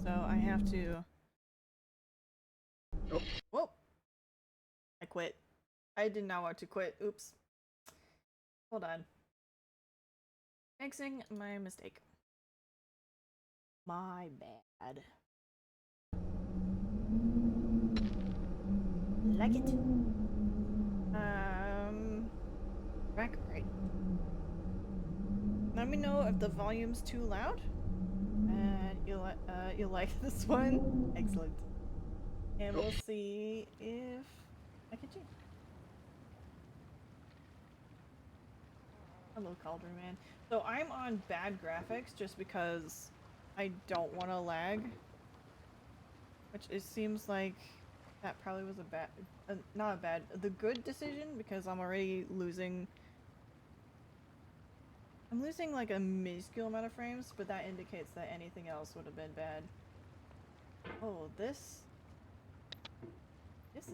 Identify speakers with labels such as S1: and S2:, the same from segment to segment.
S1: so I have to...
S2: Oh.
S1: Whoa! I quit. I did not want to quit. Oops. Hold on. Fixing my mistake. My bad. Like it. Back right. Let me know if the volume's too loud. And you'll like this one. Excellent. And we'll see if I can change. Hello, Calder Man. So I'm on bad graphics just because I don't want to lag. Which it seems like that probably was a bad, not a bad, the good decision because I'm already losing. I'm losing like a minuscule amount of frames, but that indicates that anything else would have been bad. Oh, this is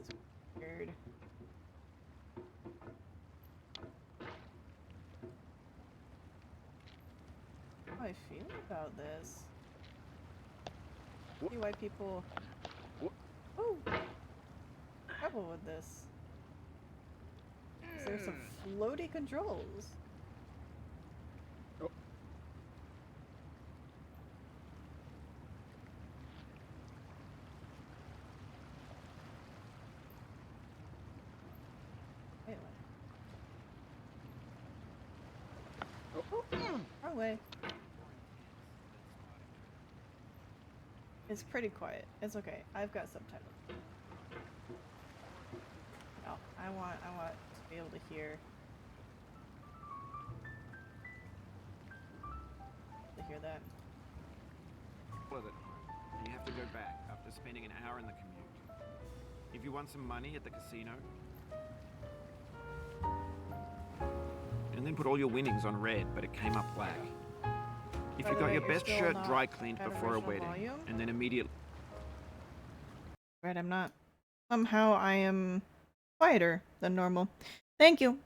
S1: weird. How I feel about this? See why people trouble with this. There's some floaty controls.
S2: Oh.
S1: Wait, what? Oh, wrong way. It's pretty quiet. It's okay. I've got subtitles. No, I want to be able to hear. That.
S3: With it. You have to go back after spending an hour in the commute. If you want some money at the casino, and then put all your winnings on red, but it came up black. If you got your best shirt dry cleaned before a wedding,
S1: volume?
S3: and then immediately...
S1: Right, I'm not. Somehow I am quieter than normal. Thank you.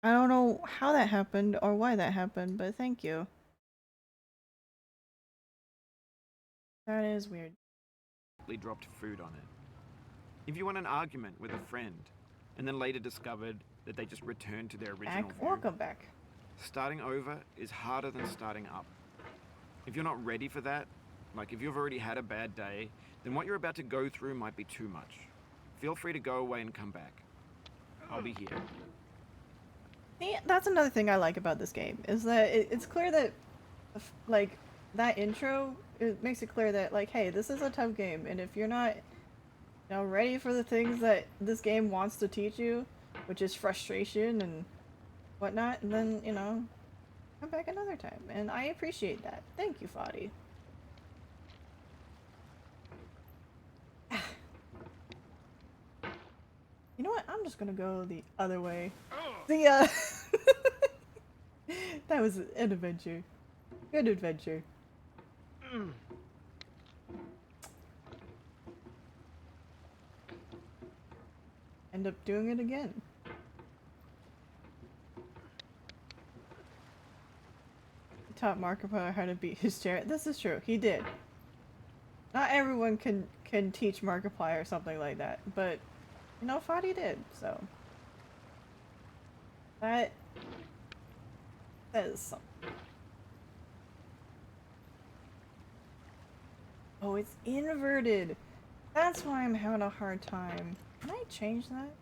S1: I don't know how that happened or why that happened, but thank you. That is weird.
S3: Dropped food on it. If you want an argument with a friend, and then later discovered that they just returned to their original view,
S1: welcome back.
S3: starting over is harder than starting up. If you're not ready for that, like if you've already had a bad day, then what you're about to go through might be too much. Feel free to go away and come back. I'll be here.
S1: See, that's another thing I like about this game, is that it's clear that, like, that intro, it makes it clear that, like, hey, this is a tough game, and if you're not, you know, ready for the things that this game wants to teach you, which is frustration and whatnot, then, you know, come back another time, and I appreciate that. Thank you, Fadi. You know what? I'm just gonna go the other way. The that was an adventure. Good adventure. End up doing it again. He taught Markiplier how to beat his chair. This is true. He did. Not everyone can teach Markiplier something like that, but you know, Fadi did. So that is something. Oh, it's inverted. That's why I'm having a hard time. Can I change that?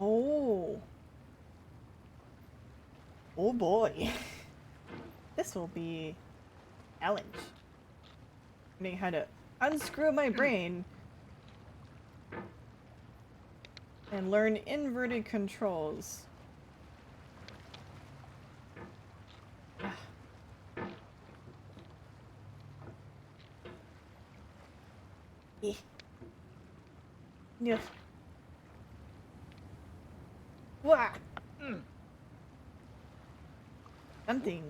S1: Oh. Oh boy. This will be a challenge. Learning how to unscrew my brain and learn inverted controls. Yeah. Wah! Something.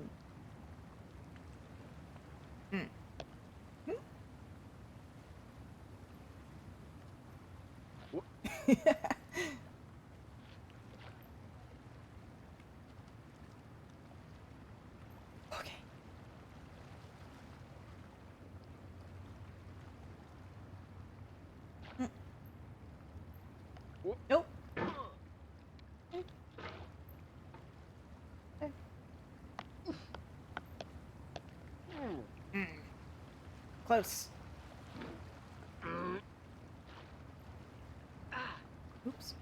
S1: Nope. Close. Oops.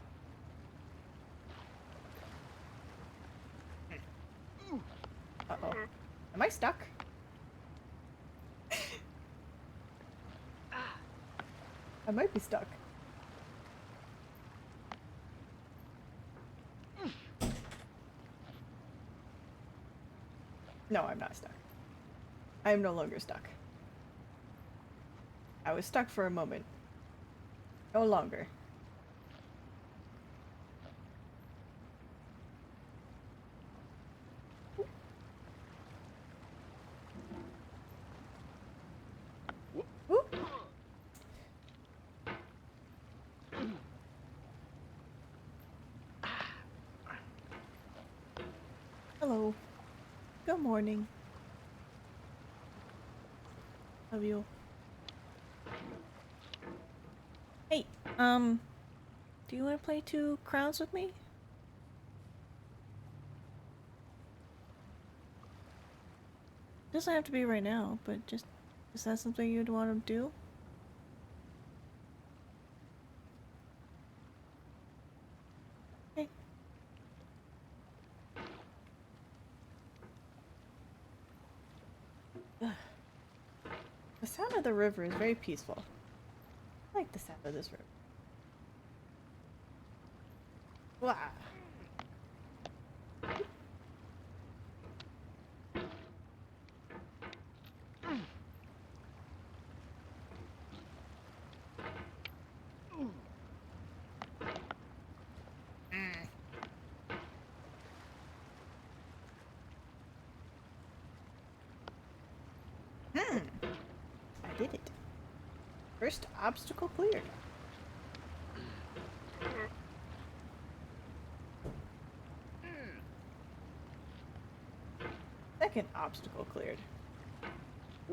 S1: Uh-oh. Am I stuck? I might be stuck. No, I'm not stuck. I am no longer stuck. I was stuck for a moment. No longer. Whoop. Hello. Good morning. Love you. Hey, do you want to play 2 crowns with me? Doesn't have to be right now, but just, is that something you'd want to do? Okay. The sound of the river is very peaceful. I like the sound of this river. Wow. I did it. First obstacle cleared. Second obstacle cleared.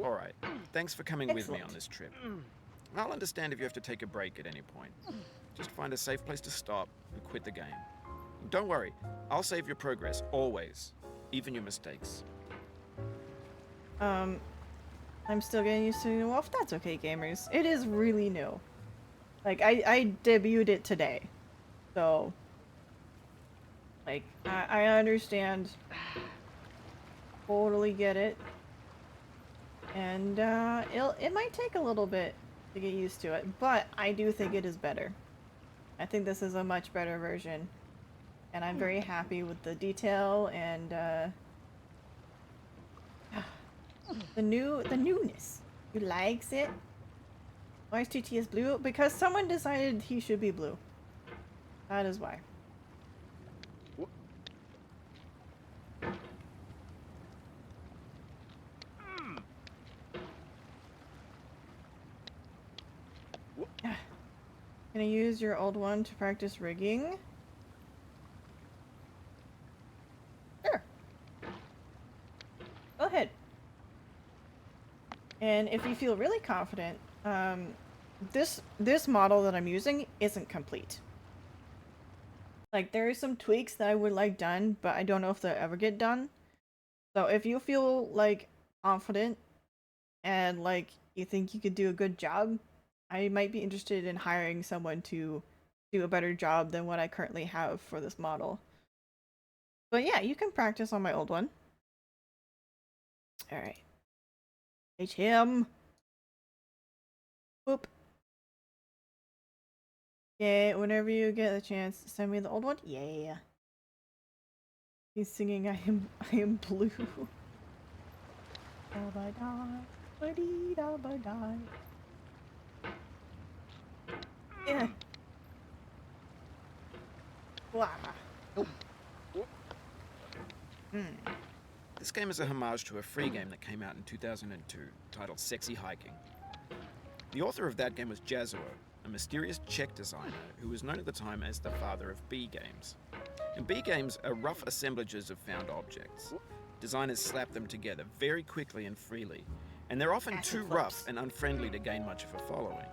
S3: All right. Thanks for coming with me
S1: Excellent.
S3: on this trip. I'll understand if you have to take a break at any point. Just find a safe place to stop and quit the game. Don't worry, I'll save your progress, always. Even your mistakes.
S1: I'm still getting used to new wolf. That's okay, gamers. It is really new. Like, I debuted it today. So, like, I understand. Totally get it. And, it might take a little bit to get used to it, but I do think it is better. I think this is a much better version. And I'm very happy with the detail and, the newness. You likes it? Why is TTS blue? Because someone decided he should be blue. That is why. Can I use your old one to practice rigging? Sure. Go ahead. And if you feel really confident, this model that I'm using isn't complete. Like, there are some tweaks that I would like done, but I don't know if they'll ever get done. So if you feel, like, confident and, like, you think you could do a good job, I might be interested in hiring someone to do a better job than what I currently have for this model. But yeah, you can practice on my old one. Alright. H him. Whoop. Yeah, whenever you get a chance, send me the old one. Yeah. He's singing I am blue. Yeah. Wow.
S3: This game is a homage to a free game that came out in 2002, titled Sexy Hiking. The author of that game was Jazuo, a mysterious Czech designer who was known at the time as the father of B games. And B games are rough assemblages of found objects. Designers slap them together very quickly and freely, and they're often too rough and unfriendly to gain much of a following.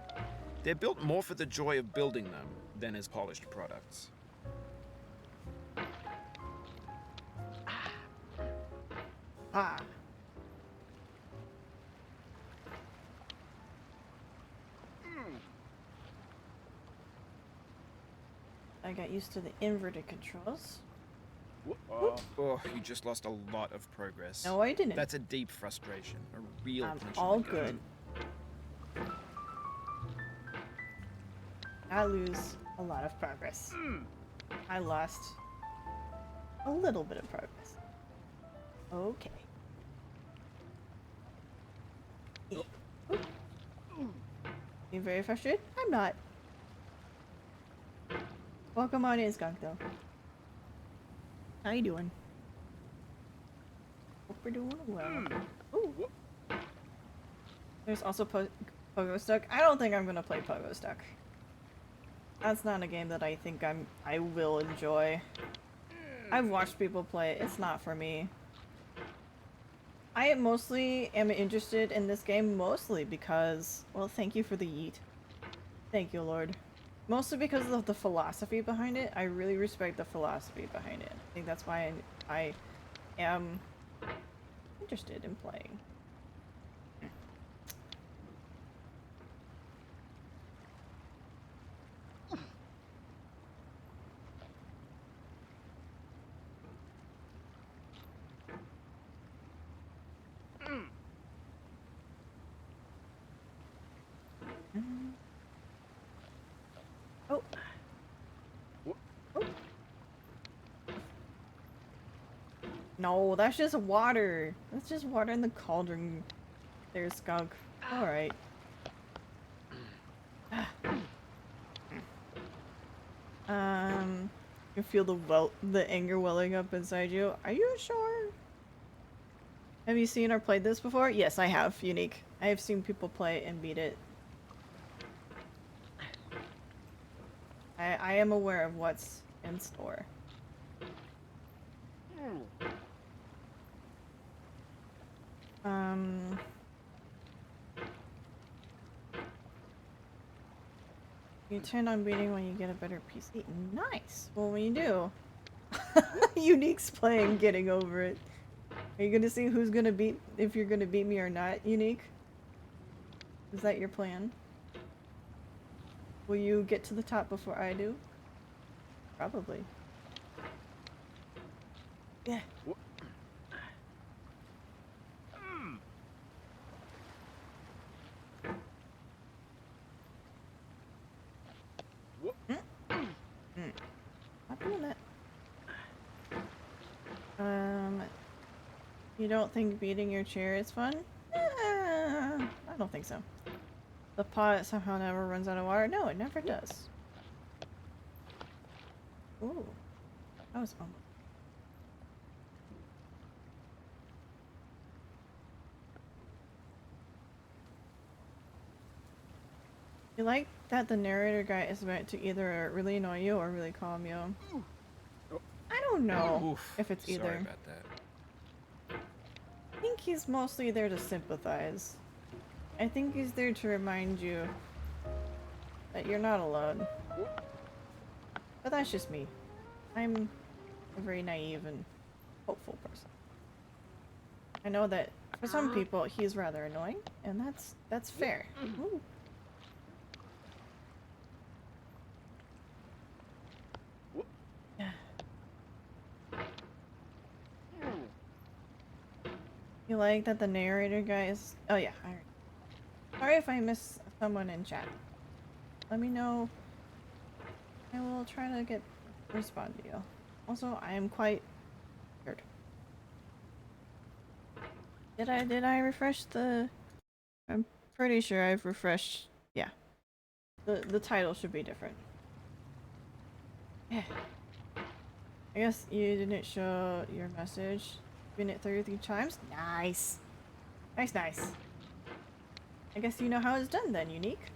S3: They're built more for the joy of building them than as polished products.
S1: Ah. I got used to the inverted controls.
S3: Oh, you just lost a lot of progress.
S1: No, I didn't.
S3: That's a deep frustration, a real
S1: I'm
S3: punch in
S1: all
S3: the gut.
S1: good. I lose a lot of progress. I lost a little bit of progress. Okay. You very frustrated? I'm not. Welcome on in, Skunk, though. How you doing? Hope we're doing well. Ooh. There's also Pogo Stuck. I don't think I'm gonna play Pogo Stuck. That's not a game that I think I will enjoy. I've watched people play it. It's not for me. I mostly am interested in this game mostly because, well, thank you for the yeet. Thank you, Lord. Mostly because of the philosophy behind it. I really respect the philosophy behind it. I think that's why I am interested in playing. Oh. Oh. No, that's just water. That's just water in the cauldron. There's Skunk. Alright. You feel the anger welling up inside you. Are you sure? Have you seen or played this before? Yes, I have. Unique. I have seen people play and beat it. I am aware of what's in store. You turn on beating when you get a better PC. Nice! Well, when you do, Unique's playing Getting Over It. Are you gonna see who's gonna beat, if you're gonna beat me or not, Unique? Is that your plan? Will you get to the top before I do? Probably. Yeah. Not doing that. You don't think beating your chair is fun? I don't think so. The pot somehow never runs out of water? No, it never does. Ooh. That was almost. You like that the narrator guy is meant to either really annoy you or really calm you? I don't know if it's either.
S3: Sorry about that.
S1: I think he's mostly there to sympathize. I think he's there to remind you that you're not alone. But that's just me. I'm a very naive and hopeful person. I know that for some people he's rather annoying, and that's fair. Ooh. You like that the narrator guy is... Oh yeah, sorry if I miss someone in chat. Let me know. I will try to respond to you. Also, I am quite scared. Did I refresh the... I'm pretty sure I've refreshed... Yeah. The title should be different. Yeah. I guess you didn't show your message. Been it 33 times? Nice. Nice, nice. I guess you know how it's done then, Unique.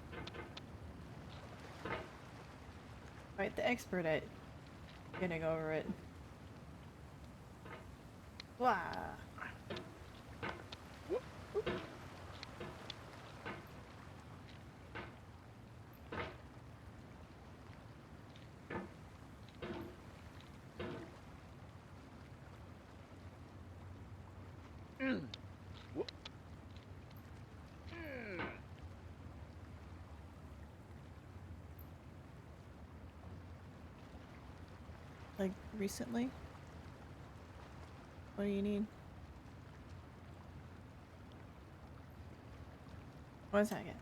S1: Quite the expert at getting over it. Wow. Like, recently? What do you need? 1 second.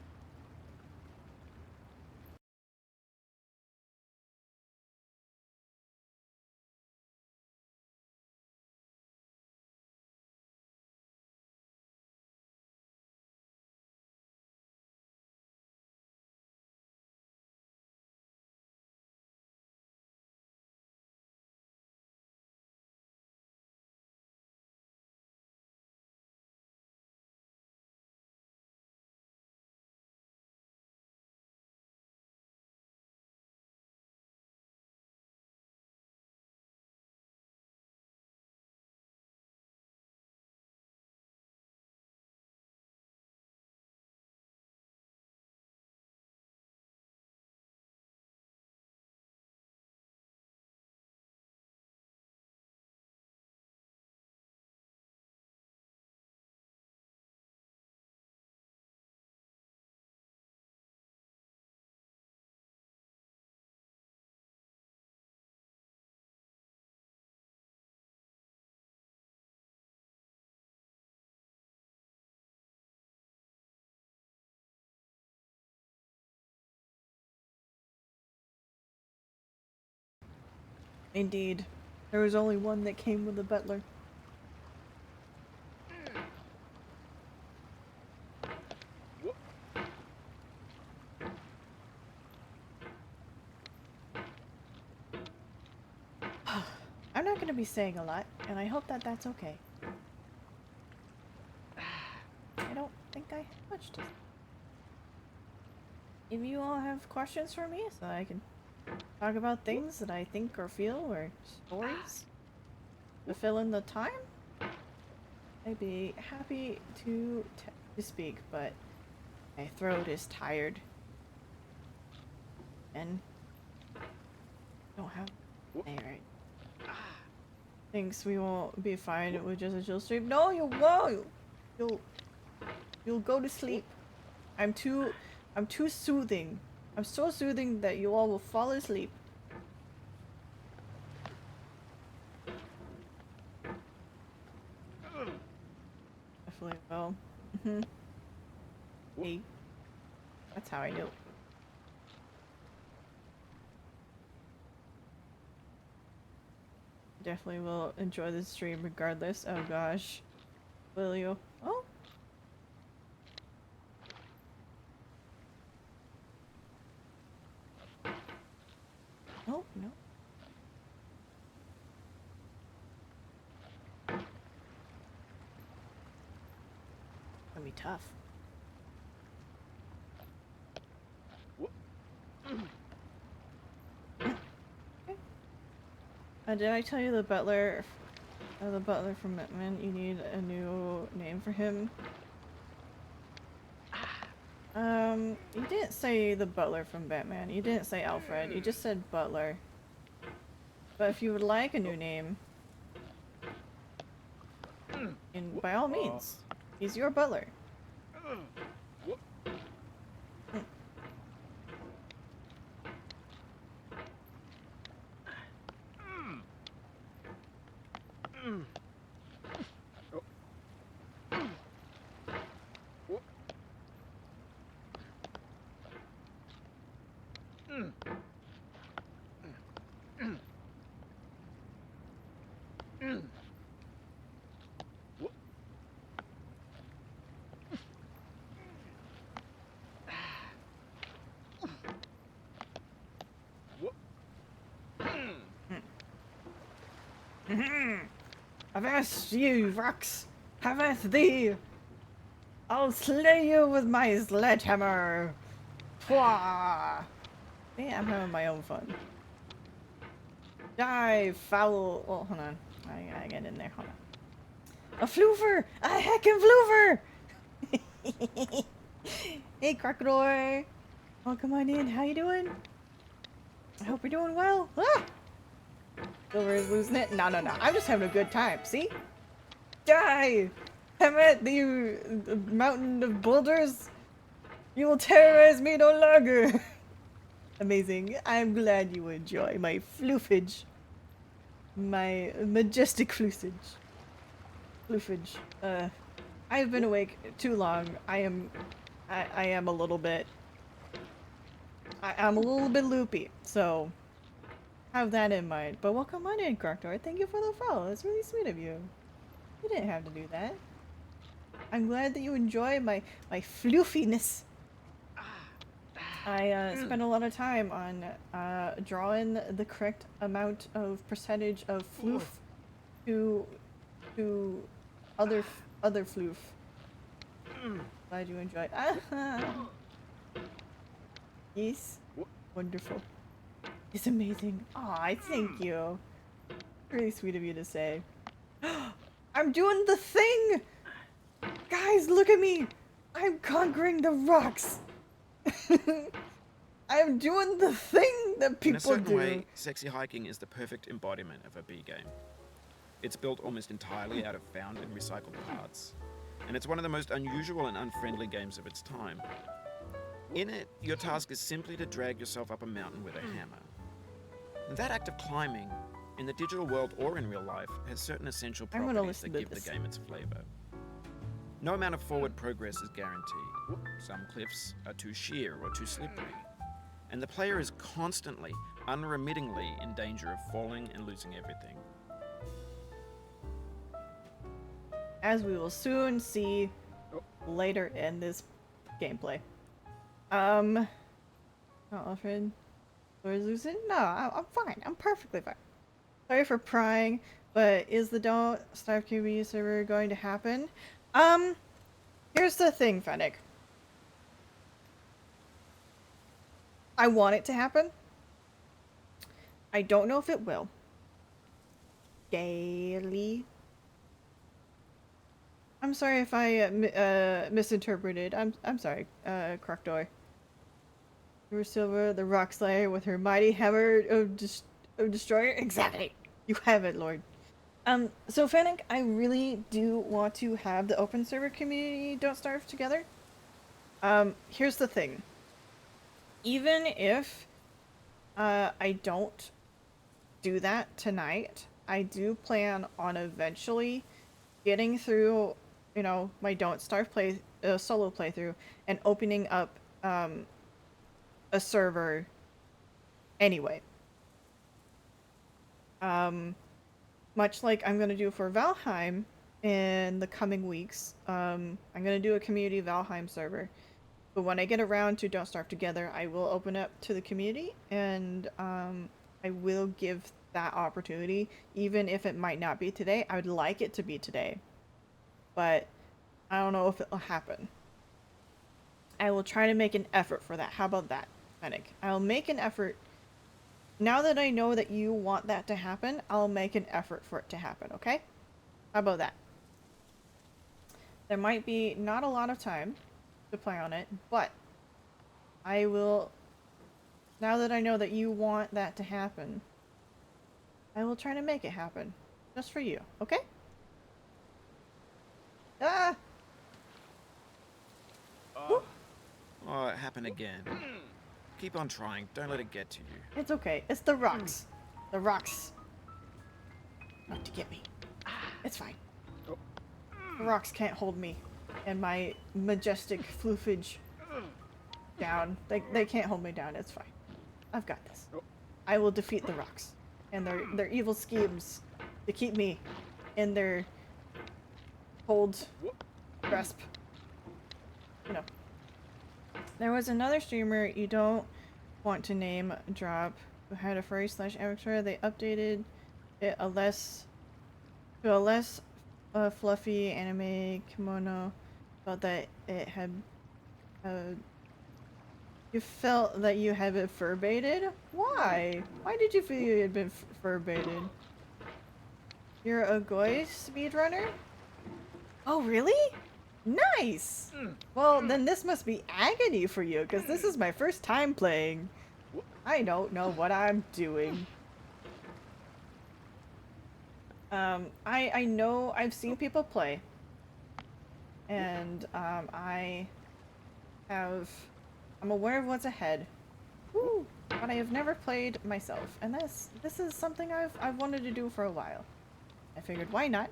S1: Indeed. There was only one that came with the butler. I'm not gonna be saying a lot, and I hope that that's okay. I don't think I have much to say. If you all have questions for me, so I can talk about things that I think or feel, or stories to fill in the time, I'd be happy to speak, but my throat is tired. And I don't have any right. Thinks we won't be fine with just a chill stream. No, you won't. You'll go to sleep. I'm too soothing. I'm so soothing that you all will fall asleep. Definitely will. Hey. That's how I knew. Definitely will enjoy the stream regardless. Oh gosh. Will you? Oh. Oh, no. Gonna be tough. Did I tell you the butler from Batman? You need a new name for him. You didn't say the butler from Batman. You didn't say Alfred. You just said butler. But if you would like a new name, and by all means, he's your butler. Avast you, Rox! Avast thee! I'll slay you with my sledgehammer! Pwah! Yeah, I'm having my own fun. Die, foul! Oh, hold on. I gotta get in there. Hold on. A floofer! A heckin' floofer! Hey, Crocodile! Oh, come on in. How you doing? I hope you're doing well. Ah! Silver is losing it. No. I'm just having a good time. See? Die! Damn it, the mountain of boulders! You will terrorize me no longer! Amazing. I'm glad you enjoy my floofage. My majestic floofage. Floofage. I've been awake too long. I am a little bit... I'm a little bit loopy, so... have that in mind. But welcome on in, Croctor. Thank you for the follow. That's really sweet of you. You didn't have to do that. I'm glad that you enjoy my floofiness. I spent a lot of time on drawing the correct amount of percentage of floof to other floof. Glad you enjoyed. Yes, wonderful. It's amazing. Aw, thank you. Really sweet of you to say. I'm doing the thing! Guys, look at me! I'm conquering the rocks! I'm doing the thing that people
S3: In a certain
S1: do.
S3: way, sexy hiking is the perfect embodiment of a B game. It's built almost entirely out of found and recycled parts, and it's one of the most unusual and unfriendly games of its time. In it, your task is simply to drag yourself up a mountain with a hammer. And that act of climbing, in the digital world or in real life, has certain essential
S1: I'm gonna
S3: properties
S1: listen
S3: that
S1: to
S3: give
S1: this.
S3: the game its flavor. No amount of forward progress is guaranteed. Some cliffs are too sheer or too slippery, and the player is constantly, unremittingly in danger of falling and losing everything.
S1: As we will soon see later in this gameplay. Not Alfred. Or Lucid? No, I'm fine. I'm perfectly fine. Sorry for prying, but is the Don't Starve QB server going to happen? Here's the thing, Fennec. I want it to happen. I don't know if it will. Gaily. I'm sorry if I misinterpreted. I'm sorry, Croctoy. River Silver, the Rock Slayer with her mighty hammer of destroyer. Exactly. You have it, Lord. So Fennec, I really do want to have the open server community Don't Starve together. Here's the thing. Even if I don't do that tonight, I do plan on eventually getting through, you know, my Don't Starve solo playthrough and opening up a server anyway. Much like I'm gonna do for Valheim in the coming weeks, I'm gonna do a community Valheim server. But when I get around to Don't Starve Together, I will open up to the community and I will give that opportunity, even if it might not be today. I would like it to be today, but I don't know if it'll happen. I will try to make an effort for that. How about that, Fennec? I'll make an effort. Now that I know that you want that to happen, I'll make an effort for it to happen, okay? How about that? There might be not a lot of time to play on it, but I will, now that I know that you want that to happen, I will try to make it happen. Just for you, okay? Ah!
S3: Oh, it happened again. Keep on trying. Don't let it get to you.
S1: It's okay. It's the rocks. The rocks. Not to get me. It's fine. The rocks can't hold me and my majestic floofage down. They can't hold me down. It's fine. I've got this. I will defeat the rocks and their evil schemes to keep me in their cold grasp. You know. There was another streamer you don't want to name drop who had a furry / avatar. They updated it to a less fluffy anime kimono. Felt that it had you felt that you had been fur baited? Why? Why did you feel you had been fur baited? You're a Goy speedrunner? Oh really? Nice! Well, then this must be agony for you, because this is my first time playing. I don't know what I'm doing. I know I've seen people play. and I'm aware of what's ahead. Woo! But I have never played myself, and this is something I've wanted to do for a while. I figured, why not?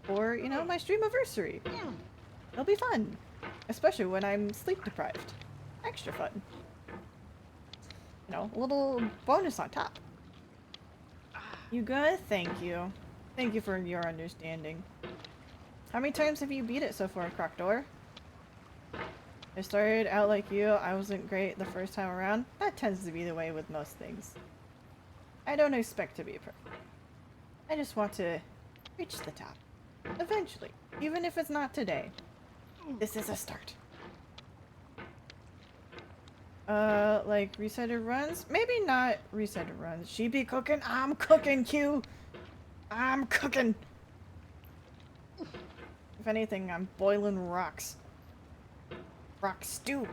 S1: Or, you know, my Streamaversary. It'll be fun. Especially when I'm sleep deprived. Extra fun. You know, a little bonus on top. You good? Thank you. Thank you for your understanding. How many times have you beat it so far, Croctor? I started out like you. I wasn't great the first time around. That tends to be the way with most things. I don't expect to be perfect. I just want to reach the top. Eventually. Even if it's not today. This is a start. Like resetted runs? Maybe not resetted runs. She be cooking? I'm cooking, Q! I'm cooking! If anything, I'm boiling rocks. Rock stew.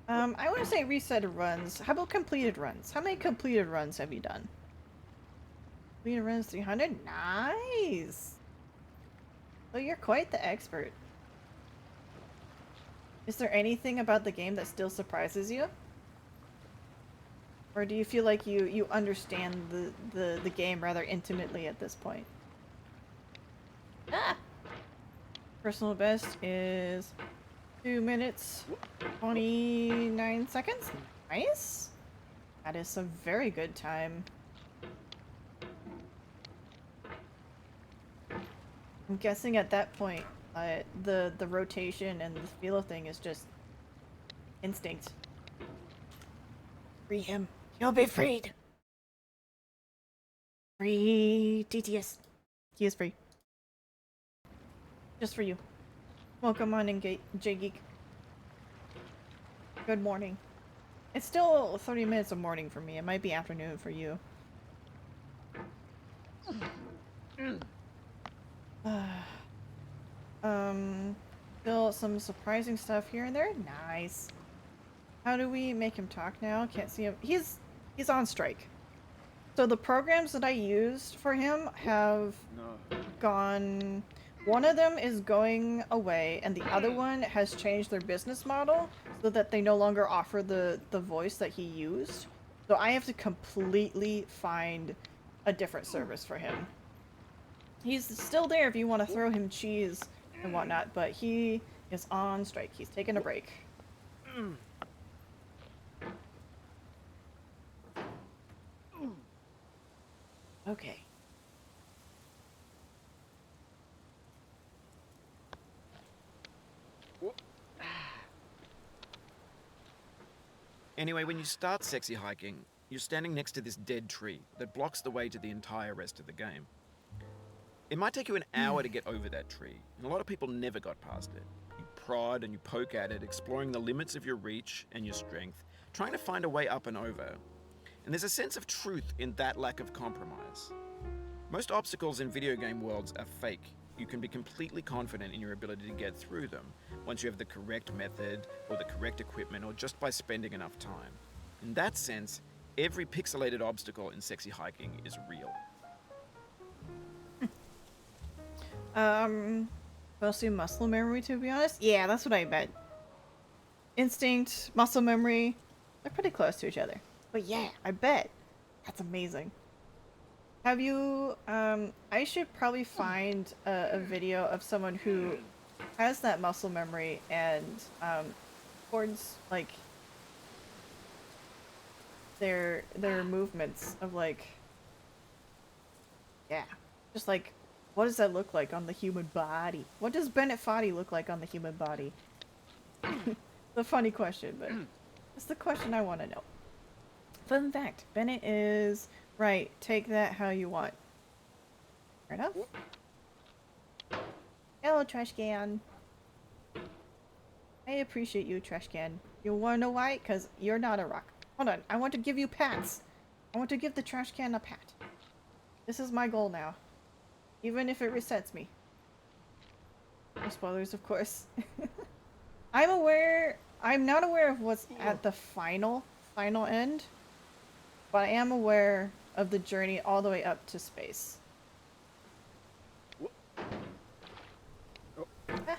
S1: I want to say resetted runs. How about completed runs? How many completed runs have you done? Completed runs 300? Nice! So you're quite the expert. Is there anything about the game that still surprises you? Or do you feel like you understand the game rather intimately at this point? Ah! Personal best is 2 minutes 29 seconds. Nice! That is a very good time. I'm guessing at that point, the rotation and the feel of thing is just instinct. Free him. He'll be freed. Free TTS. He is free. Just for you. Welcome on in, J-Geek. Good morning. It's still 30 minutes of morning for me. It might be afternoon for you. Still some surprising stuff here and there. Nice. How do we make him talk now? Can't see him. He's on strike. So the programs that I used for him have gone. One of them is going away, and the other one has changed their business model so that they no longer offer the voice that he used. So I have to completely find a different service for him. He's still there if you want to throw him cheese and whatnot, but he is on strike. He's taking a break. Okay.
S3: Anyway, when you start sexy hiking, you're standing next to this dead tree that blocks the way to the entire rest of the game. It might take you an hour to get over that tree, and a lot of people never got past it. You prod and you poke at it, exploring the limits of your reach and your strength, trying to find a way up and over. And there's a sense of truth in that lack of compromise. Most obstacles in video game worlds are fake. You can be completely confident in your ability to get through them once you have the correct method or the correct equipment or just by spending enough time. In that sense, every pixelated obstacle in sexy hiking is real.
S1: Mostly muscle memory, to be honest. Yeah, that's what I bet. Instinct, muscle memory, they're pretty close to each other. But yeah, I bet. That's amazing. Have you, I should probably find a video of someone who has that muscle memory and, records, like, their movements of, like, yeah, just like, what does that look like on the human body? What does Bennett Foddy look like on the human body? It's a funny question, but it's the question I want to know. Fun fact, Bennett is... Right, take that how you want. Fair enough. Hello, trash can. I appreciate you, trash can. You wanna know why? Because you're not a rock. Hold on, I want to give you pats. I want to give the trash can a pat. This is my goal now. Even if it resets me. No spoilers, of course. I'm not aware of what's at the final end. But I am aware of the journey all the way up to space. Ah,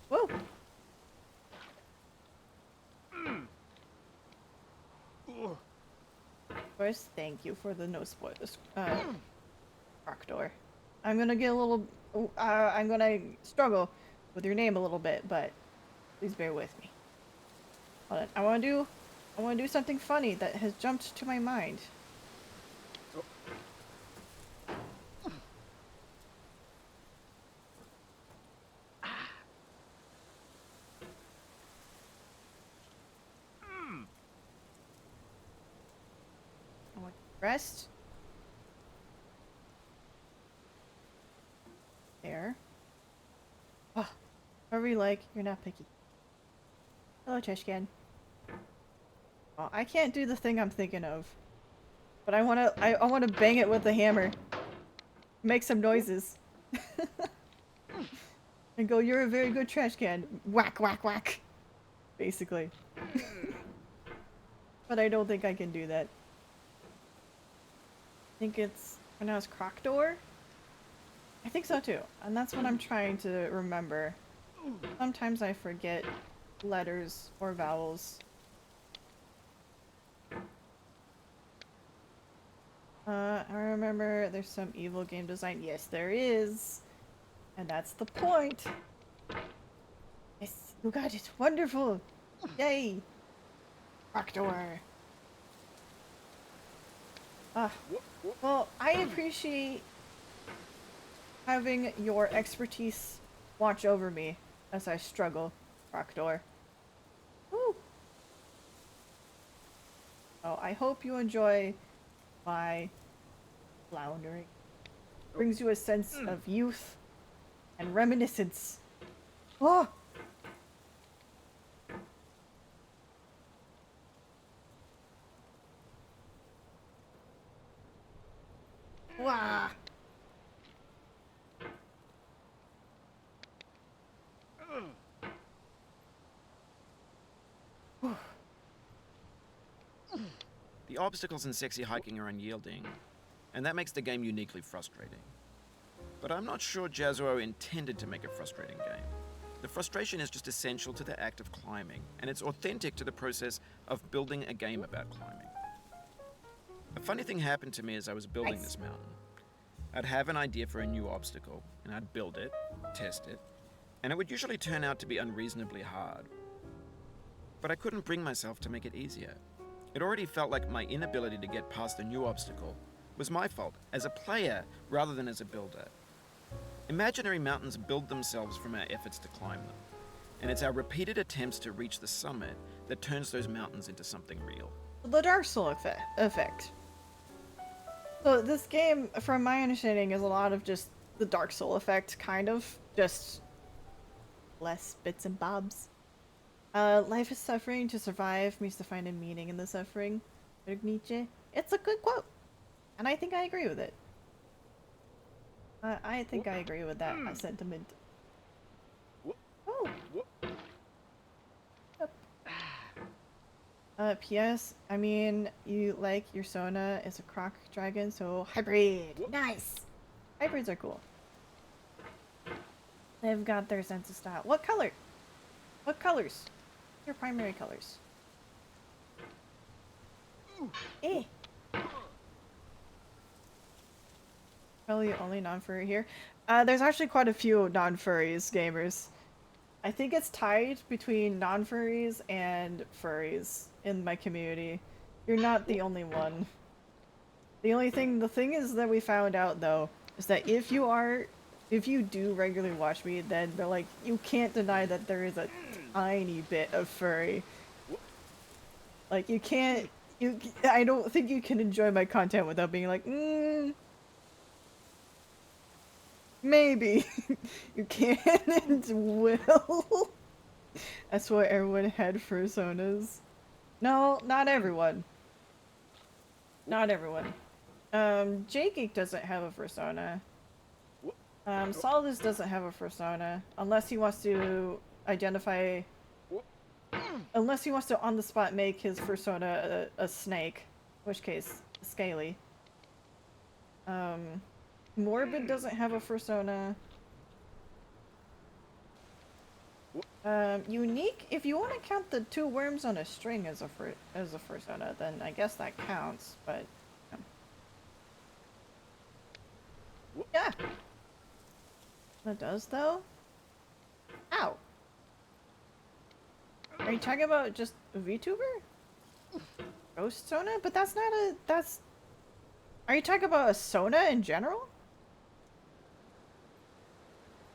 S1: whoa! Of course, thank you for the no spoilers, rock door. I'm gonna get a little, I'm gonna struggle with your name a little bit, but please bear with me. Hold on, I wanna do something funny that has jumped to my mind. I want to rest. There. Oh, whatever you like, you're not picky. Hello, trash can. Oh, I can't do the thing I'm thinking of. But I wanna bang it with the hammer. Make some noises. And go, you're a very good trash can. Whack, whack, whack. Basically. But I don't think I can do that. I think it's pronounced Crocodor? I think so too. And that's what I'm trying to remember. Sometimes I forget letters or vowels. I remember there's some evil game design. Yes, there is. And that's the point. Yes, you got it. Wonderful. Yay. Crocodor. Ah. Well, I appreciate having your expertise watch over me as I struggle, Crocodor. Woo! Oh, I hope you enjoy my floundering. Brings you a sense of youth and reminiscence. Oh! Wah!
S3: The obstacles in sexy hiking are unyielding, and that makes the game uniquely frustrating. But I'm not sure Jazuo intended to make a frustrating game. The frustration is just essential to the act of climbing, and it's authentic to the process of building a game about climbing. A funny thing happened to me as I was building this mountain. I'd have an idea for a new obstacle, and I'd build it, test it, and it would usually turn out to be unreasonably hard. But I couldn't bring myself to make it easier. It already felt like my inability to get past the new obstacle was my fault as a player rather than as a builder. Imaginary mountains build themselves from our efforts to climb them, and it's our repeated attempts to reach the summit that turns those mountains into something real.
S1: The Dark Soul effect. So this game, from my understanding, is a lot of just the Dark Soul effect, kind of. Just less bits and bobs. Life is suffering. To survive means to find a meaning in the suffering. Nietzsche. It's a good quote. And I think I agree with it. I think I agree with that sentiment. Oh! P.S. I mean, you like your Sona is a croc dragon, so hybrid! Nice! Hybrids are cool. They've got their sense of style. What color? What colors? Your primary colors. Eh! Probably only non-furry here. There's actually quite a few non-furries gamers. I think it's tied between non-furries and furries in my community. You're not the only one. The thing is that we found out though, is that if you do regularly watch me, then they're like, you can't deny that there is a tiny bit of furry. Like, I don't think you can enjoy my content without being like, maybe. You can and will. That's why everyone had fursonas. No, not everyone. Not everyone. J-Geek doesn't have a fursona. Solidus doesn't have a fursona. Unless he wants to identify... Unless he wants to on the spot make his fursona a snake. In which case, scaly. Morbid doesn't have a persona. Unique, if you want to count the 2 worms on a string as a persona, then I guess that counts, but... Yeah! That does, though? Ow! Are you talking about just a VTuber? Ghost Sona? But that's not a... that's... Are you talking about a Sona in general?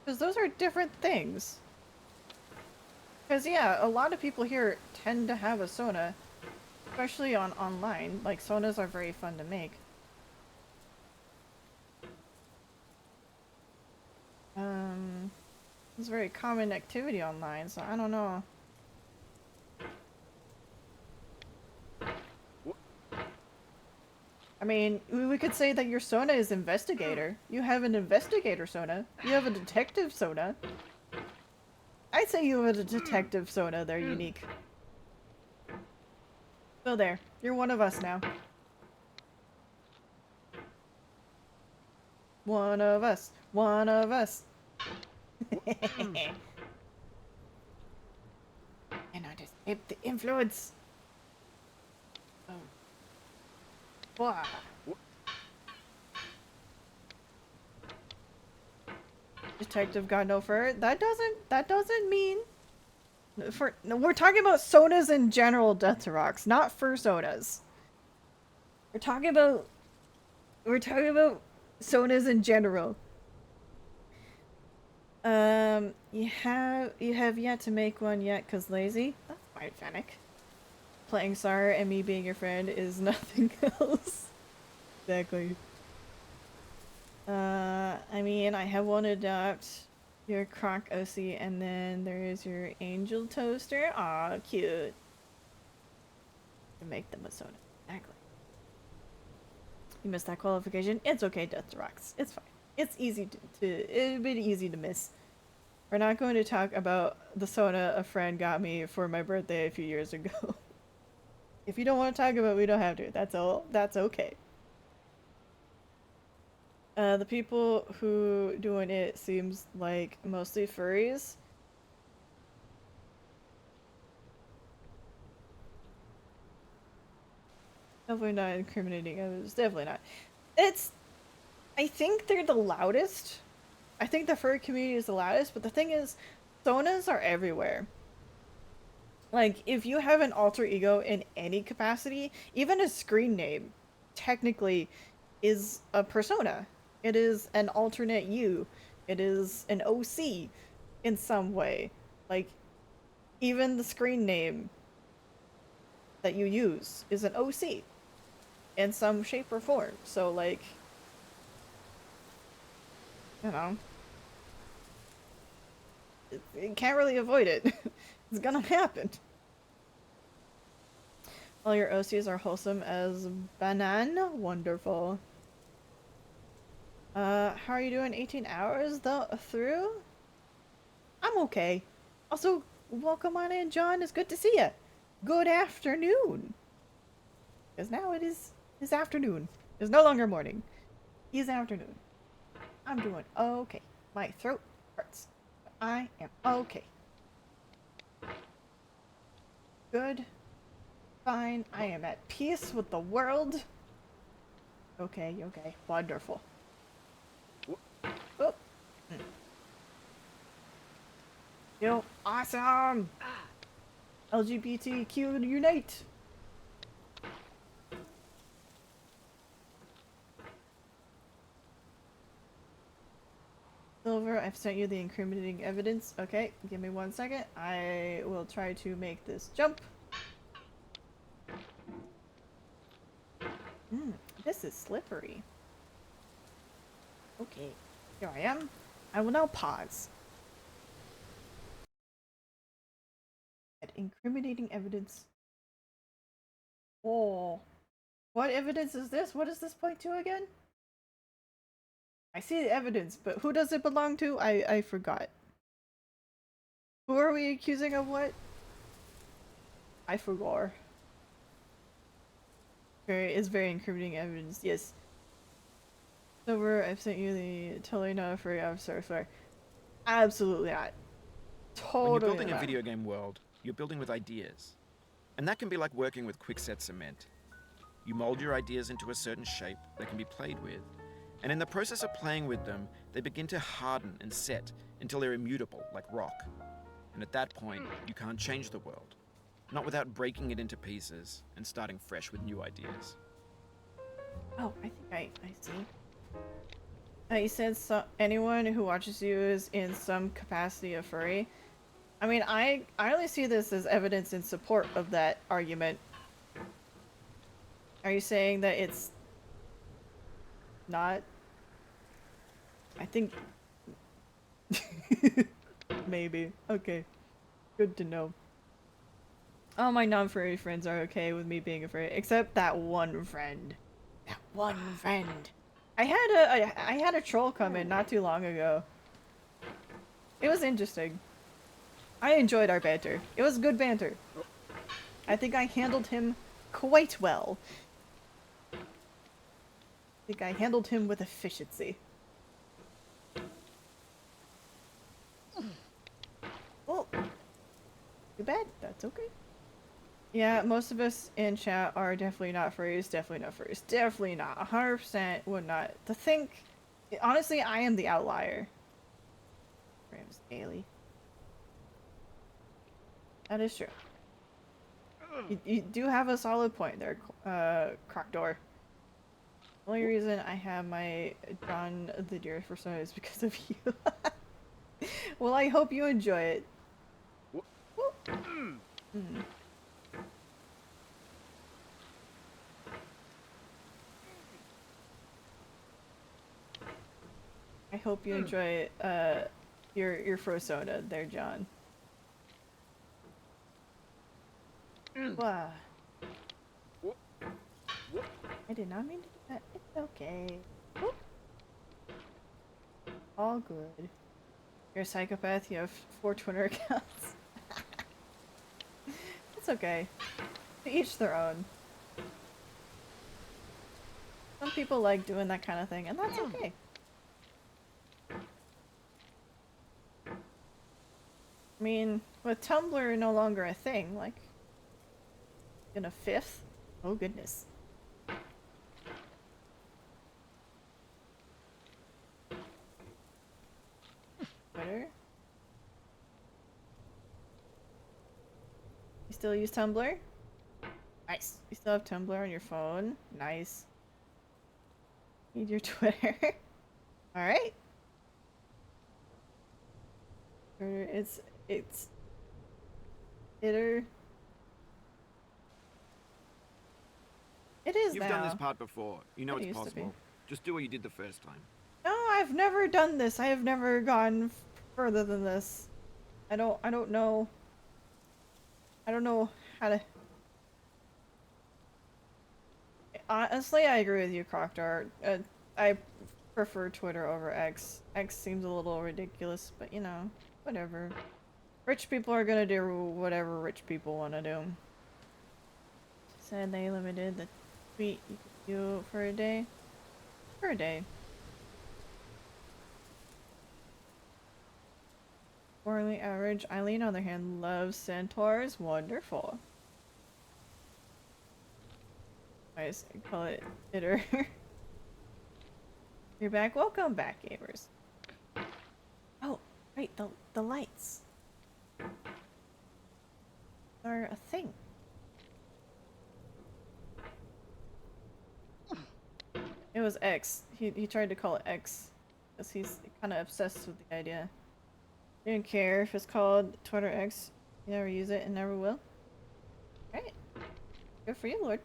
S1: Because those are different things. Because, yeah, a lot of people here tend to have a Sona, especially online. Like, Sonas are very fun to make. It's a very common activity online, so I don't know. I mean, we could say that your Sona is Investigator. You have an Investigator Sona. You have a Detective Sona. I'd say you have a Detective Sona. They're unique. So there. You're one of us now. One of us. One of us. And I just escape the influence. Oh. Wow. Detective got no fur. That doesn't mean no, we're talking about sodas in general, Death to Rocks, not fur sodas. We're talking about sodas in general. You have yet to make one yet cause lazy? That's quite Fennec. Playing SAR and me being your friend is nothing else. Exactly. I mean, I have one adopt your Croc OC, and then there is your Angel Toaster. Aw, cute. To make them a soda. Exactly. You missed that qualification. It's okay, Death to Rocks. It's fine. It's easy it'd be easy to miss. We're not going to talk about the soda a friend got me for my birthday a few years ago. If you don't want to talk about it, we don't have to. That's okay. The people who doing it seems like mostly furries. Definitely not incriminating evidence. Definitely not. I think they're the loudest. I think the furry community is the loudest, but the thing is, sonas are everywhere. Like, if you have an alter ego in any capacity, even a screen name, technically, is a persona. It is an alternate you. It is an OC in some way. Like, even the screen name that you use is an OC in some shape or form. So, like, you know, you can't really avoid it. It's gonna happen. All your OCs are wholesome as banan. Wonderful. How are you doing? 18 hours through? I'm okay. Also, welcome on in, John. It's good to see you. Good afternoon. Because now it is afternoon. It's no longer morning. It's afternoon. I'm doing okay. My throat hurts. But I am okay. Good. Fine. I am at peace with the world. Okay, okay. Wonderful. Oh. Yo, awesome! LGBTQ unite! Silver, I've sent you the incriminating evidence. Okay, give me 1 second. I will try to make this jump. This is slippery. Okay, here I am. I will now pause. Incriminating evidence. Oh. What evidence is this? What does this point to again? I see the evidence, but who does it belong to? I forgot. Who are we accusing of what? I forgot. It's very incriminating evidence, yes. Silver, I've sent you the totally not free. I'm sorry. Absolutely not.
S3: When you're
S1: Totally
S3: building a
S1: not.
S3: video game world, you're building with ideas. And that can be like working with quickset cement. You mold your ideas into a certain shape that can be played with, and in the process of playing with them, they begin to harden and set until they're immutable, like rock. And at that point, you can't change the world. Not without breaking it into pieces and starting fresh with new ideas.
S1: Oh, I think I see. You said anyone who watches you is in some capacity a furry. I mean, I only see this as evidence in support of that argument. Are you saying that it's not? I think... Maybe. Okay. Good to know. All my non-furry friends are okay with me being a furry, except that one friend. That one friend. I had a troll come in not too long ago. It was interesting. I enjoyed our banter. It was good banter. I think I handled him quite well. I think I handled him with efficiency. Well, too bad. That's okay. Yeah, most of us in chat are definitely not furries. Definitely not furries. Definitely not. 100% would not. To think... Honestly, I am the outlier. Rams daily. That is true. You do have a solid point there, Crocdor. The only reason I have my John the Deer persona is because of you. Well, I hope you enjoy it. Mm. I hope you enjoy your Frosona there, John. Wow. I did not mean to do that. It's okay. Whoop. All good. You're a psychopath. You have 4 Twitter accounts. It's okay. To each their own. Some people like doing that kind of thing, and that's okay. I mean, with Tumblr no longer a thing, like, in a 5th? Oh goodness. Twitter? You still use Tumblr? Nice. You still have Tumblr on your phone? Nice. Need your Twitter? Alright. It's It is
S3: You've
S1: now.
S3: done this part before. You know
S1: It
S3: it's
S1: used to be.
S3: possible. Just do what you did the first time.
S1: No, I've never done this. I have never gone further than this. I don't know. I don't know how to... Honestly, I agree with you, Croctar. I prefer Twitter over X. X seems a little ridiculous, but you know, whatever. Rich people are gonna do whatever rich people want to do. Said they limited the tweet you could do for a day. For a day. Poorly average. Eileen, on the other hand, loves centaurs. Wonderful. I just call it Itter. You're back. Welcome back, gamers. Oh, right, the lights are a thing. It was X. He tried to call it X because he's kind of obsessed with the idea. He didn't care if it's called Twitter X. You never use it and never will. Right. Good for you, Lord.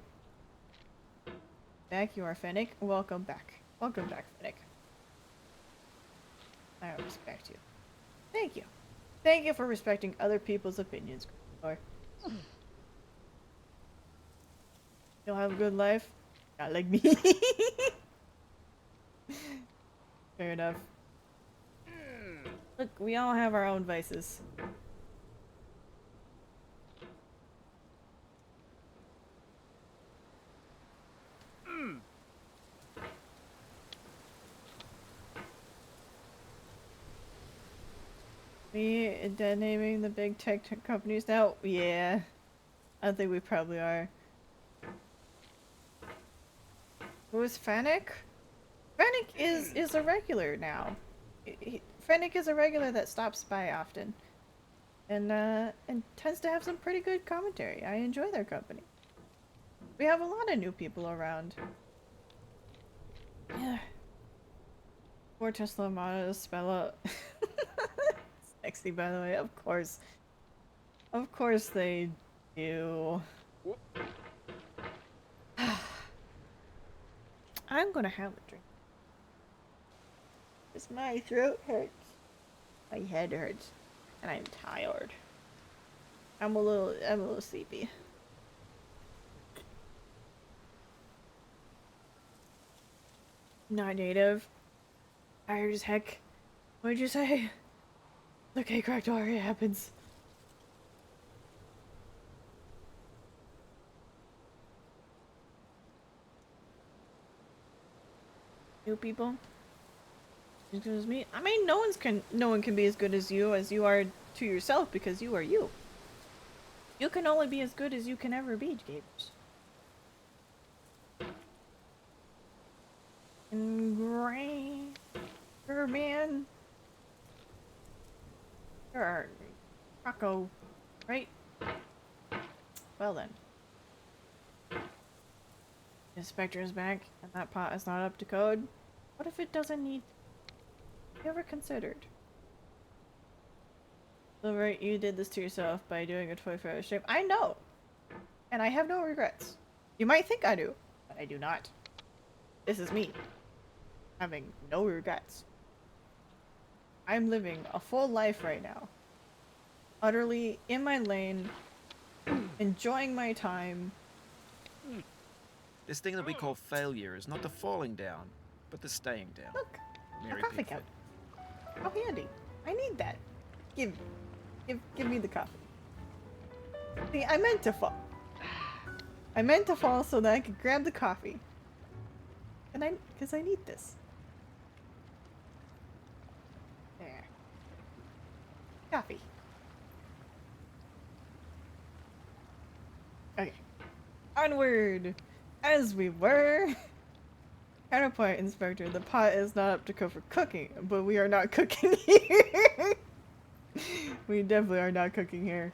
S1: Back, you are Fennec. Welcome back. Welcome back, Fennec. I respect you. Thank you. Thank you for respecting other people's opinions, Gryffindor. You'll have a good life. Not like me. Fair enough. Look, we all have our own vices. Me dead naming the big tech companies now? Yeah. I think we probably are. Who is Fennec? Fennec is a regular now. Fennec is a regular that stops by often. And tends to have some pretty good commentary. I enjoy their company. We have a lot of new people around. Yeah. Poor Tesla Models spell out. Sexy, by the way, of course. Of course they do. I'm gonna have a drink. Cause my throat hurts. My head hurts. And I'm tired. I'm a little sleepy. Not native. Tired as heck. What'd you say? Okay, cracked door, it happens. New people? As good as me? I mean, no one can be as good as you are to yourself because you are you. You can only be as good as you can ever be, gamers. And great, man. Sure, Rocco, right? Well then. Inspector is back, and that pot is not up to code. What if it doesn't need? You ever considered? Silver, you did this to yourself by doing a 24-hour stream. I know! And I have no regrets. You might think I do, but I do not. This is me. Having no regrets. I'm living a full life right now. Utterly in my lane, enjoying my time.
S3: This thing that we call failure is not the falling down, but the staying down.
S1: Look,
S3: Mary
S1: a coffee
S3: Pickford.
S1: cup. How handy. I need that. Give me the coffee. See, I meant to fall. I meant to fall so that I could grab the coffee. And because I need this. There. Coffee. Okay. Onward! As we were! Counterpoint, Inspector. The pot is not up to code for cooking, but we are not cooking here! We definitely are not cooking here.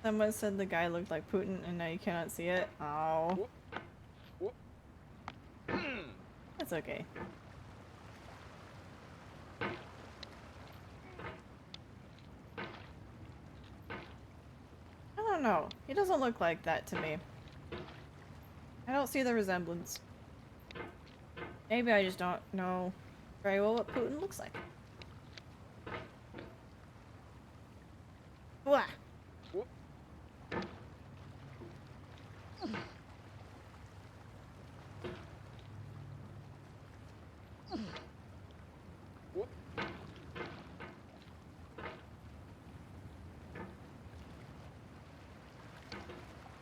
S1: Someone said the guy looked like Putin and now you cannot see it. Oh. That's okay. I don't know. He doesn't look like that to me. I don't see the resemblance. Maybe I just don't know very well what Putin looks like. Wah!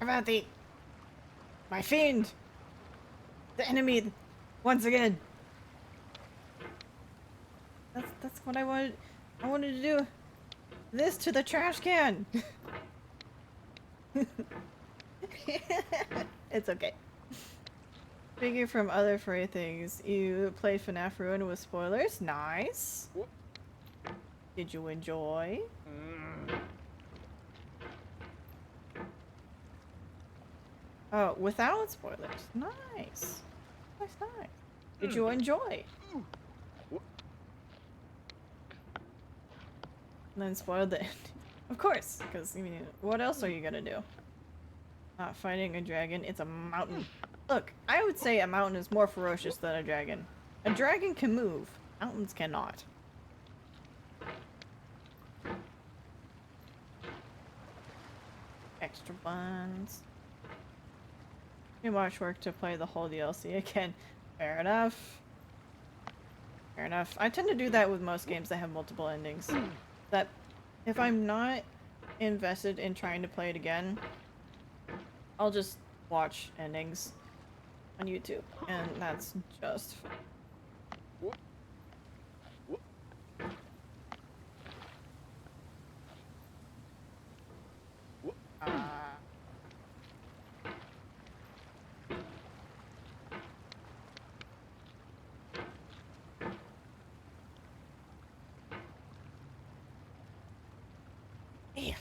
S1: About my fiend! The enemy! Once again! That's what I wanted. I wanted to do this to the trash can! It's okay. Figure from other furry things. You played FNAF Ruin with spoilers? Nice! Did you enjoy? Oh, without spoilers. Nice. Nice. Did you enjoy? And then spoiled the ending. Of course, because, I mean, what else are you gonna do? Not fighting a dragon, it's a mountain. Look, I would say a mountain is more ferocious than a dragon. A dragon can move, mountains cannot. Extra buns. Too much work to play the whole DLC again. Fair enough. Fair enough. I tend to do that with most games that have multiple endings. That if I'm not invested in trying to play it again, I'll just watch endings on YouTube, and that's just fun. Yeah.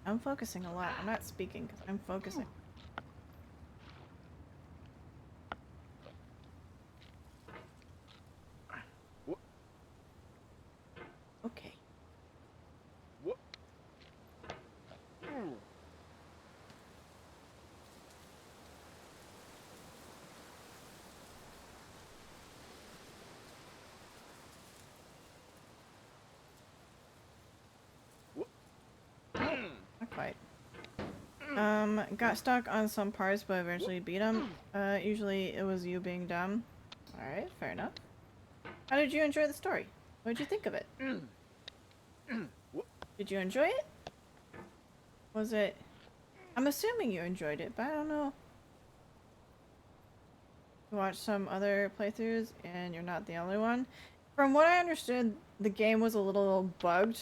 S1: I'm focusing a lot. I'm not speaking because I'm focusing. Okay. Not quite. Got stuck on some parts, but eventually beat them. Usually it was you being dumb. Alright, fair enough. How did you enjoy the story? What did you think of it? Did you enjoy it? Was it... I'm assuming you enjoyed it, but I don't know. You watched some other playthroughs, and you're not the only one. From what I understood, the game was a little bugged.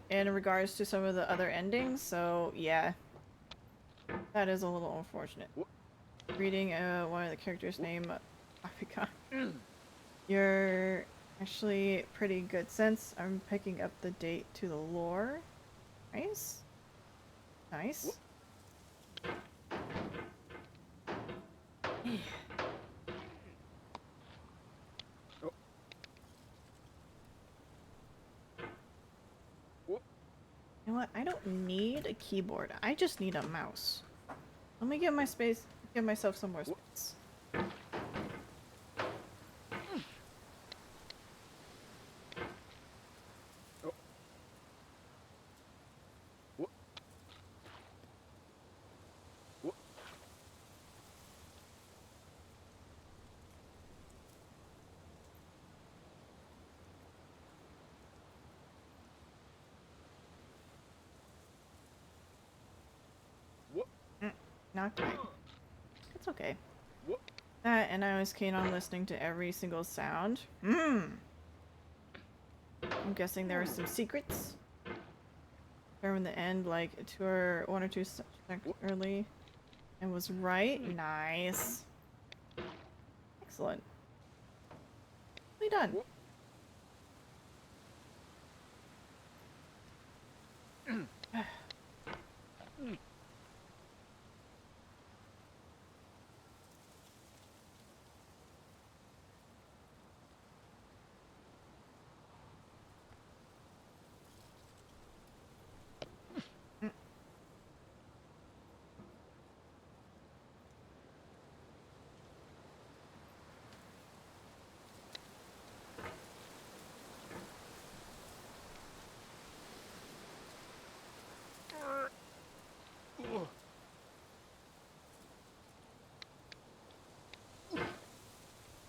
S1: In regards to some of the other endings, so yeah. That is a little unfortunate. Reading one of the characters' name, I forgot. You're actually pretty good sense. I'm picking up the date to the lore. Nice. Nice. You know what? I don't need a keyboard. I just need a mouse. Let me give myself some more space. Not quite. It's okay. That, and I was keen on listening to every single sound. I'm guessing there were some secrets. From the end, like one or two seconds early, and was right. Nice. Excellent. We done.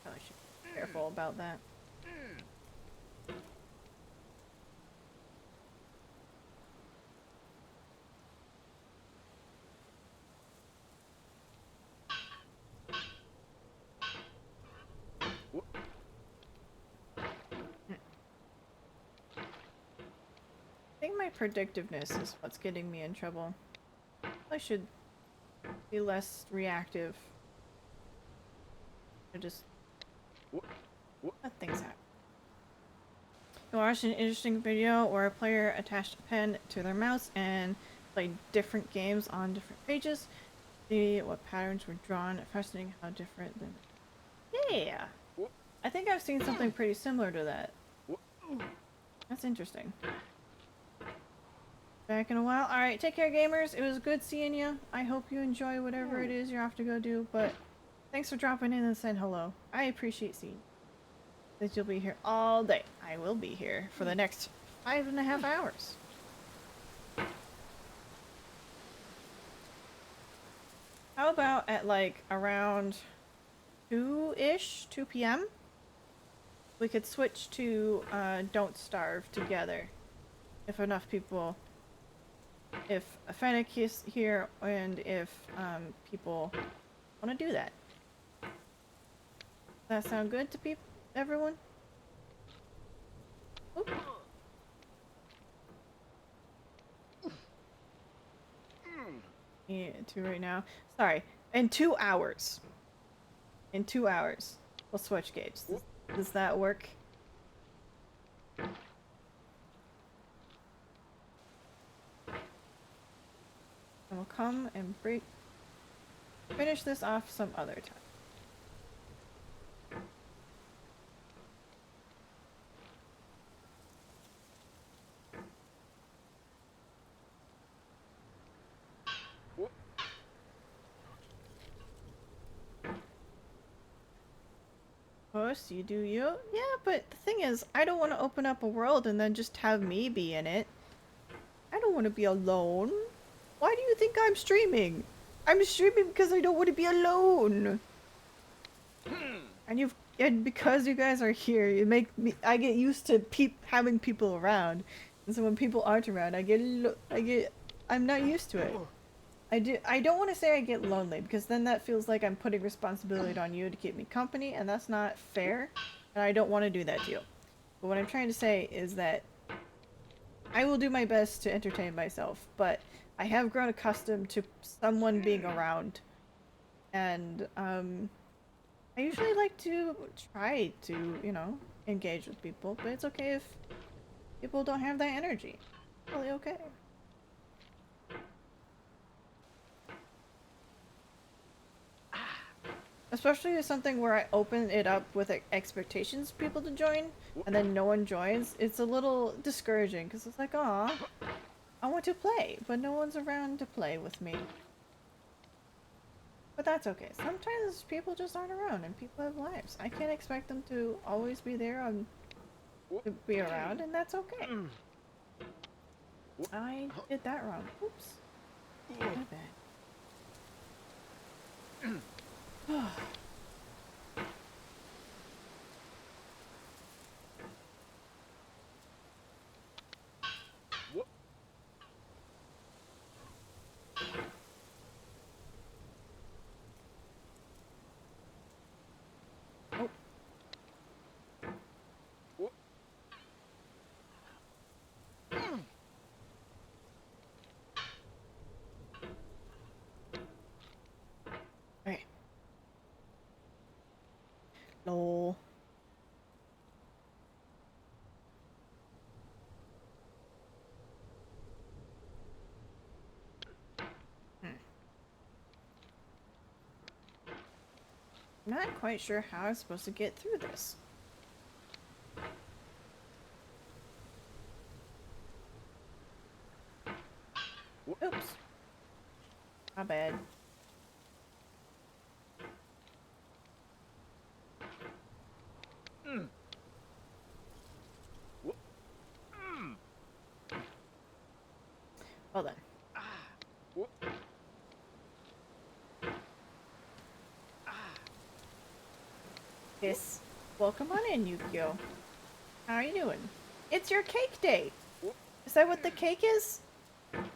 S1: Probably should be careful about that. I think my predictiveness is what's getting me in trouble. I should be less reactive. I just let things happen. I watched an interesting video where a player attached a pen to their mouse and played different games on different pages. See what patterns were drawn. Fascinating how different than Yeah. I think I've seen something pretty similar to that. That's interesting. Back in a while. Alright, take care, gamers. It was good seeing you. I hope you enjoy whatever it is you're off to go do, but thanks for dropping in and saying hello. I appreciate seeing you. That you'll be here all day. I will be here for the next 5.5 hours. How about at like around 2-ish, 2 p.m.? We could switch to Don't Starve together. If enough people... If Fennec is here and if people want to do that. Does that sound good to people, everyone? Oop. Yeah, 2 right now. Sorry, in 2 hours. In 2 hours, we'll switch games. Does that work? And we'll come and finish this off some other time. Course, you do you. Yeah, but the thing is, I don't want to open up a world and then just have me be in it. I don't want to be alone. Why do you think I'm streaming? I'm streaming because I don't want to be alone. And because you guys are here, you make me. I get used to having people around, and so when people aren't around, I'm not used to it. I don't want to say I get lonely because then that feels like I'm putting responsibility on you to keep me company, and that's not fair. And I don't want to do that to you. But what I'm trying to say is that I will do my best to entertain myself, but I have grown accustomed to someone being around, and I usually like to try to, you know, engage with people, but it's okay if people don't have that energy. Totally okay. Especially with something where I open it up with expectations for people to join, and then no one joins. It's a little discouraging, because it's like, aw, I want to play, but no one's around to play with me. But that's okay. Sometimes people just aren't around, and people have lives. I can't expect them to always be there and to be around, and that's okay. I did that wrong. Oops. My bad. Oh. Okay. Lol. Not quite sure how I'm supposed to get through this. Oops. My bad. Well then. Yes. Welcome on in, Yukio. How are you doing? It's your cake day! Is that what the cake is?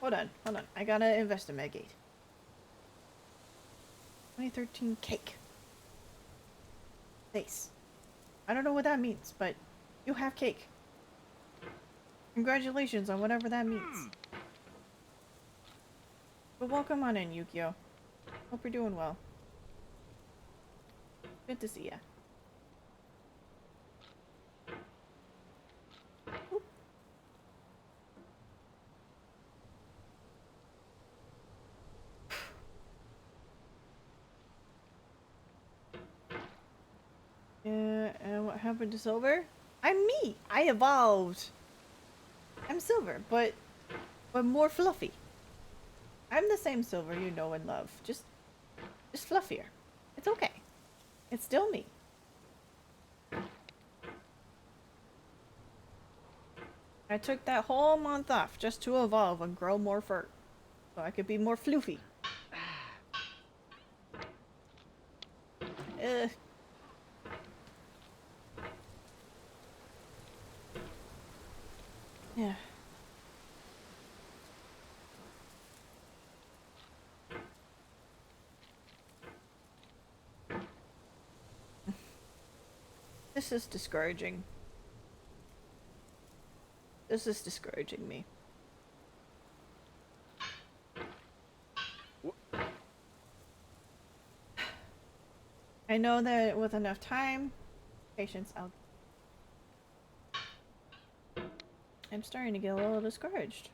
S1: Hold on, hold on. I gotta investigate. 2013 cake. Nice. I don't know what that means, but you have cake. Congratulations on whatever that means. But welcome on in, Yukio. Hope you're doing well. Good to see ya. What happened to silver? I'm me! I evolved! I'm silver, but more fluffy. I'm the same silver you know and love, just fluffier. It's okay. It's still me. I took that whole month off just to evolve and grow more fur, so I could be more floofy. Ugh. Yeah. This is discouraging. This is discouraging me. I know that with enough time, patience, I'm starting to get a little discouraged.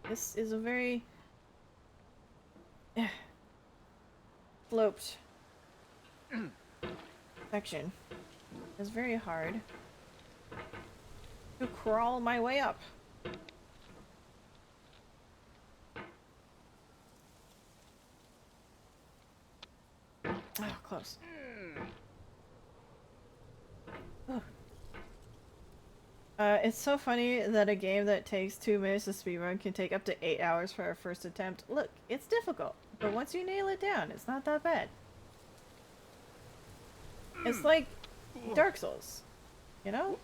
S1: This is a very sloped section. It's very hard to crawl my way up. Oh, close. Oh. It's so funny that a game that takes 2 minutes to speedrun can take up to 8 hours for our first attempt. Look, it's difficult, but once you nail it down, it's not that bad. It's like Dark Souls, you know?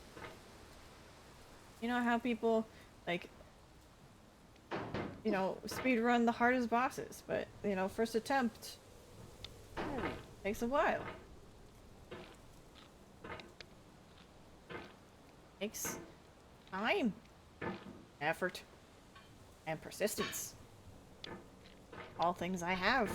S1: You know how people, like, you know, speedrun the hardest bosses, but, you know, first attempt takes a while. Takes time, effort, and persistence. All things I have.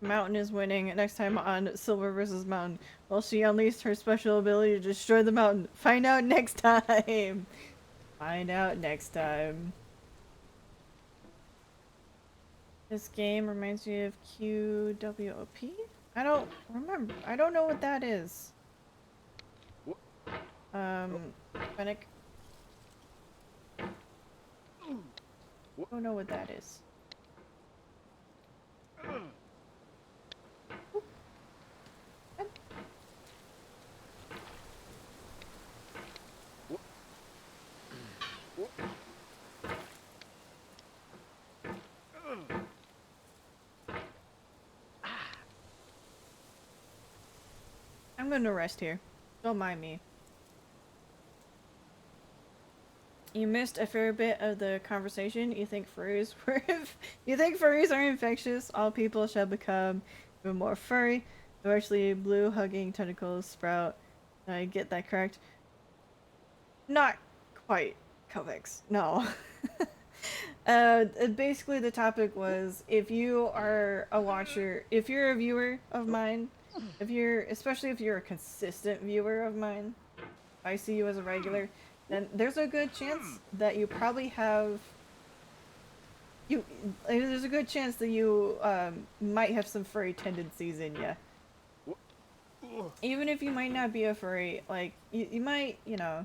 S1: Mountain is winning. Next time on Silver vs. Mountain. Will she unleash her special ability to destroy the mountain? Find out next time! Find out next time. This game reminds me of QWOP? I don't remember. I don't know what that is. Fennec. I don't know what that is. I'm gonna rest here. Don't mind me. You missed a fair bit of the conversation. You think furries were you think furries are infectious? All people shall become even more furry. Eventually blue hugging tentacles sprout. Did I get that correct? Not quite, Kovacs. No. Basically the topic was if you are a watcher, if you're a viewer of mine, especially if you're a consistent viewer of mine, I see you as a regular, then there's a good chance that you probably have there's a good chance that you might have some furry tendencies in you. Even if you might not be a furry, like you might, you know,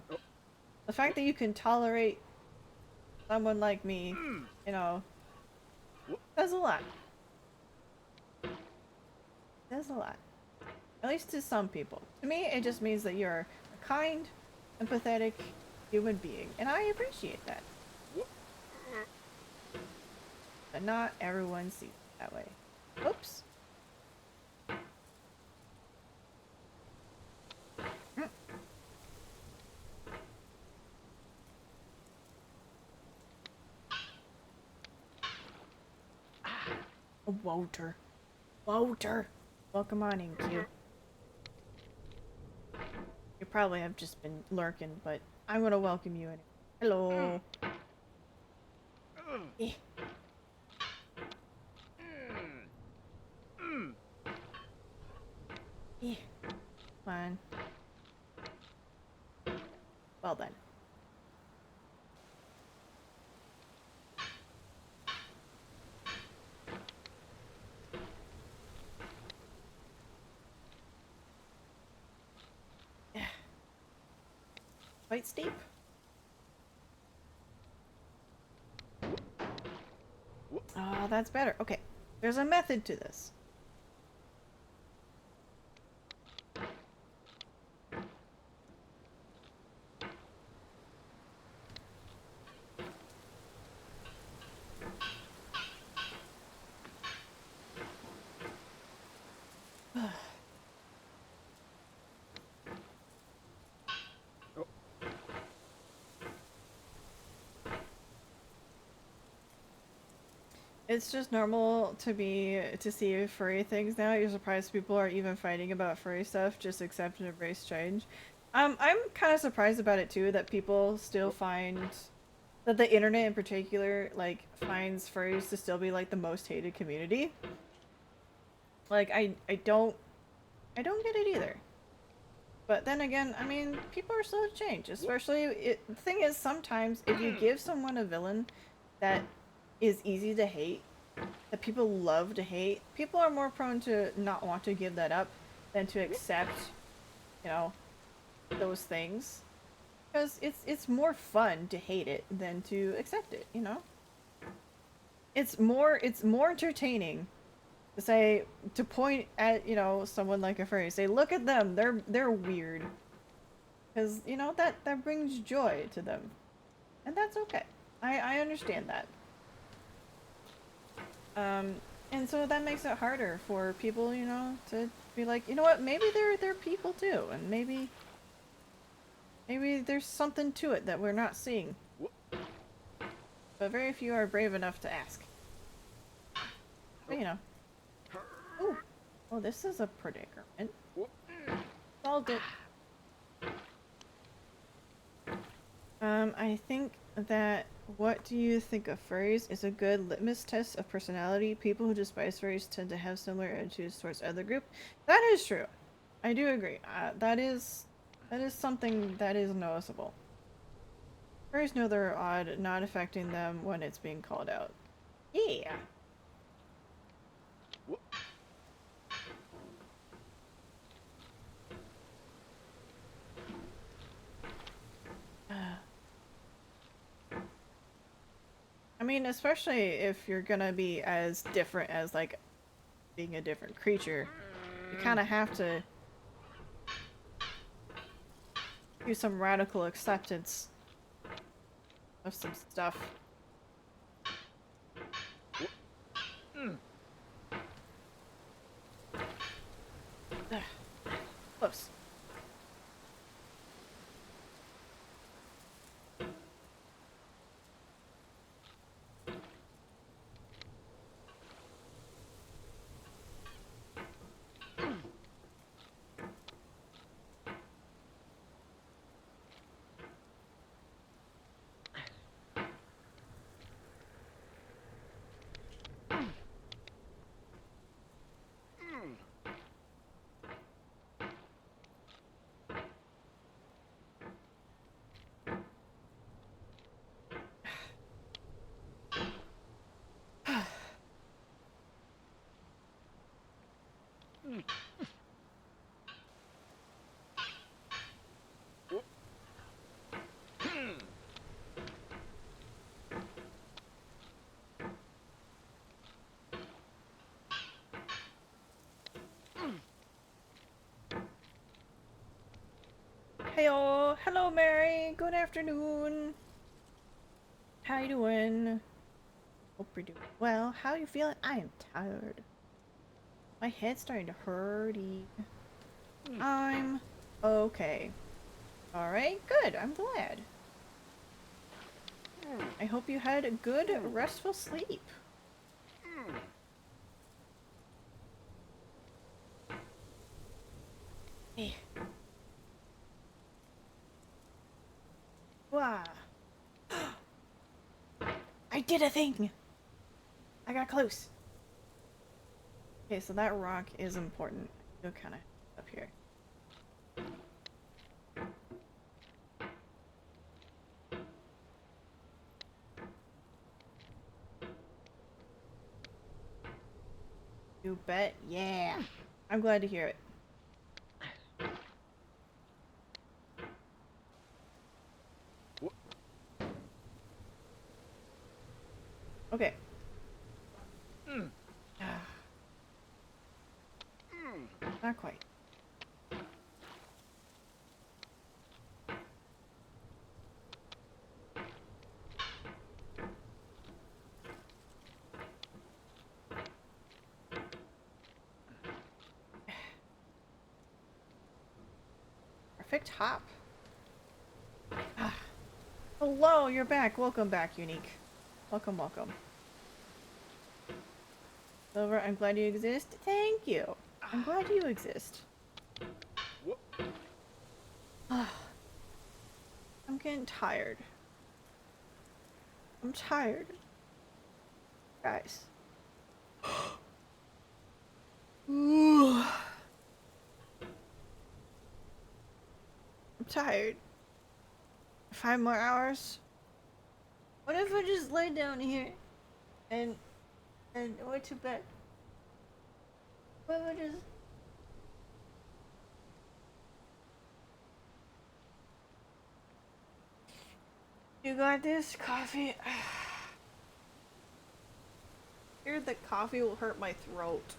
S1: the fact that you can tolerate someone like me, you know, says a lot. Says a lot. At least to some people. To me, it just means that you're a kind, empathetic human being, and I appreciate that. But not everyone sees it that way. Oops. Walter. Walter. Welcome on in, Q. You probably have just been lurking, but I'm gonna welcome you in. Hello. Yeah. Fine. Well then. Yeah. Quite steep. Oh, that's better. Okay. There's a method to this. It's just normal to see furry things now. You're surprised people are even fighting about furry stuff. Just accept and embrace change. I'm kind of surprised about it too, that people still find that the internet in particular like finds furries to still be like the most hated community. Like I don't get it either. But then again, I mean, people are slow to change. Especially the thing is, sometimes if you give someone a villain that is easy to hate, that people love to hate, people are more prone to not want to give that up than to accept, you know, those things. Because it's more fun to hate it than to accept it, you know? It's more entertaining to say, to point at, you know, someone like a furry, say, look at them, they're weird. Because, you know, that brings joy to them. And that's okay. I understand that. And so that makes it harder for people, you know, to be like, you know what, maybe they're people too, and maybe there's something to it that we're not seeing. But very few are brave enough to ask. But, you know. Ooh. Oh, this is a predicament. Solved it. I think that what do you think of furries is a good litmus test of personality. People who despise furries tend to have similar attitudes towards other group. That is true. I do agree. That is something that is noticeable. Furries know they're odd, not affecting them when it's being called out. Yeah. I mean, especially if you're gonna be as different as, like, being a different creature, you kind of have to do some radical acceptance of some stuff. Ugh. Close. Heyo, hello Mary, good afternoon. How you doing? Hope you're doing well. How are you feeling? I am tired. My head's starting to hurty. I'm okay. Alright, good, I'm glad. I hope you had a good, restful sleep. Hey. Wow. I did a thing! I got close. Okay, so that rock is important. I feel kind of here. You bet. Yeah. I'm glad to hear it. Okay. Not quite. Perfect hop. Hello, you're back. Welcome back, Unique. Welcome, welcome. Silver, I'm glad you exist. Thank you. I'm glad you exist. I'm getting tired. I'm tired. Guys. I'm tired. 5 more hours? What if I just lay down here and went to bed? What if I just... You got this, coffee? Feared that coffee will hurt my throat.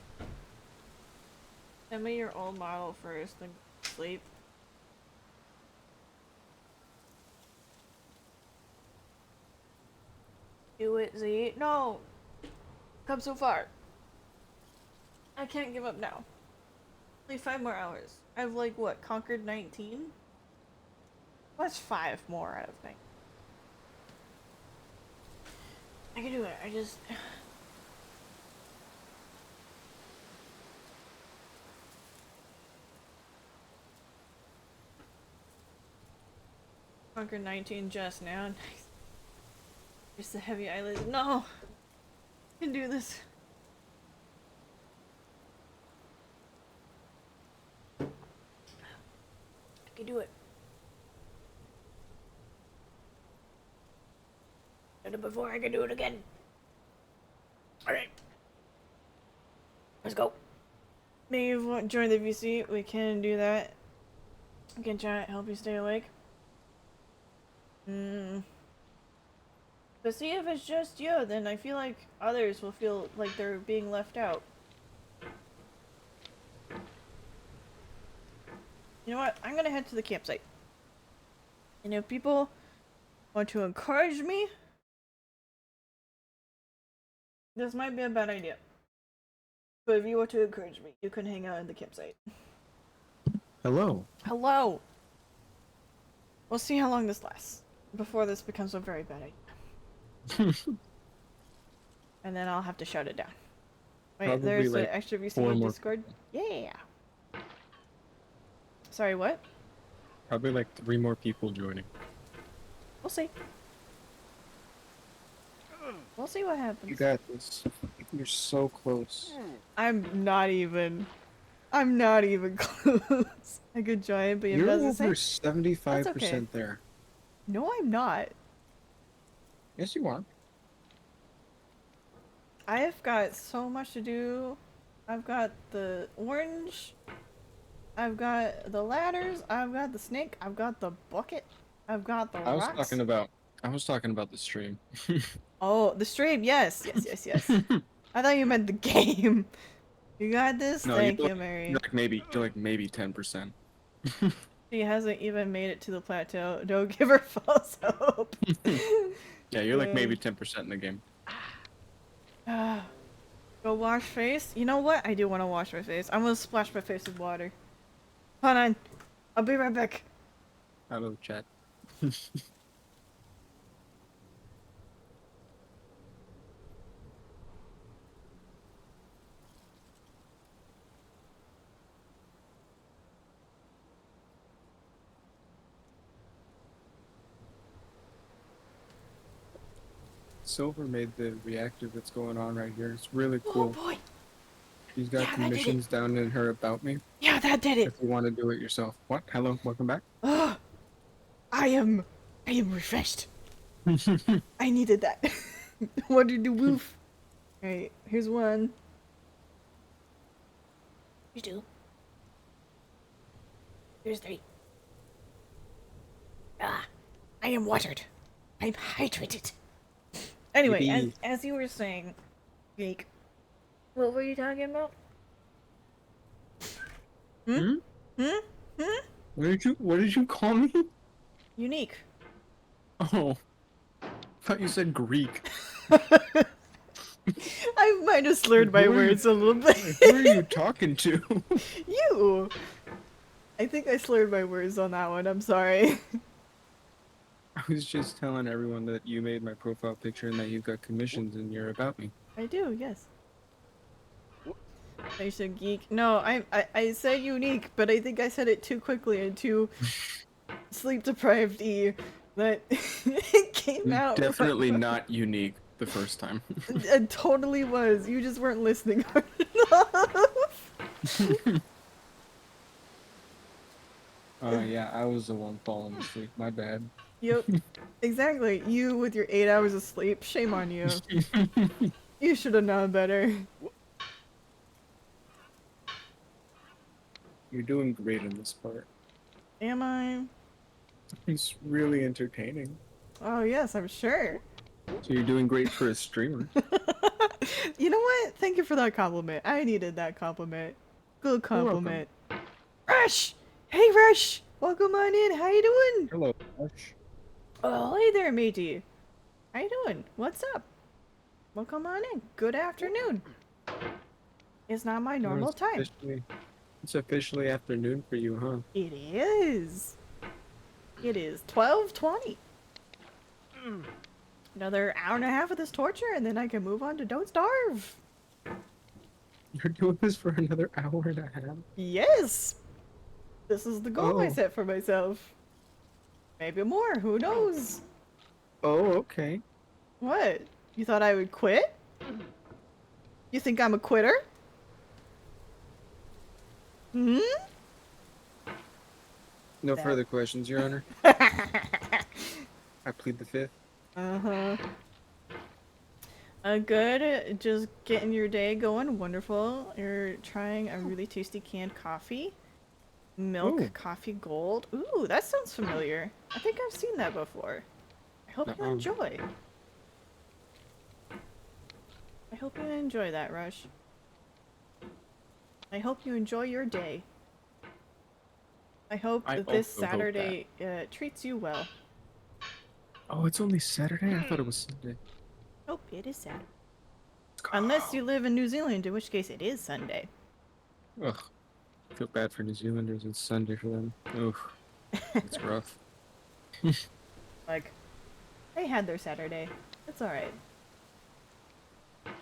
S1: Send me your old model first, then sleep. Do it, Z. No! Come so far. I can't give up now. Only 5 more hours. I've like what, conquered 19? What's 5 more out of 9? I can do it. I just... Conquered 19 just now. Nice. Just the heavy eyelids. No! I can do this. I can do it. Did it before, I can do it again. Alright. Let's go. May you join the VC? We can do that. We can try to help you stay awake. But see, if it's just you, then I feel like others will feel like they're being left out. You know what? I'm gonna head to the campsite. And if people want to encourage me, this might be a bad idea. But if you want to encourage me, you can hang out in the campsite.
S2: Hello.
S1: Hello! We'll see how long this lasts before this becomes a very bad idea. And then I'll have to shut it down. Wait,
S2: Probably
S1: there's
S2: like
S1: an extra VC
S2: 4
S1: in
S2: more.
S1: Discord? Yeah! Sorry, what?
S2: Probably like 3 more people joining.
S1: We'll see. We'll see what happens.
S4: You got this. You're so close.
S1: I'm not even close. I could join, but it
S4: You're
S1: doesn't
S4: over
S1: say.
S4: 75% there.
S1: No, I'm not.
S4: Yes, you are.
S1: I've got so much to do. I've got the orange. I've got the ladders. I've got the snake. I've got the bucket. I've got the
S2: I was
S1: rocks.
S2: talking about the stream.
S1: Oh, the stream. Yes. I thought you meant the game. You got this.
S2: No,
S1: Thank
S2: you're
S1: you, Mary.
S2: you're like maybe 10%.
S1: She hasn't even made it to the plateau. Don't give her false hope.
S2: Yeah, you're like maybe 10% in the game.
S1: Go wash face? You know what? I do want to wash my face. I'm gonna splash my face with water. Hold on. I'll be right back.
S2: Out of the chat. Silver made the reactor that's going on right here. It's really
S1: Oh
S2: cool.
S1: boy.
S2: She's got
S1: Yeah,
S2: some
S1: I did it.
S2: missions down in her about me.
S1: Yeah, Ah, that did it.
S2: if you want to do it yourself. What? Hello, welcome back.
S1: Ah, I am refreshed. I needed that. What did the woof? Alright, here's one. Here's two. Here's three. Ah, I am watered. I'm hydrated. Anyway,
S2: Yippee.
S1: as you were saying, Jake, what were you talking about?
S2: Hmm?
S1: Hmm? Hmm?
S2: What did you call me?
S1: Unique.
S2: Oh. Thought you said Greek.
S1: I might have slurred my
S2: Who are you-
S1: words a little bit.
S2: Who are you talking to?
S1: You! I think I slurred my words on that one, I'm sorry.
S2: I was just telling everyone that you made my profile picture and that you got commissions and you're about me.
S1: I do, yes. I said geek. No, I said unique, but I think I said it too quickly and too sleep deprived y that it came out.
S2: Definitely not unique the first time.
S1: It totally was. You just weren't listening hard enough.
S2: Yeah, I was the one falling asleep. My bad.
S1: Yep. Exactly. You with your 8 hours of sleep. Shame on you. You should have known better.
S2: You're doing great in this part.
S1: Am I?
S2: It's really entertaining.
S1: Oh yes, I'm sure.
S2: So you're doing great for a streamer.
S1: You know what? Thank you for that compliment. I needed that compliment. Good
S2: You're welcome.
S1: compliment. Rush! Hey Rush! Welcome on in. How you doing?
S2: Hello, Josh.
S1: Oh, hey there, matey. How you doing? What's up? Welcome on in. Good afternoon. It's not my normal time.
S2: It's officially afternoon for you, huh?
S1: It is. It is 12:20. Another hour and a half of this torture, and then I can move on to Don't Starve.
S2: You're doing this for another hour and a half?
S1: Yes! This is the goal I
S2: Oh.
S1: set for myself. Maybe more, who knows?
S2: Oh, okay.
S1: What? You thought I would quit? You think I'm a quitter? Hmm?
S2: No
S1: That-
S2: further questions, Your Honor. I plead the fifth.
S1: Uh-huh. Good. Just getting your day going. Wonderful. You're trying a really tasty canned coffee. Milk
S2: Ooh.
S1: coffee gold. Ooh, that sounds familiar. I think I've seen that before. I hope you
S2: Nuh-uh.
S1: enjoy. I hope you enjoy that, Rush. I hope you enjoy your day. I hope
S2: I
S1: that this
S2: also hope
S1: Saturday treats you well.
S2: Oh, it's only Saturday? I thought it was Sunday.
S1: Nope, it is Saturday. Unless you live in New Zealand, in which case it is Sunday.
S2: Ugh. I feel bad for New Zealanders. It's Sunday for them. Ugh. It's rough.
S1: Like, they had their Saturday. It's alright.
S2: Let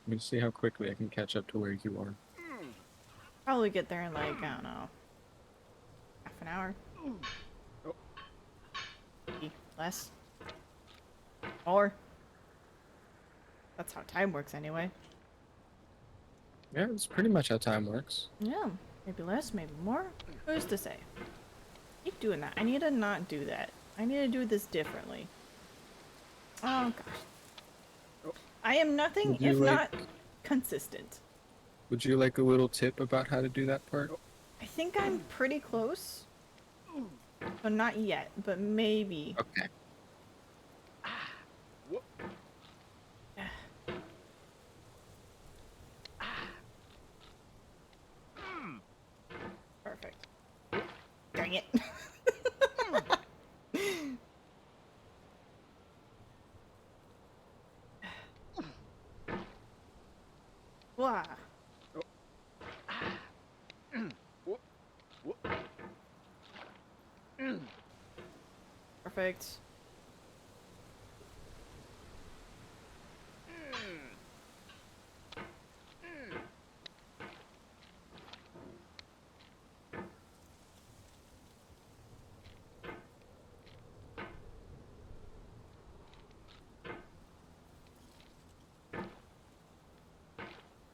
S2: me see how quickly I can catch up to where you are.
S1: Probably get there in like, I don't know, half an hour. Maybe less. Or. That's how time works anyway.
S2: Yeah, it's pretty much how time works.
S1: Yeah, maybe less, maybe more. Who's to say? Keep doing that. I need to not do that. I need to do this differently. Oh gosh. I am nothing
S2: Would you
S1: if
S2: like-
S1: not consistent.
S2: Would you like a little tip about how to do that part?
S1: I think I'm pretty close. But not yet, but maybe.
S2: Okay.
S1: Perfect. Dang it. Wow. Perfect.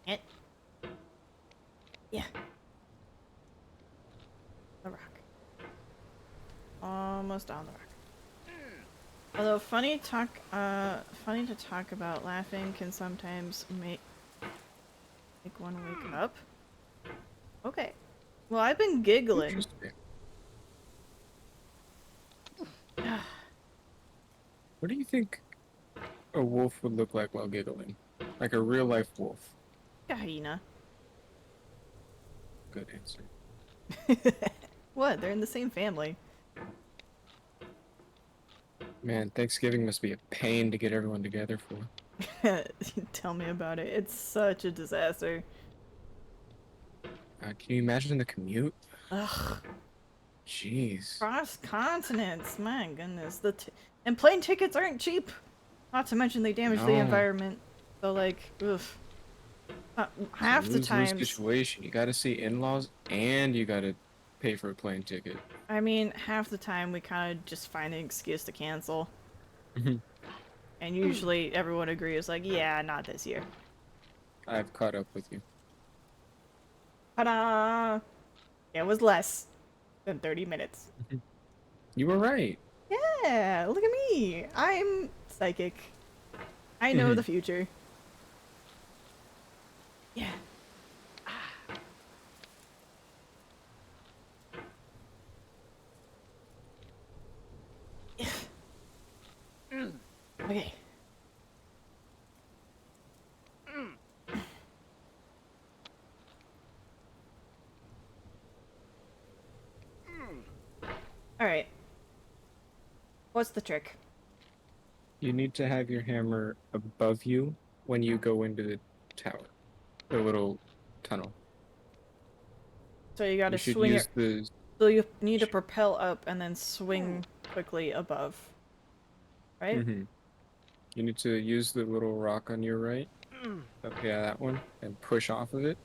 S1: It. Yeah. almost on the rock. Although funny to talk about, laughing can sometimes make one wake up. Okay. Well, I've been giggling.
S4: Interesting. What do you think a wolf would look like while giggling? Like a real life wolf.
S1: A hyena.
S4: Good answer.
S1: What? They're in the same family.
S4: Man, Thanksgiving must be a pain to get everyone together for.
S1: Tell me about it. It's such a disaster.
S4: Can you imagine the commute?
S1: Ugh.
S4: Jeez.
S1: Cross continents. My goodness. And plane tickets aren't cheap. Not to mention they damage the
S4: No.
S1: environment. So like, oof. Half the
S4: Lose-lose
S1: times.
S4: situation. You gotta see in-laws and you gotta pay for a plane ticket.
S1: I mean, half the time we kind of just find an excuse to cancel. And usually everyone agrees, like, yeah, not this year.
S4: I've caught up with you.
S1: Ta-da! It was less than 30 minutes.
S4: You were right.
S1: Yeah, look at me. I'm psychic. I know the future. Yeah. Okay. Alright. What's the trick?
S4: You need to have your hammer above you when you go into the tower. The little tunnel.
S1: So you gotta
S4: You should
S1: swing
S4: use
S1: it.
S4: the...
S1: So you need to propel up and then swing quickly above. Right?
S4: You need to use the little rock on your right. Okay, yeah, that one. And push off of it.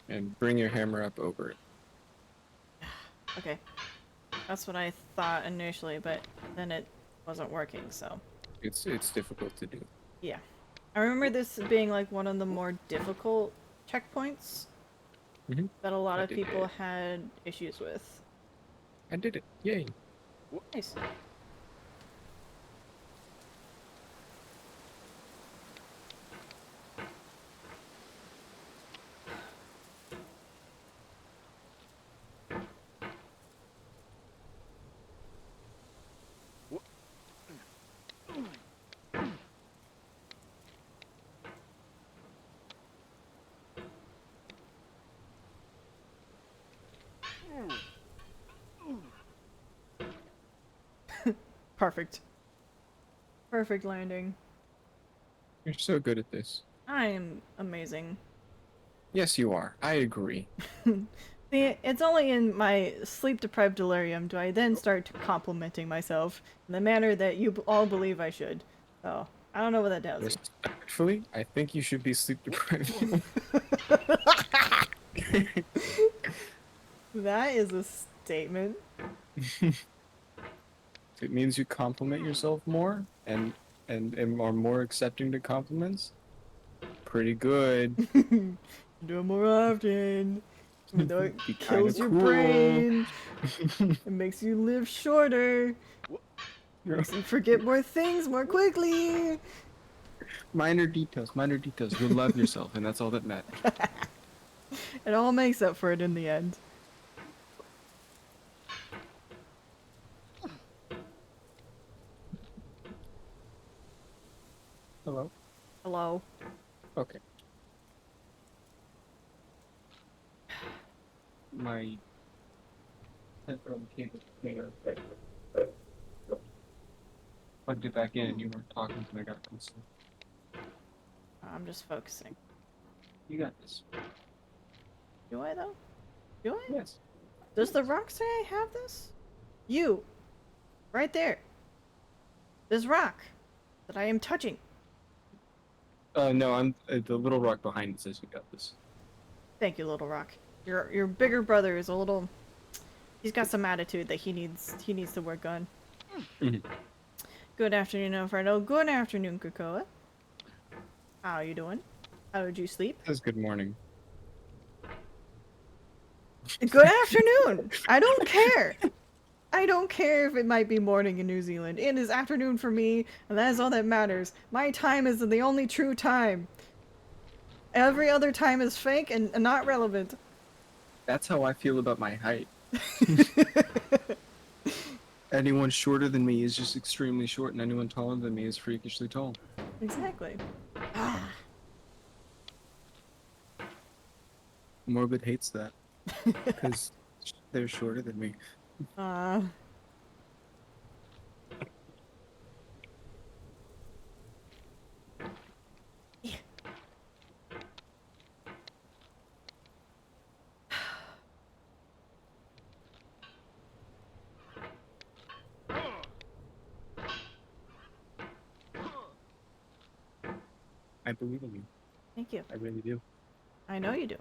S4: And bring your hammer up over it.
S1: Okay. That's what I thought initially, but then it wasn't working, so.
S4: It's difficult to do.
S1: Yeah. I remember this being like one of the more difficult checkpoints that a lot
S4: I
S1: of
S4: did
S1: people
S4: it.
S1: had issues with.
S4: I did it. Yay.
S1: Nice. Perfect. Perfect landing.
S4: You're so good at this.
S1: I am amazing.
S4: Yes, you are. I agree.
S1: See, it's only in my sleep-deprived delirium do I then start complimenting myself in the manner that you all believe I should. So, I don't know what that tells you.
S4: Respectfully, I think you should be sleep deprived.
S1: That is a statement.
S4: It means you compliment yourself more and are more accepting to compliments. Pretty good.
S1: Do it more often. Even though it
S4: Be
S1: kills
S4: kinda
S1: your
S4: cool.
S1: brain. It makes you live shorter. Makes you forget more things more quickly.
S4: Minor details, minor details. You'll love yourself, and that's all that matters.
S1: It all makes up for it in the end.
S4: Hello?
S1: Hello.
S4: Okay. My headphone cable plugged it back in and you weren't talking and I got concerned.
S1: I'm just focusing.
S4: You got this.
S1: Do I though? Do I?
S4: Yes.
S1: Does the rock say I have this? You. Right there. This rock that I am touching.
S4: No, I'm the little rock behind it says you got this.
S1: Thank you, little rock. Your bigger brother is a little. He's got some attitude that he needs to work on. Good afternoon, Alfredo. Good afternoon, Krakoa. How are you doing? How did you sleep?
S4: It says good morning.
S1: Good afternoon. I don't care. I don't care if it might be morning in New Zealand. It is afternoon for me, and that is all that matters. My time is the only true time. Every other time is fake and not relevant.
S2: That's how I feel about my height. Anyone shorter than me is just extremely short, and anyone taller than me is freakishly tall.
S1: Exactly.
S2: Morbid hates that because they're shorter than me.
S1: Uh,
S2: I believe in you.
S1: Thank you.
S2: I really do.
S1: I know you do.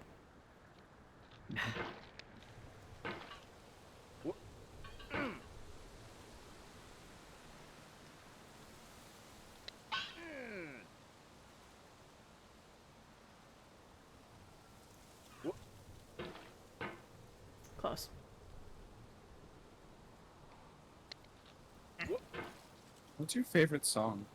S1: Close.
S2: What's your favorite song?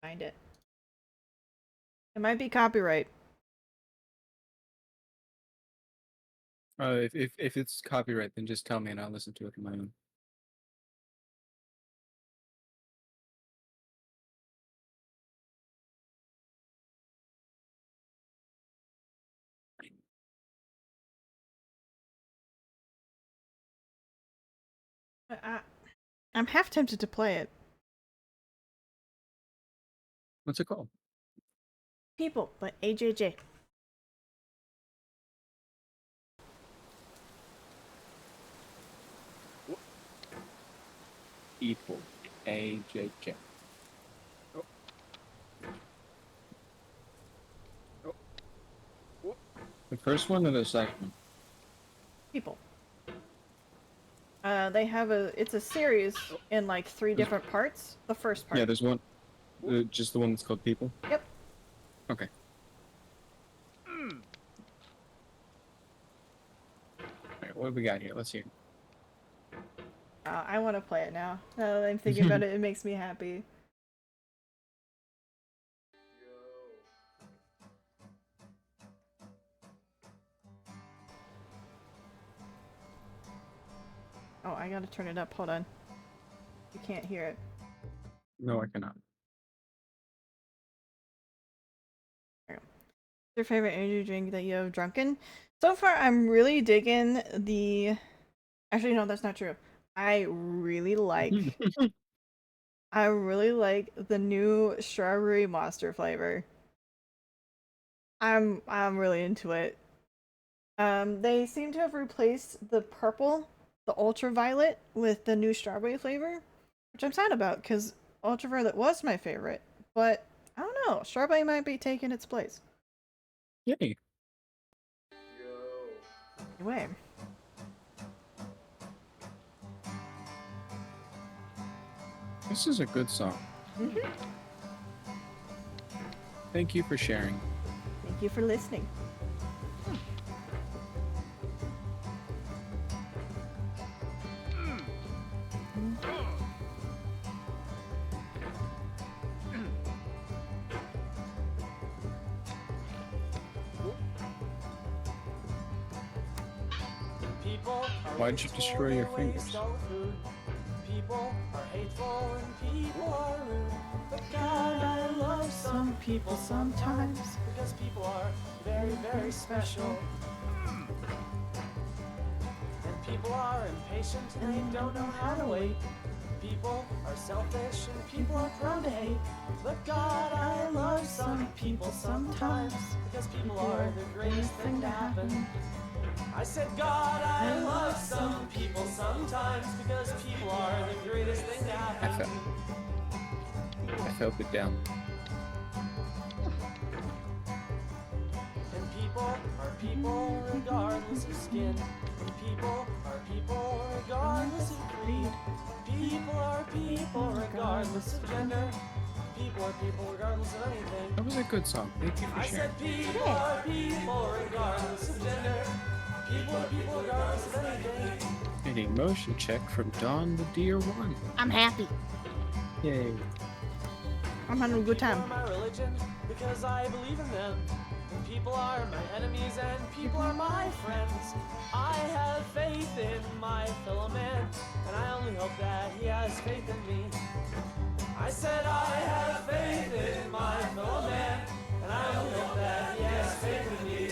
S1: Find it. It might be copyright.
S2: If it's copyright, then just tell me and I'll listen to it on my own.
S1: I'm half tempted to play it.
S2: What's it called?
S1: People, but AJJ.
S2: Equal. AJJ. Oh. Oh. Oh. The first one or the second one?
S1: People. They have it's a series in like 3 different parts. The first part.
S2: Yeah, there's one. Just the one that's called People?
S1: Yep.
S2: Okay. Alright, what do we got here? Let's hear.
S1: I want to play it now. Now that I'm thinking about it, it makes me happy. Oh, I gotta turn it up. Hold on. You can't hear it.
S2: No, I cannot.
S1: What's your favorite energy drink that you have drunken? So far, I'm really digging the... Actually, no, that's not true. I really like the new strawberry monster flavor. I'm really into it. They seem to have replaced the purple, the ultraviolet, with the new strawberry flavor, which I'm sad about because ultraviolet was my favorite. But I don't know, strawberry might be taking its place.
S2: Yay.
S1: Anyway.
S2: This is a good song. Thank you for sharing.
S1: Thank you for listening.
S2: Why'd you destroy your fingers?
S5: People are hateful and people are rude. But God, I love some people sometimes because people are very, very special. And people are impatient and they don't know how to wait. People are selfish and people are prone to hate. But God, I love some people sometimes because people are the greatest thing to happen. I said, God, I love some people sometimes because people are the greatest thing to happen.
S2: I felt it down.
S5: And people are people regardless of skin. People are people regardless of creed. People are people regardless of gender. People are people regardless of anything.
S4: That was a good song. Thank you for
S5: I
S4: sharing.
S5: said people are people regardless of gender. People are people regardless of anything.
S4: An emotion check from Dawn the Deer One.
S1: I'm happy.
S4: Yay.
S1: I'm having a good
S5: People
S1: time.
S5: are my religion because I believe in them. And people are my enemies and people are my friends. I have faith in my fellow man, and I only hope that he has faith in me. I said I have faith in my fellow man, and I only hope that he has faith in me.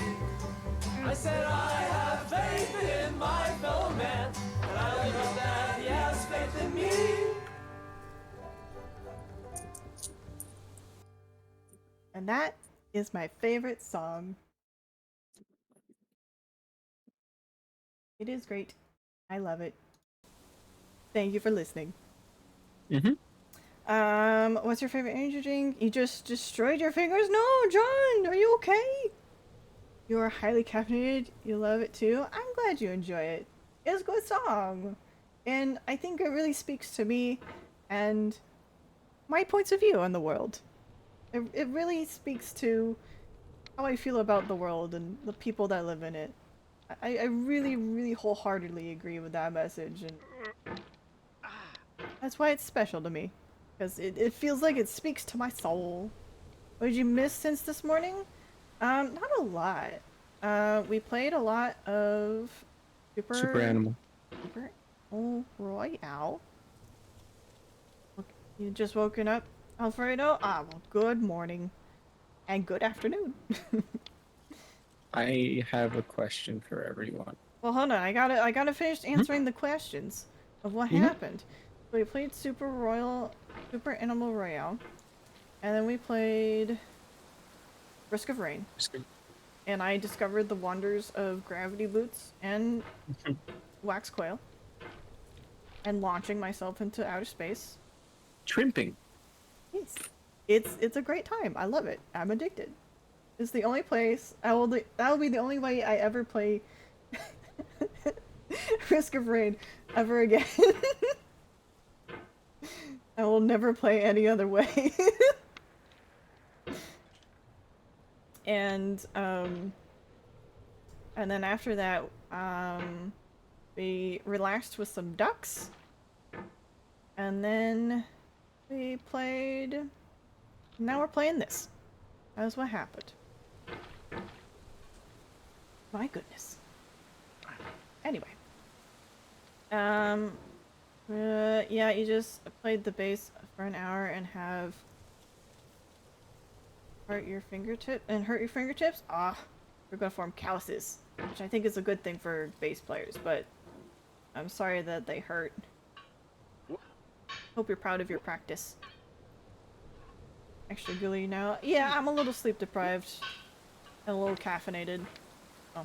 S5: I said I have faith in my fellow man, and I only hope that he has faith in me.
S1: And that is my favorite song. It is great. I love it. Thank you for listening. What's your favorite energy drink? You just destroyed your fingers? No, John, are you okay? You are highly caffeinated. You love it too. I'm glad you enjoy it. It's a good song. And I think it really speaks to me and my points of view on the world. It really speaks to how I feel about the world and the people that live in it. I really, really wholeheartedly agree with that message, and that's why it's special to me. Because it feels like it speaks to my soul. What did you miss since this morning? Not a lot. We played a lot of
S4: Super Animal.
S1: Super Royale. You just woken up, Alfredo? Ah, well, good morning. And good afternoon.
S4: I have a question for everyone.
S1: Well, hold on. I gotta finish answering the questions of what happened. So we played Super Animal Royale, and then we played Risk of Rain, and I discovered the wonders of gravity boots and wax quail, and launching myself into outer space.
S4: Trimping.
S1: Yes, it's a great time. I love it. I'm addicted. It's the only place that will be the only way I ever play Risk of Rain ever again. I will never play any other way. and then after that, we relaxed with some ducks. And then we played. Now we're playing this. That's what happened. My goodness. Anyway. Yeah, you just played the bass for an hour and have hurt your fingertips? Ah, you're gonna form calluses, which I think is a good thing for bass players, but I'm sorry that they hurt. Hope you're proud of your practice. Extra gooey now. Yeah, I'm a little sleep deprived and a little caffeinated. Oh.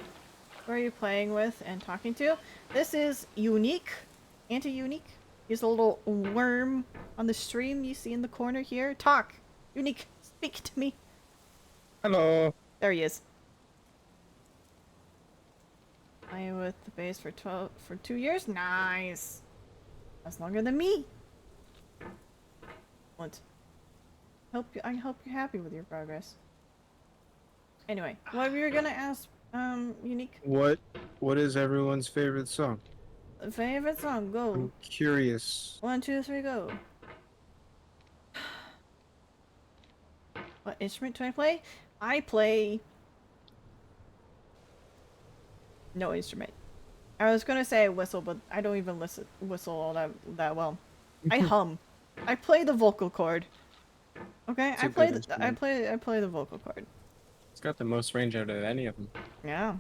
S1: Who are you playing with and talking to? This is Unique. Anti-Unique. He's a little worm on the stream you see in the corner here. Talk! Unique, speak to me.
S4: Hello.
S1: There he is. Playing with the bass for 2 years? Nice! That's longer than me. What? I hope you're happy with your progress. Anyway, what were you gonna ask, Unique?
S2: What is everyone's favorite song?
S1: Favorite song, go.
S2: I'm curious.
S1: 1, 2, 3, go. What instrument do I play? I play no instrument. I was gonna say I whistle, but I don't even whistle all that well. I hum. I play the vocal cord. Okay,
S4: It's a
S1: I play
S4: good instrument.
S1: I play the vocal cord.
S4: It's got the most range out of any of them.
S1: Yeah.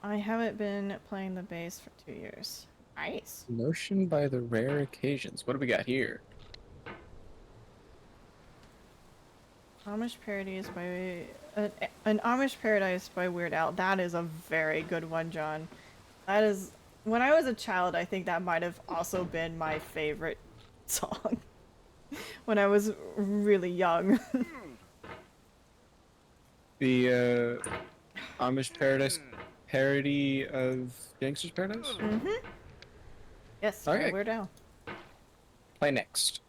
S1: I haven't been playing the bass for 2 years. Nice.
S4: Motion by the rare occasions. What do we got here?
S1: Amish Parodies by an Amish Paradise by Weird Al. That is a very good one, John. That is, when I was a child, I think that might have also been my favorite song. when I was really young.
S4: The Amish Paradise parody of Gangster's Paradise?
S1: Mm-hmm. Yes,
S4: Okay.
S1: we're down.
S4: Play next.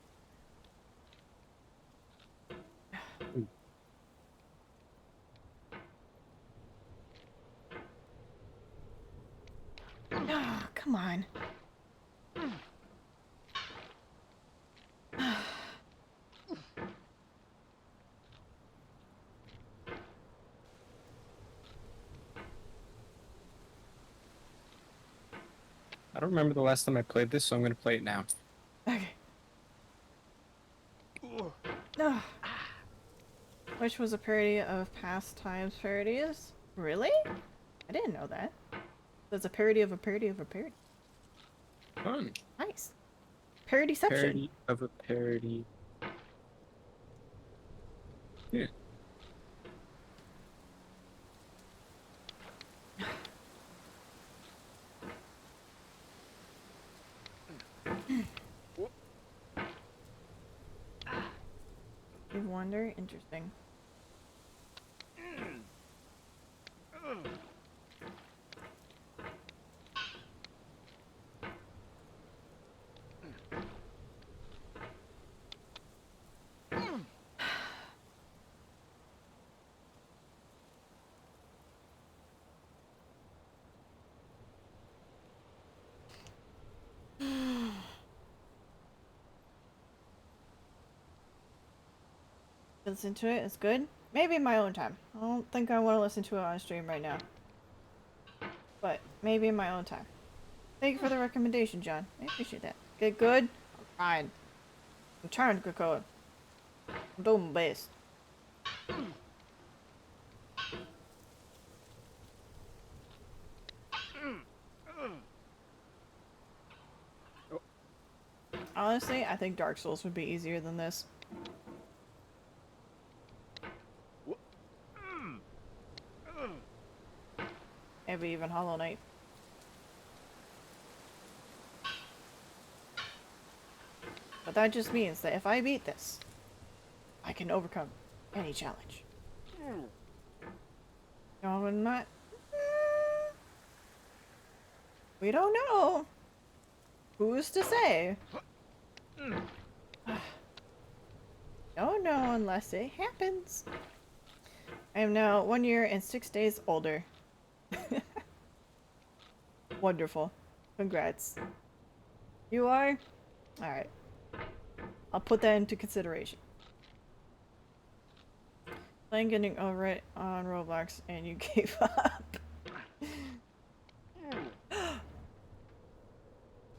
S1: Ah, come on.
S4: I don't remember the last time I played this, so I'm gonna play it now.
S1: Okay. Ah. Which was a parody of Past Times parodies? Really? I didn't know that. That's a parody of a parody of a parody.
S4: Fun.
S1: Nice. Parodyception.
S4: Parody of a parody. Yeah.
S1: You wonder? Interesting. Listen to it, it's good. Maybe in my own time. I don't think I want to listen to it on stream right now. But maybe in my own time. Thank you for the recommendation, John. I appreciate that. Get good? I'm trying. I'm trying to get going. I'm doing my best. Honestly, I think Dark Souls would be easier than this. Maybe even Hollow Knight. But that just means that if I beat this, I can overcome any challenge. No, I'm not. We don't know. Who's to say? Don't know unless it happens. I am now 1 year and 6 days older. Wonderful. Congrats. You are? Alright. I'll put that into consideration. Playing getting over it on Roblox and you gave up.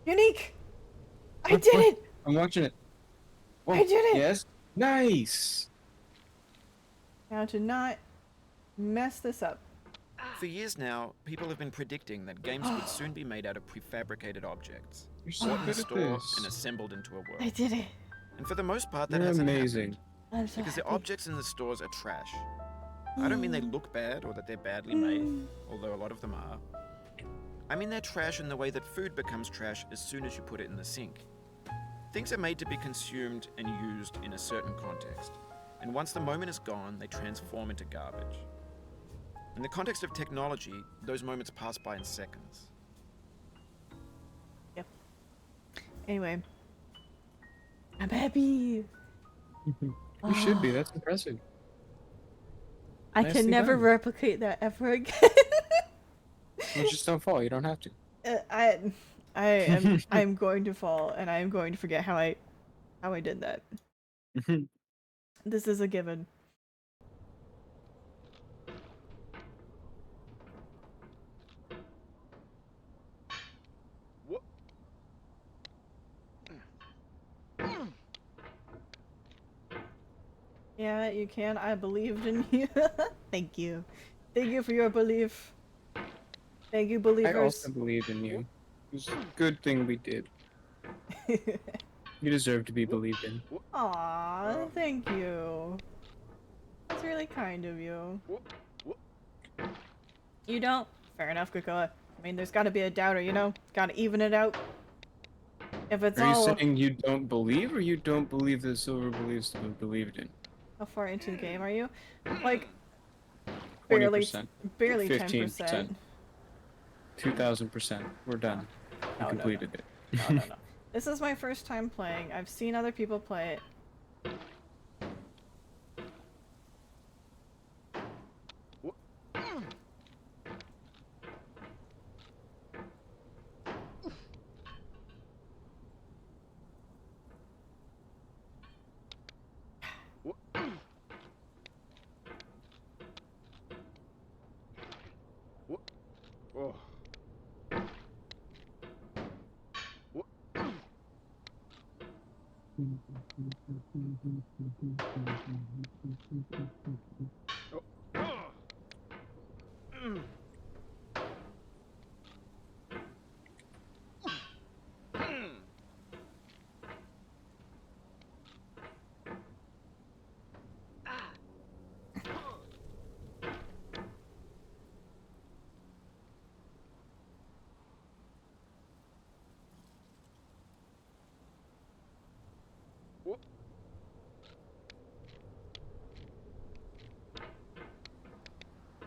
S1: Unique! I did it!
S4: I'm watching it. Oh,
S1: I did it!
S4: Yes. Nice.
S1: Now to not mess this up.
S3: For years now, people have been predicting that games would soon be made out of prefabricated objects,
S4: You're so
S3: bought in a
S4: good at
S3: store
S4: this.
S3: and assembled into a world.
S1: I did it.
S3: And for the most part, that
S4: You're
S3: hasn't
S4: amazing.
S1: I'm so
S3: because the
S1: happy.
S3: objects in the stores are trash. I don't mean they look bad or that they're badly made, although a lot of them are. I mean they're trash in the way that food becomes trash as soon as you put it in the sink. Things are made to be consumed and used in a certain context, and once the moment is gone, they transform into garbage. In the context of technology, those moments pass by in seconds.
S1: Yep. Anyway. I'm happy.
S4: You should be. That's impressive.
S1: I
S4: Nicely
S1: can never
S4: done.
S1: replicate that ever again.
S4: Well, just don't fall. You don't have to.
S1: I'm going to fall and I am going to forget how I did that. This is a given. Yeah, you can. I believed in you. Thank you. Thank you for your belief. Thank you,
S4: I
S1: believers.
S4: also believe in you. It was a good thing we did. You deserve to be believed in.
S1: Aw, thank you. That's really kind of you. You don't? Fair enough, Krakoa. I mean, there's gotta be a doubter, you know? Gotta even it out. If it's
S4: Are you
S1: all
S4: saying you don't believe, or you don't believe that Silver believes to be believed in?
S1: how far into the game are you? Like
S4: 20%,
S1: barely
S4: 15%,
S1: 10%.
S4: 2,000%. We're done. We
S1: No, no, no.
S4: completed it.
S1: No, no, no. This is my first time playing. I've seen other people play it.
S3: Oh.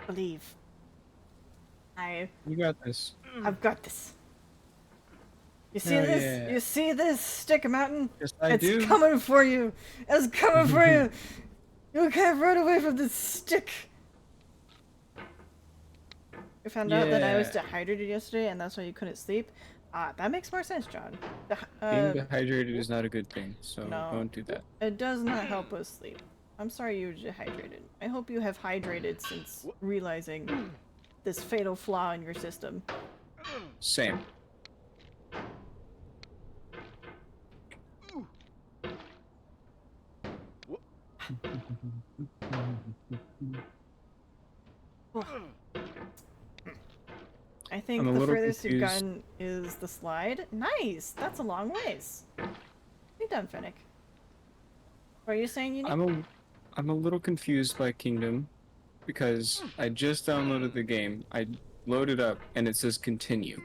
S1: Believe.
S4: You got this.
S1: I've got this. You see
S4: Hell
S1: this?
S4: yeah.
S1: You see this stick mountain?
S4: Yes, I
S1: It's
S4: do.
S1: coming for you. It's coming for you. You can't run away from this stick. I found out that I was
S4: Yeah.
S1: dehydrated yesterday, and that's why you couldn't sleep. That makes more sense, John.
S4: Being dehydrated is not a good thing, so
S1: no.
S4: don't do that.
S1: It does not help with sleep. I'm sorry you were dehydrated. I hope you have hydrated since realizing this fatal flaw in your system.
S4: Same.
S1: I think
S4: I'm a
S1: the
S4: little
S1: furthest you've
S4: confused.
S1: gotten is the slide. Nice! That's a long ways. You done, Finnick. What are you saying you need?
S4: I'm a little confused by Kingdom because I just downloaded the game. I loaded up and it says continue.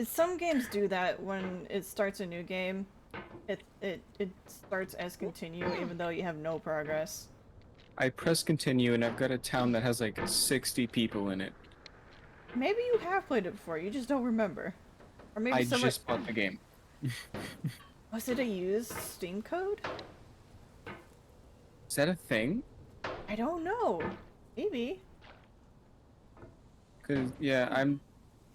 S1: Some games do that when it starts a new game. It starts as continue even though you have no progress.
S4: I press continue and I've got a town that has like 60 people in it.
S1: Maybe you have played it before, you just don't remember. Or maybe
S4: I
S1: someone...
S4: just bought the game.
S1: Was it a used Steam code?
S4: Is that a thing?
S1: I don't know. Maybe.
S4: Cause yeah, I'm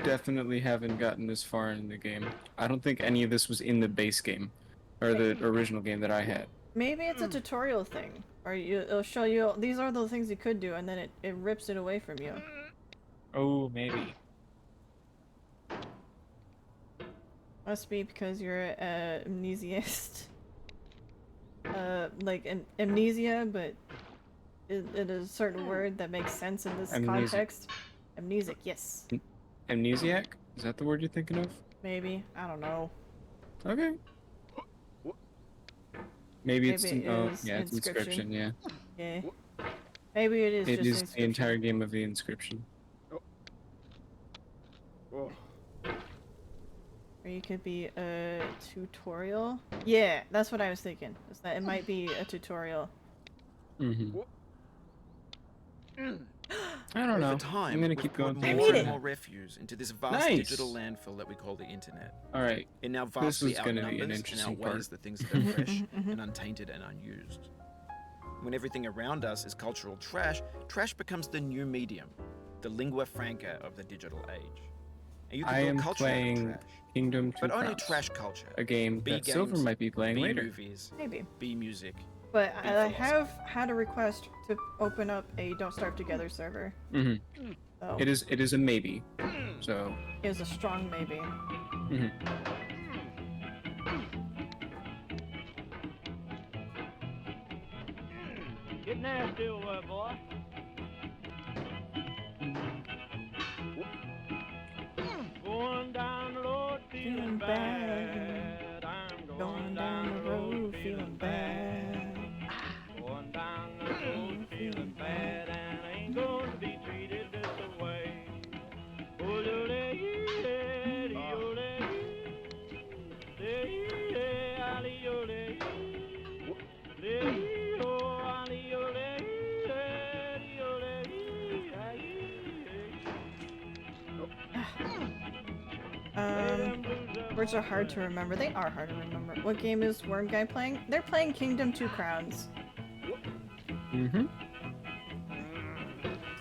S4: definitely haven't gotten this far in the game. I don't think any of this was in the base game, or the original game that I had.
S1: Maybe it's a tutorial thing. Or it'll show you, these are the things you could do, and then it rips it away from you.
S4: Oh, maybe.
S1: Must be because you're a amnesiast. Like an amnesia, but it is a certain word that makes sense in this
S4: Amnesic.
S1: context. Amnesic, yes.
S4: Amnesiac? Is that the word you're thinking of?
S1: Maybe. I don't know.
S4: Okay. Maybe it's
S1: Maybe it is
S4: yeah, it's
S1: inscription.
S4: inscription. Yeah,
S1: Yeah. Maybe it is
S4: it
S1: just
S4: is the
S1: inscription.
S4: entire game of the inscription.
S3: Oh.
S1: Or you could be a tutorial. Yeah, that's what I was thinking. Is that it might be a tutorial.
S4: Mm-hmm. I don't know.
S3: Over time,
S4: I'm gonna
S3: we've
S4: keep
S3: poured
S4: going.
S1: I
S3: more
S1: need
S3: and
S1: it.
S3: more refuse into this vast
S4: Nice.
S3: digital landfill that we call the internet.
S4: All right.
S3: It now
S4: This
S3: vastly
S4: is gonna be an
S3: outnumbers and
S4: interesting
S3: outweighs
S4: part.
S3: the things that are fresh and untainted and unused. When everything around us is cultural trash, trash becomes the new medium, the lingua franca of the digital age. And you can
S4: I
S3: build
S4: am
S3: culture out of
S4: playing
S3: trash,
S4: Kingdom 2
S3: but only
S4: Crowns,
S3: trash culture.
S4: a game
S3: B
S4: that Silver
S3: games,
S4: might be playing
S3: B
S4: later.
S3: movies,
S1: Maybe.
S3: B music.
S1: But
S3: Be
S1: I
S3: philosophy.
S1: have had a request to open up a Don't Starve Together server.
S4: Mm-hmm.
S1: So
S4: It is a maybe. So.
S1: it was a strong maybe.
S4: Mm-hmm.
S6: Get nasty over there, boy. Going down the road feeling bad. I'm
S1: Going down the road feeling bad.
S6: Going down the road feeling bad, and I ain't going to be treated this way.
S1: Words are hard to remember. They are hard to remember. What game is Worm Guy playing? They're playing Kingdom Two Crowns.
S4: Mm-hmm.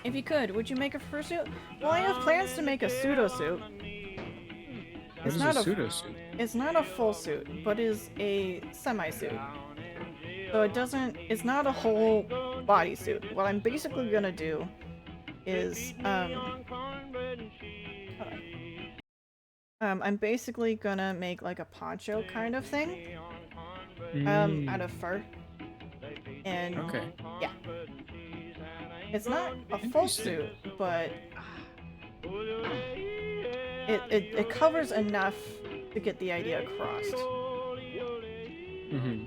S1: If you could, would you make a fursuit? Well, I have plans to make a pseudo suit.
S4: What
S1: It's
S4: is
S1: not
S4: a
S1: a
S4: pseudo suit?
S1: It's not a full suit, but is a semi-suit. So it doesn't. It's not a whole bodysuit. What I'm basically gonna do is I'm basically gonna make like a poncho kind of thing out of fur. And
S4: Okay.
S1: yeah. It's not a full suit, but it covers enough to get the idea across.
S4: Mm-hmm.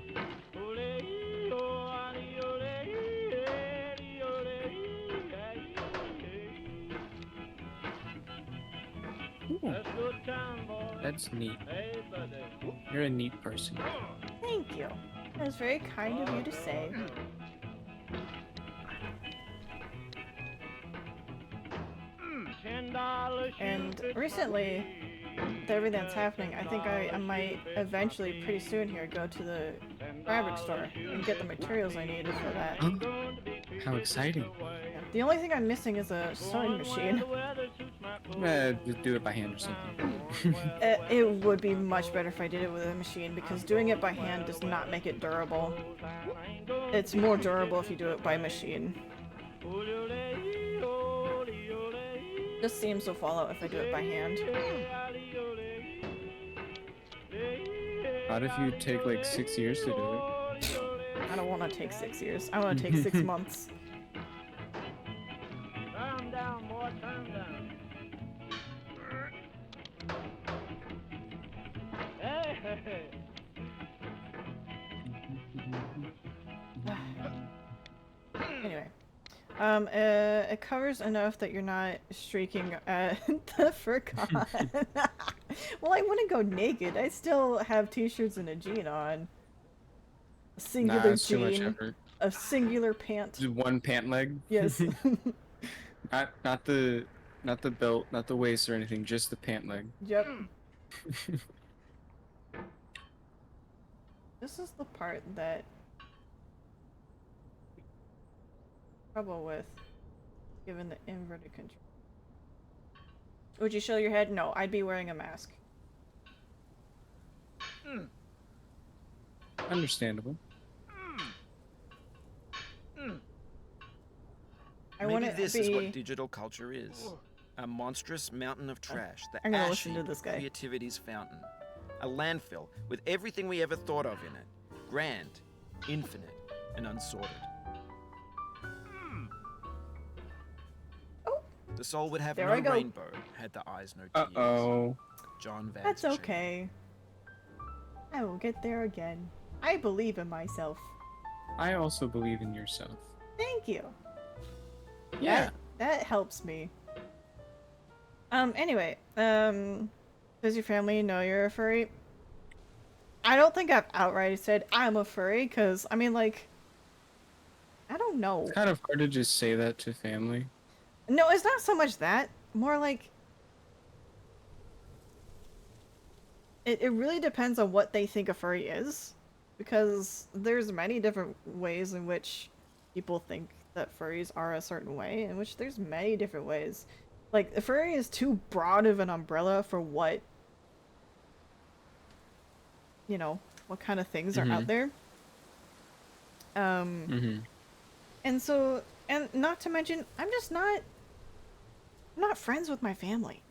S4: That's neat. You're a neat person.
S1: Thank you. That was very kind of you to say. And recently, with everything that's happening, I think I might eventually, pretty soon here, go to the fabric store and get the materials I needed for that.
S4: Huh? How exciting.
S1: Yeah. The only thing I'm missing is a sewing machine.
S4: Just do it by hand or something.
S1: It would be much better if I did it with a machine, because doing it by hand does not make it durable. It's more durable if you do it by machine. Just seems to fall out if I do it by hand.
S4: What if you take like 6 years to do it?
S1: I don't want to take 6 years. I want to take 6 months.
S6: Calm down, boy, calm down. Hey!
S1: Anyway. It covers enough that you're not streaking at the furcon. Well, I wouldn't go naked. I still have t-shirts and a jean on. A singular
S4: it's too much
S1: jean.
S4: effort.
S1: A singular pant.
S4: Just one pant leg?
S1: Yes.
S4: Not the belt, not the waist or anything, just the pant leg.
S1: Yep. This is the part that trouble with, given the inverted control. Would you show your head? No, I'd be wearing a mask.
S4: Understandable.
S1: I want
S3: Maybe
S1: it
S3: this
S1: to
S3: is
S1: be...
S3: what digital culture is. A monstrous mountain of trash. The
S1: I'm gonna
S3: ash
S1: listen to
S3: heap
S1: this
S3: of
S1: guy.
S3: creativity's fountain. A landfill with everything we ever thought of in it. Grand, infinite, and unsorted.
S1: Oh.
S3: The soul would have
S1: There
S3: no
S1: I go.
S3: rainbow, had the eyes no tears.
S4: Uh-oh.
S3: John Vance.
S1: That's okay. I will get there again. I believe in myself.
S4: I also believe in yourself.
S1: Thank you.
S4: Yeah.
S1: That helps me. Anyway, does your family know you're a furry? I don't think I've outright said I'm a furry, because, I mean, like, I don't know.
S4: It's kind of hard to just say that to family.
S1: No, it's not so much that. More like... It really depends on what they think a furry is. Because there's many different ways in which people think that furries are a certain way, in which there's many different ways. Like, a furry is too broad of an umbrella for what, you know, what kind of things are out there. And so, and not to mention, I'm not friends with my family.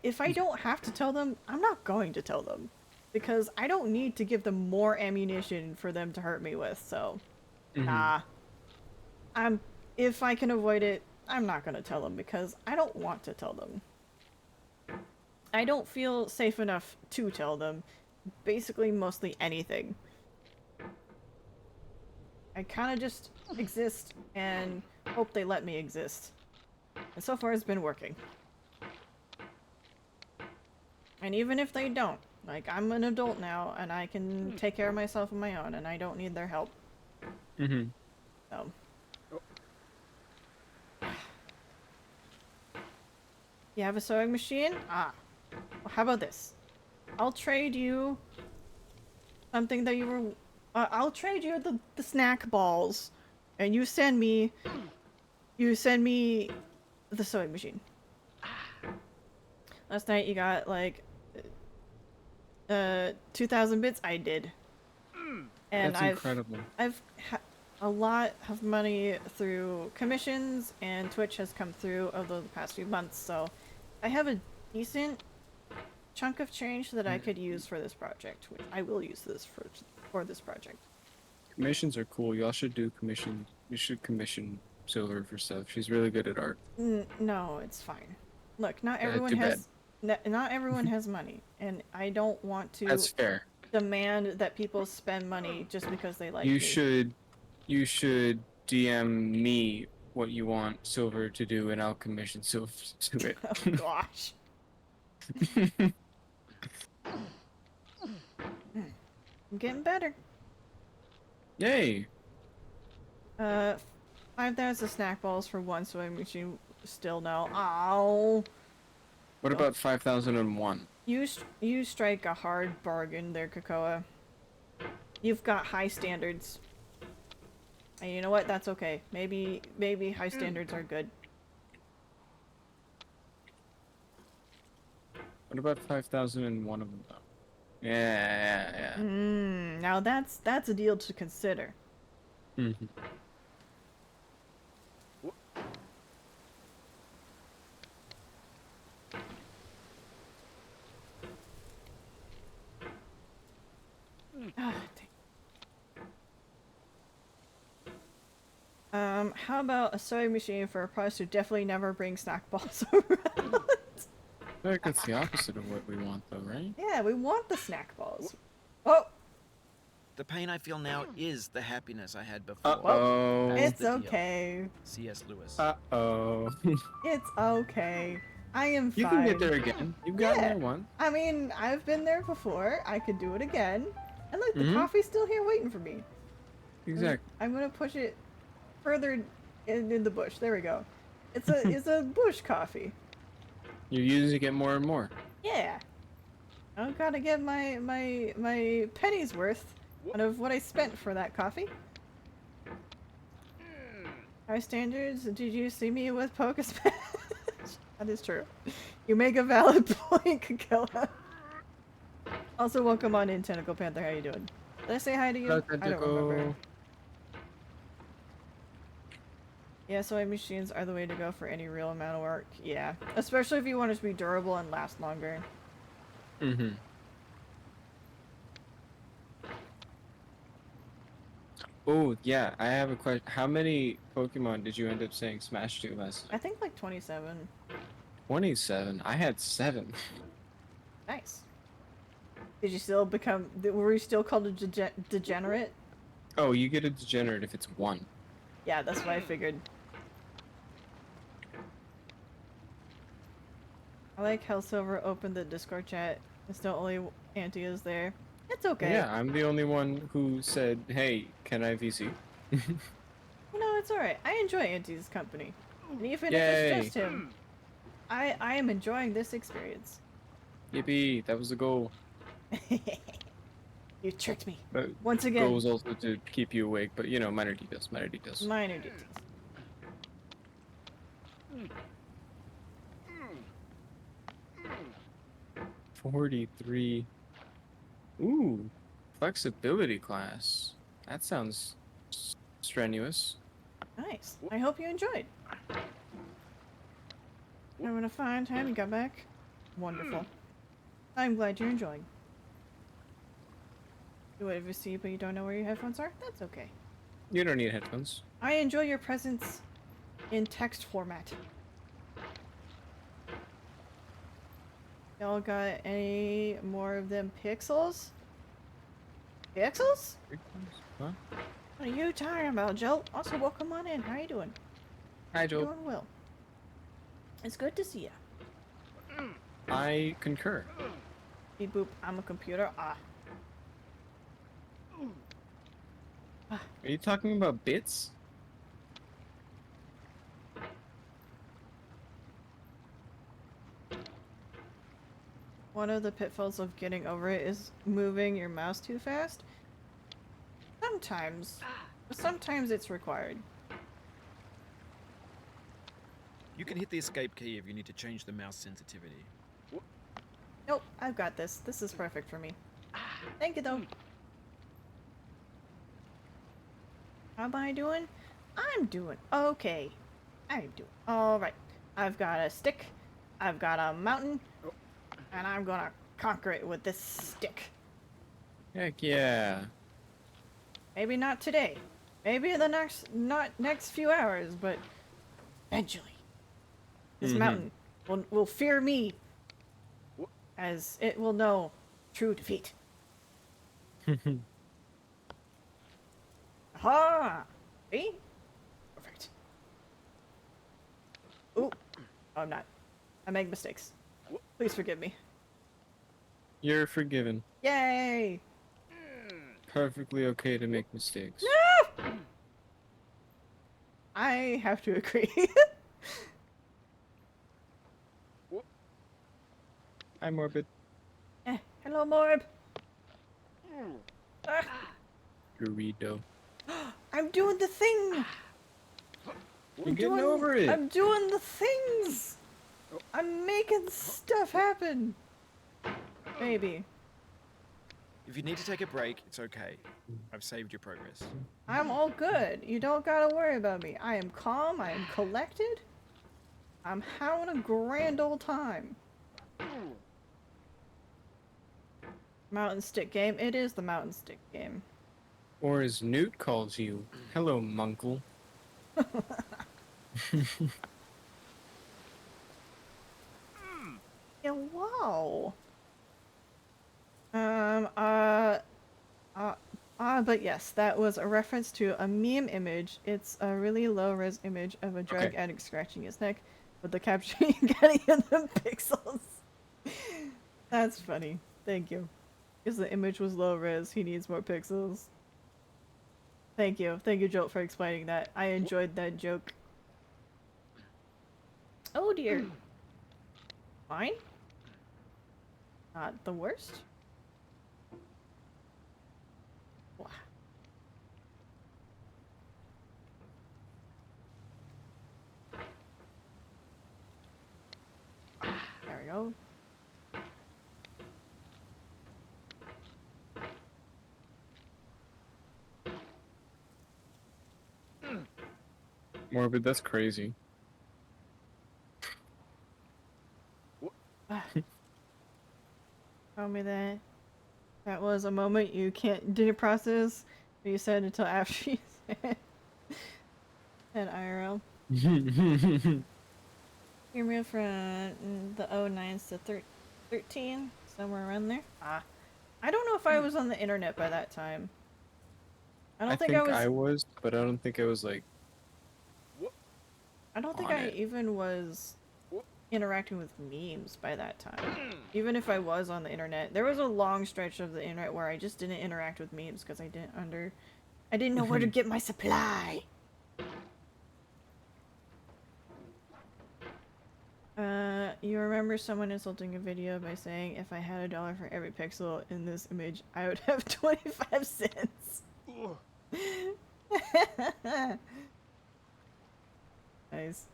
S1: If I don't have to tell them, I'm not going to tell them. Because I don't need to give them more ammunition for them to hurt me with, so... Nah. If I can avoid it, I'm not gonna tell them, because I don't want to tell them. I don't feel safe enough to tell them. Basically, mostly anything. I kinda just exist, and hope they let me exist. And so far, it's been working. And even if they don't, like, I'm an adult now, and I can take care of myself on my own, and I don't need their help. So. You have a sewing machine? Ah. Well, how about this? I'll trade you something that you were. I'll trade you the snack balls, and you send me the sewing machine. Last night you got like 2,000 bits. I did, and
S4: That's incredible.
S1: I've a lot of money through commissions, and Twitch has come through over the past few months, so I have a decent chunk of change that I could use for this project, which I will use this for this project.
S4: Commissions are cool. Y'all should do commission. You should commission Silver for stuff. She's really good at art.
S1: No, it's fine. Look, not
S4: too
S1: everyone
S4: bad.
S1: has not everyone has money, and I don't want to
S4: That's fair.
S1: demand that people spend money just because they like
S4: You
S1: me.
S4: should DM me what you want Silver to do, and I'll commission Silver to it.
S1: Oh gosh. I'm getting better.
S4: Yay!
S1: 5,000 snack balls for one sewing machine. Still no. Ow.
S4: What about 5001?
S1: You strike a hard bargain there, Kakoa. You've got high standards. And you know what? That's okay. Maybe high standards are good.
S4: What about 5001 of them though? Yeah.
S1: Now that's a deal to consider.
S4: Mm-hmm.
S1: Ah, dang. How about a sewing machine for a price who definitely never brings snack balls around?
S4: I feel like that's the opposite of what we want, though, right?
S1: Yeah, we want the snack balls. Oh,
S3: The pain I feel now is the happiness I had before.
S4: Uh-oh.
S3: That's
S1: it's
S3: the deal.
S1: okay.
S3: C.S. Lewis.
S4: Uh-oh.
S1: It's okay. I am
S4: You
S1: fine.
S4: can get there again. You've gotten
S1: Yeah.
S4: there once.
S1: I mean, I've been there before. I could do it again. And look, the
S4: Mhm.
S1: coffee's still here waiting for me.
S4: Exactly.
S1: I'm gonna push it further in the bush. There we go. It's a bush coffee.
S4: You're using it more and more.
S1: Yeah. I gotta get my penny's worth out of what I spent for that coffee. High standards. Did you see me with Poke Smash? That is true. You make a valid point, Kakilla. Also, welcome on in, Tentacle Panther. How you doing? Did I say hi to you?
S4: Hello,
S1: I don't remember.
S4: Tentacle.
S1: Yeah, sewing machines are the way to go for any real amount of work. Yeah, especially if you want it to be durable and last longer.
S4: Mm-hmm. Oh, yeah, I have a question. How many Pokemon did you end up saying Smash to last
S1: I think like 27.
S4: 27. I had 7.
S1: Nice. Did you still become? Were you still called a degenerate?
S4: Oh, you get a degenerate if it's 1.
S1: Yeah, that's what I figured. I like how Silver opened the Discord chat. It's the only Auntie is there. It's okay.
S4: Yeah, I'm the only one who said, hey, can I VC?
S1: You know, it's alright. I enjoy Auntie's company. And even if
S4: Yay.
S1: it's just him, I am enjoying this experience.
S4: Yippee, that was the goal.
S1: You tricked me.
S4: But
S1: Once
S4: the
S1: again.
S4: goal was also to keep you awake, but you know, minor details, minor details.
S1: Minor details.
S4: 43. Ooh, flexibility class. That sounds strenuous.
S1: Nice. I hope you enjoyed. Having a fine time. You got back? Wonderful. I'm glad you're enjoying. You would have see, but you don't know where your headphones are? That's okay.
S4: You don't need headphones.
S1: I enjoy your presence in text format. Y'all got any more of them pixels? Pixels?
S4: Huh?
S1: What are you talking about, Joe? Also, welcome on in. How you doing?
S4: Hi, Joe.
S1: Doing well. It's good to see ya.
S4: I concur.
S1: Beep boop. I'm a computer. Ah.
S4: Are you talking about bits?
S1: one of the pitfalls of getting over it is moving your mouse too fast. Sometimes it's required.
S3: You can hit the escape key if you need to change the mouse sensitivity.
S1: Nope, I've got this. This is perfect for me. Thank you, though. How am I doing? I'm doing okay. I'm doing alright. I've got a stick. I've got a mountain. And I'm gonna conquer it with this stick.
S4: Heck yeah.
S1: Maybe not today. Maybe in the next few hours, but eventually. This mountain will fear me, as it will know true defeat. Aha! See? Perfect. Ooh. Oh, I'm not. I make mistakes. Please forgive me.
S4: You're forgiven.
S1: Yay!
S4: Perfectly okay to make mistakes.
S1: I have to agree.
S4: Hi, Morbid.
S1: Hello, Morb.
S4: Dorito.
S1: I'm doing the thing.
S4: You're getting over it.
S1: I'm doing the things. I'm making stuff happen. Maybe.
S3: If you need to take a break, it's okay. I've saved your progress.
S1: I'm all good. You don't gotta worry about me. I am calm. I am collected. I'm having a grand old time. Mountain stick game. It is the mountain stick game.
S4: Or as Newt calls you, hello, Munkle.
S1: Yeah, wow. But yes, that was a reference to a meme image. It's a really low-res image of a drug addict scratching his neck, with the caption getting in the pixels. That's funny. Thank you. Because the image was low-res, he needs more pixels. Thank you. Thank you, Jolt, for explaining that. I enjoyed that joke. Oh dear. Fine? Not the worst? Wow. There we go.
S4: Morbid, that's crazy.
S1: Tell me that. That was a moment you didn't process, but you said until after you said IRL. You moved from the 09s to 13, somewhere around there. I don't know if I was on the internet by that time. I think
S4: I was, but I don't think I was like.
S1: I don't think
S4: on
S1: I
S4: it.
S1: even was interacting with memes by that time. Even if I was on the internet, there was a long stretch of the internet where I just didn't interact with memes because I didn't know where to get my supply. You remember someone insulting a video by saying, if I had $1 for every pixel in this image, I would have 25 cents. Nice.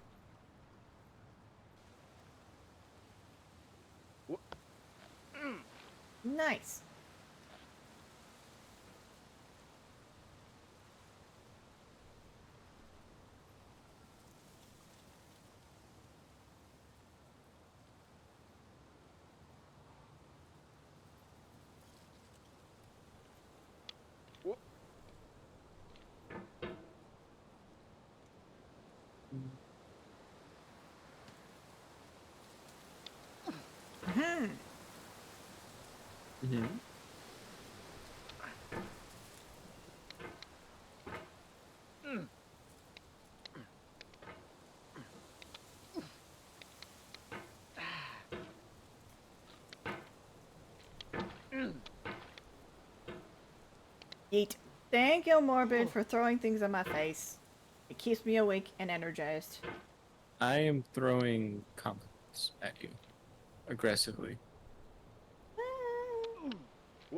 S1: Nice. Yeet. Thank you, Morbid, for throwing things in my face. It keeps me awake and energized.
S4: I am throwing compliments at you aggressively.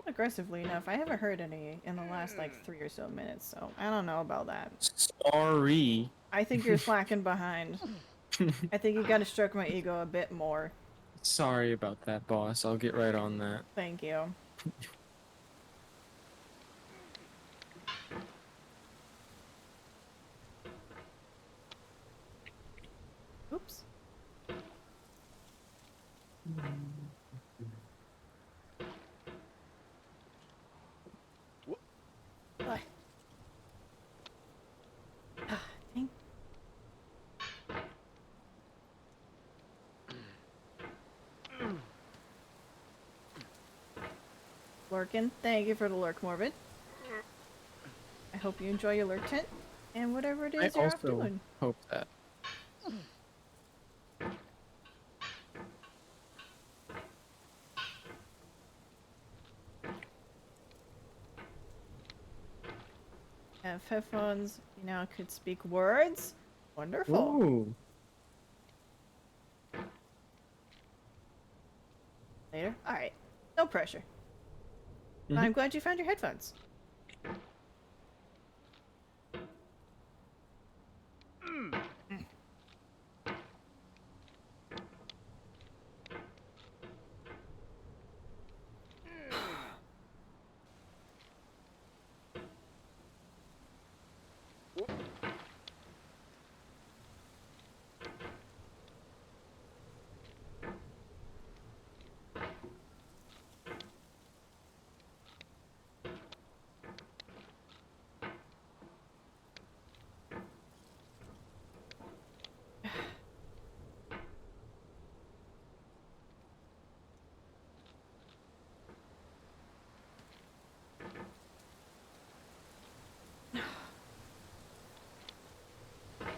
S1: aggressively enough. I haven't heard any in the last like 3 or so minutes, so I don't know about that.
S4: Sorry.
S1: I think you're slacking behind. I think you gotta stroke my ego a bit more.
S4: Sorry about that, boss. I'll get right on that.
S1: Thank you. Oops. What? Dang. Lurkin, thank you for the lurk, Morbid. I hope you enjoy your lurk tent and whatever it
S4: I
S1: is you're off
S4: also
S1: doing.
S4: hope that.
S1: Have headphones, you now could speak words. Wonderful.
S4: Ooh.
S1: Later. Alright. No pressure.
S4: Mhm.
S1: I'm glad you found your headphones.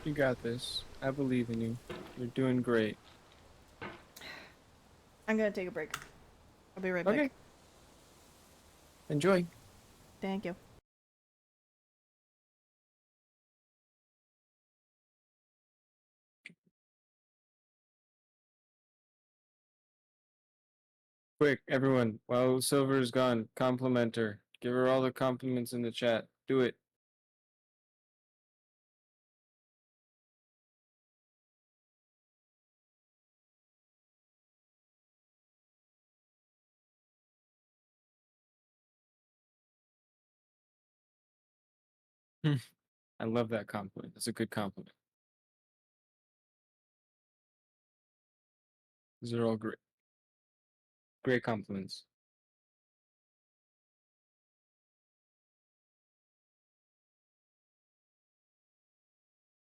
S4: You got this. I believe in you. You're doing great.
S1: I'm gonna take a break. I'll be right
S4: Okay.
S1: back.
S4: Enjoy.
S1: Thank you.
S4: Quick, everyone. While Silver is gone, compliment her. Give her all the compliments in the chat. Do it. I love that compliment. That's a good compliment. These are all great. Great compliments.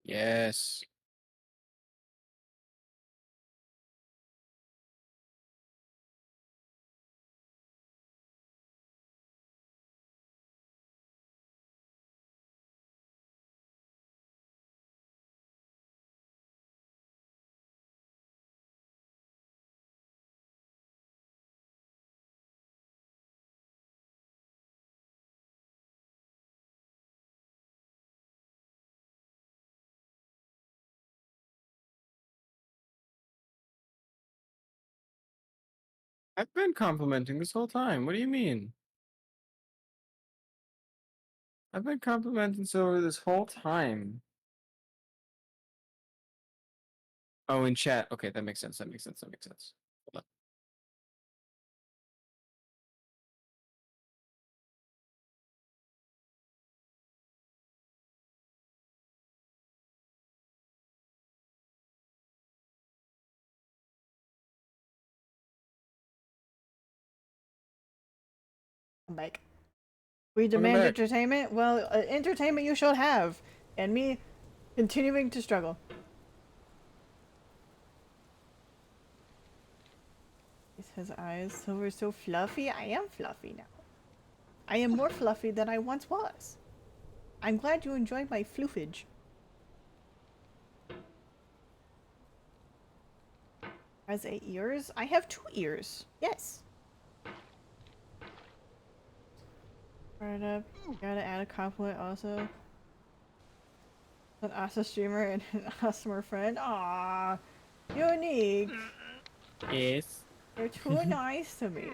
S4: Yes. I've been complimenting this whole time. What do you mean? I've been complimenting Silver this whole time. Oh, in chat. Okay, that makes sense. That makes sense. That makes sense. Hold on.
S1: I'm back. We
S4: Welcome
S1: demand
S4: back.
S1: entertainment? Well, entertainment you should have. And me continuing to struggle. His eyes, Silver's so fluffy. I am fluffy now. I am more fluffy than I once was. I'm glad you enjoyed my fluffage. Has 8 ears? I have 2 ears. Yes. Right up. Gotta add a compliment also. An awesome streamer and an awesomer friend. Aww. Unique.
S4: Yes.
S1: You're too nice to me.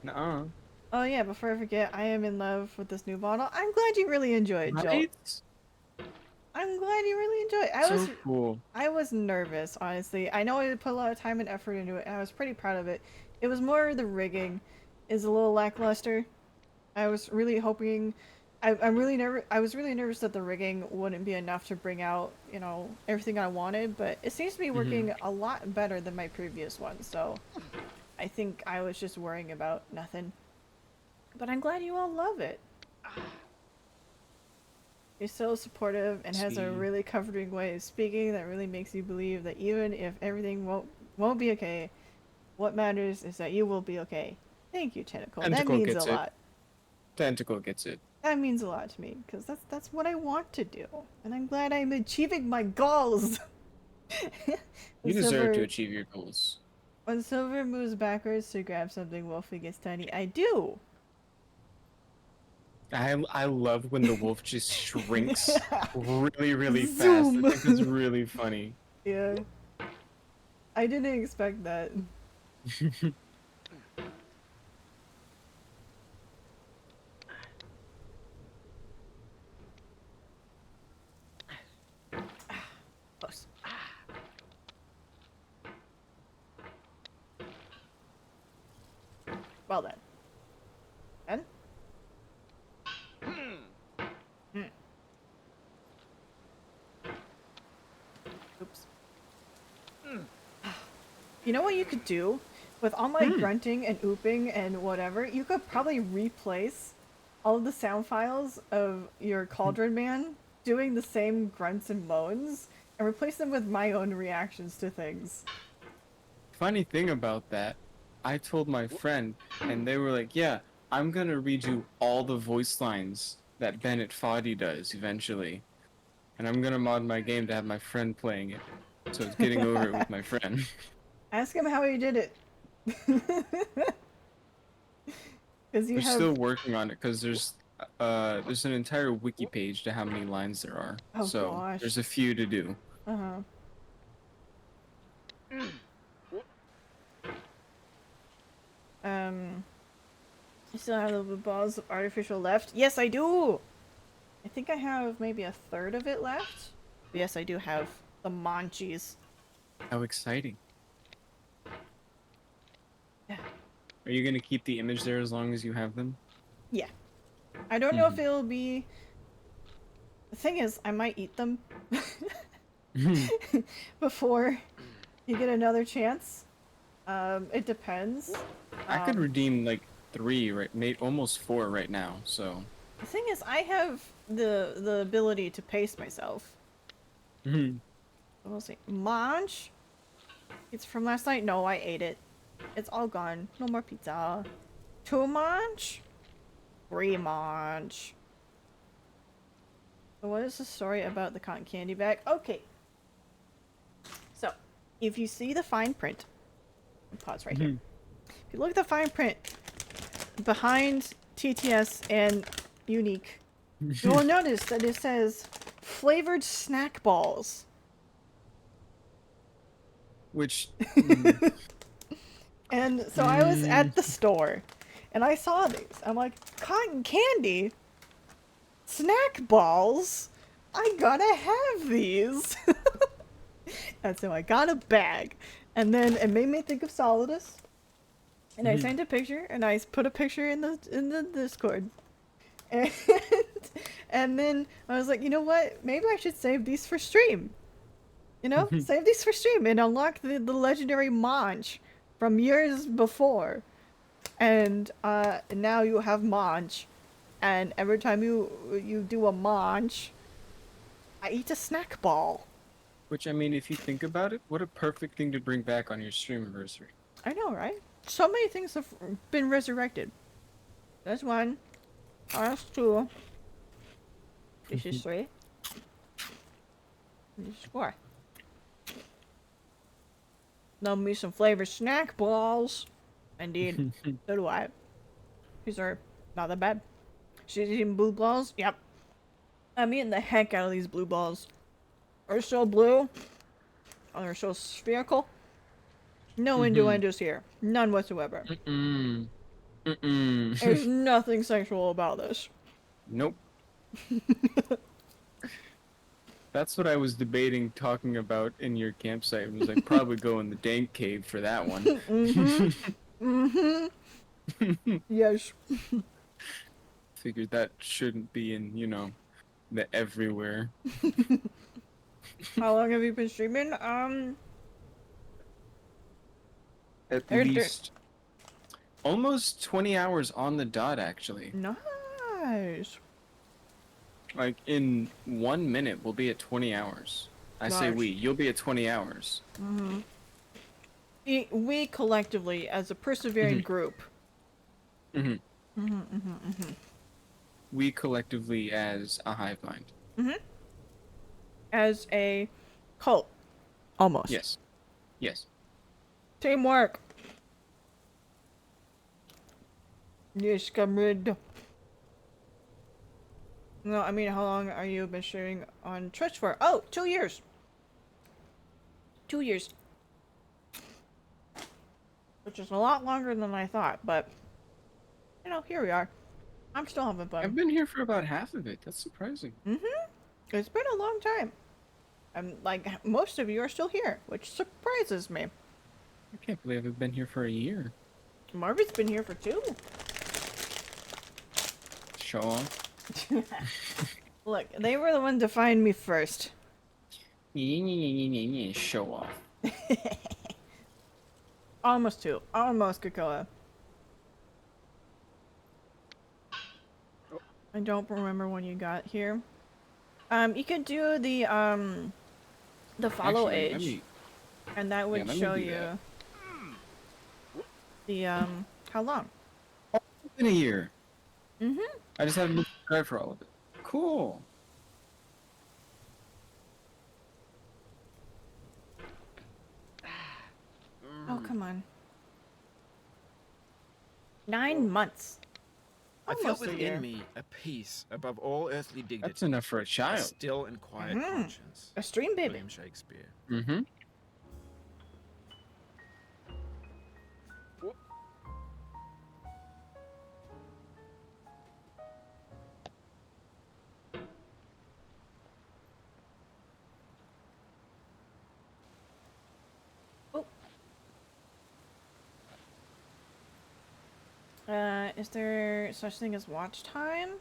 S4: Nuh-uh.
S1: Oh yeah, before I forget, I am in love with this new bottle. I'm glad you really enjoyed, Joel.
S4: Right?
S1: I'm glad you really enjoyed.
S4: So cool.
S1: I was nervous, honestly. I know I put a lot of time and effort into it, and I was pretty proud of it. It was more the rigging is a little lackluster. I was really hoping. I'm really nervous. I was really nervous that the rigging wouldn't be enough to bring out, you know, everything I wanted. But it seems to be working a lot better than my previous one. So, I think I was just worrying about nothing. But I'm glad you all love it. You're so supportive and has a
S4: See.
S1: really comforting way of speaking that really makes you believe that even if everything won't be okay, what matters is that you will be okay. Thank you, Tentacle. That
S4: Tentacle
S1: means
S4: gets
S1: a
S4: it.
S1: lot.
S4: Tentacle gets it.
S1: That means a lot to me because that's what I want to do, and I'm glad I'm achieving my goals.
S4: You
S1: When
S4: deserve to
S1: Silver-
S4: achieve your goals.
S1: When Silver moves backwards to grab something, Wolfie gets tiny. I do.
S4: I love when the wolf just shrinks really, really fast.
S1: Zoom.
S4: I think it's really funny.
S1: Yeah. I didn't expect that. Close. Well done. And? Oops. You know what you could do? With all my grunting and ooping and whatever, you could probably replace all of the sound files of your Cauldron Man doing the same grunts and moans and replace them with my own reactions to things.
S4: Funny thing about that, I told my friend, and they were like, "Yeah, I'm gonna redo all the voice lines that Bennett Foddy does eventually, and I'm gonna mod my game to have my friend playing it, so it's getting over it with my friend."
S1: Ask him how he did it. Because you
S4: We're
S1: have...
S4: still working on it because there's an entire wiki page to how many lines there are.
S1: Oh,
S4: so
S1: gosh.
S4: there's a few to do.
S1: Uh-huh. I still have the balls of artificial left. Yes, I do! I think I have maybe a third of it left. Yes, I do have the Monchies.
S4: How exciting!
S1: Yeah.
S4: Are you gonna keep the image there as long as you have them?
S1: Yeah. I don't know if it'll be... The thing is, I might eat them before you get another chance. It depends.
S4: I could redeem like 3, right? Almost 4 right now. So.
S1: The thing is, I have the ability to pace myself. We'll see. Munch? It's from last night? No, I ate it. It's all gone. No more pizza. 2 munch? 3 munch. So what is the story about the cotton candy bag? Okay. So, if you see the fine print, pause right here. If you look at the fine print behind TTS and Unique, you will notice that it says flavored snack balls.
S4: Which.
S1: And so I was at the store and I saw these. I'm like, cotton candy? Snack balls? I gotta have these. And so I got a bag. And then it made me think of Solidus. And I sent a picture and I put a picture in the Discord. And then I was like, you know what? Maybe I should save these for stream. You know? Save these for stream and unlock the legendary Monch from years before. And now you have Monch. And every time you do a Monch, I eat a snack ball.
S4: Which, I mean, if you think about it, what a perfect thing to bring back on your Streamaversary.
S1: I know, right? So many things have been resurrected. That's 1. That's 2. This is 3. This is 4. Love me some flavored snack balls. Indeed. So do I. These are not that bad. She's eating blue balls? Yep. I'm eating the heck out of these blue balls. They're so blue. Oh, they're so spherical. No innuendos here. None whatsoever. There's nothing sexual about this.
S4: Nope. That's what I was debating talking about in your campsite. It was like probably go in the dank cave for that one.
S1: Yes.
S4: Figured that shouldn't be in, the everywhere.
S1: How long have you been streaming?
S4: At
S1: There-
S4: least almost 20 hours on the dot, actually.
S1: Nice.
S4: Like in 1 minute, we'll be at 20 hours. I say
S1: Nice.
S4: you'll be at 20 hours.
S1: We collectively, as a persevering group.
S4: We collectively as a hive mind.
S1: As a cult. Almost.
S4: Yes. Yes.
S1: Teamwork. Yes, comrade. No, I mean, how long are you been streaming on Twitch for? Oh, 2 years. 2 years. Which is a lot longer than I thought, but here we are. I'm still having fun.
S4: I've been here for about half of it. That's surprising.
S1: It's been a long time. And like most of you are still here, which surprises me.
S4: I can't believe I've been here for a year.
S1: Marvin's been here for 2.
S4: Show off.
S1: Look, they were the one to find me first.
S4: Show off.
S1: Almost 2. Almost Krakoa. I don't remember when you got here. You could do the follow
S4: Actually,
S1: age,
S4: let me-
S1: and that would
S4: let me
S1: show
S4: do
S1: you
S4: that.
S1: the how long.
S4: It's been a year. I just haven't been subscribed for all of it. Cool.
S1: Oh, come on. 9 months.
S3: I feel
S1: Almost a year.
S3: within me a peace above all earthly dignity.
S4: That's enough for a
S3: A
S4: child.
S3: still and quiet
S1: Mhm.
S3: conscience.
S1: A stream baby.
S3: William Shakespeare.
S4: Mm-hmm.
S1: Is there such thing as watch time?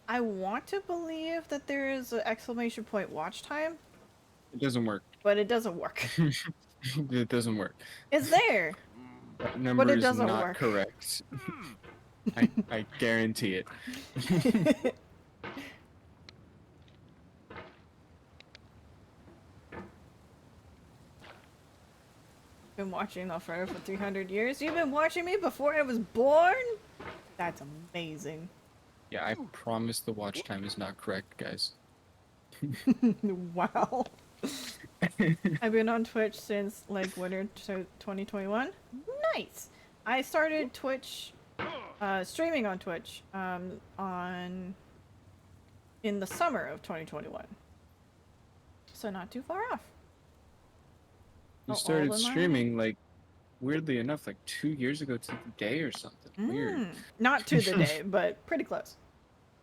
S1: I want to believe that there is an exclamation point watch time,
S4: It doesn't work.
S1: but it doesn't work.
S4: It doesn't work.
S1: It's there.
S4: That number is
S1: doesn't
S4: not
S1: work.
S4: correct. I guarantee it.
S1: Been watching the for 300 years. You've been watching me before I was born? That's amazing.
S4: Yeah, I promise the watch time is not correct, guys.
S1: Wow. I've been on Twitch since like winter 2021. Nice. I started Twitch, streaming on Twitch, in the summer of 2021. So not too far off.
S4: You
S1: How
S4: started
S1: old am I?
S4: streaming, like, weirdly enough, like 2 years ago to the day or something. Weird.
S1: Not to the day, but pretty close.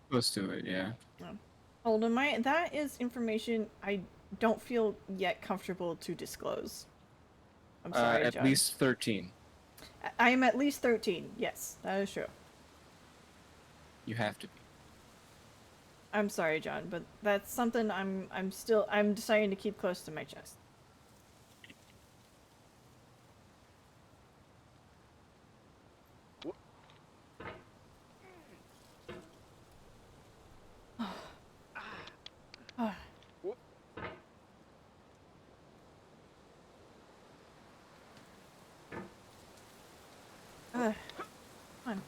S4: Close to it, yeah.
S1: How old am I? That is information I don't feel yet comfortable to disclose. I'm sorry,
S4: At
S1: John.
S4: least 13.
S1: I am at least 13. Yes, that is true.
S4: You have to be.
S1: I'm sorry, John, but that's something I'm deciding to keep close to my chest. Come on.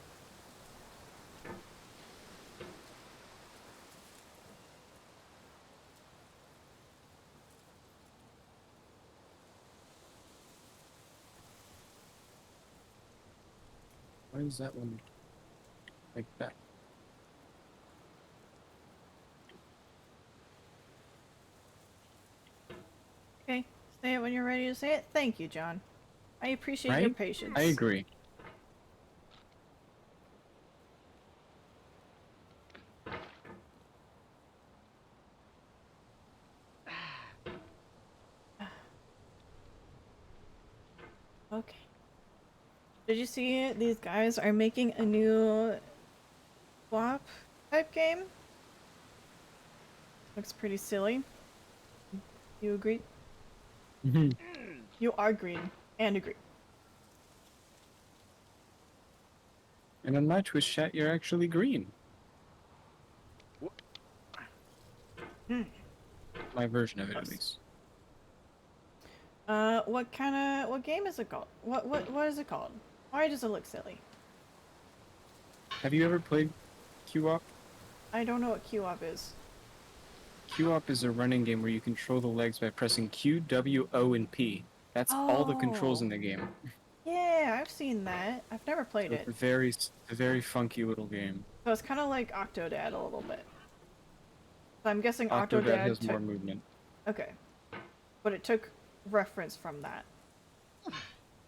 S4: Why is that one like that?
S1: Okay, say it when you're ready to say it. Thank you, John. I appreciate your
S4: Right?
S1: patience.
S4: I agree.
S1: Did you see these guys are making a new swap type game? Looks pretty silly. You agree?
S4: Mhm.
S1: You are green and agree.
S4: And on my Twitch chat, you're actually green.
S1: Hmm.
S4: My version of it, at least.
S1: What game is it called? What is it called? Why does it look silly?
S4: Have you ever played QOP?
S1: I don't know what QOP is.
S4: QOP is a running game where you control the legs by pressing Q, W, O, and P. That's all the controls
S1: Oh.
S4: in the game.
S1: Yeah, I've seen that. I've never played
S4: So
S1: it.
S4: it's a very funky little game.
S1: So it's kind of like Octodad a little bit. So I'm guessing
S4: Octodad
S1: Octodad
S4: has
S1: took...
S4: more movement.
S1: Okay. But it took reference from that.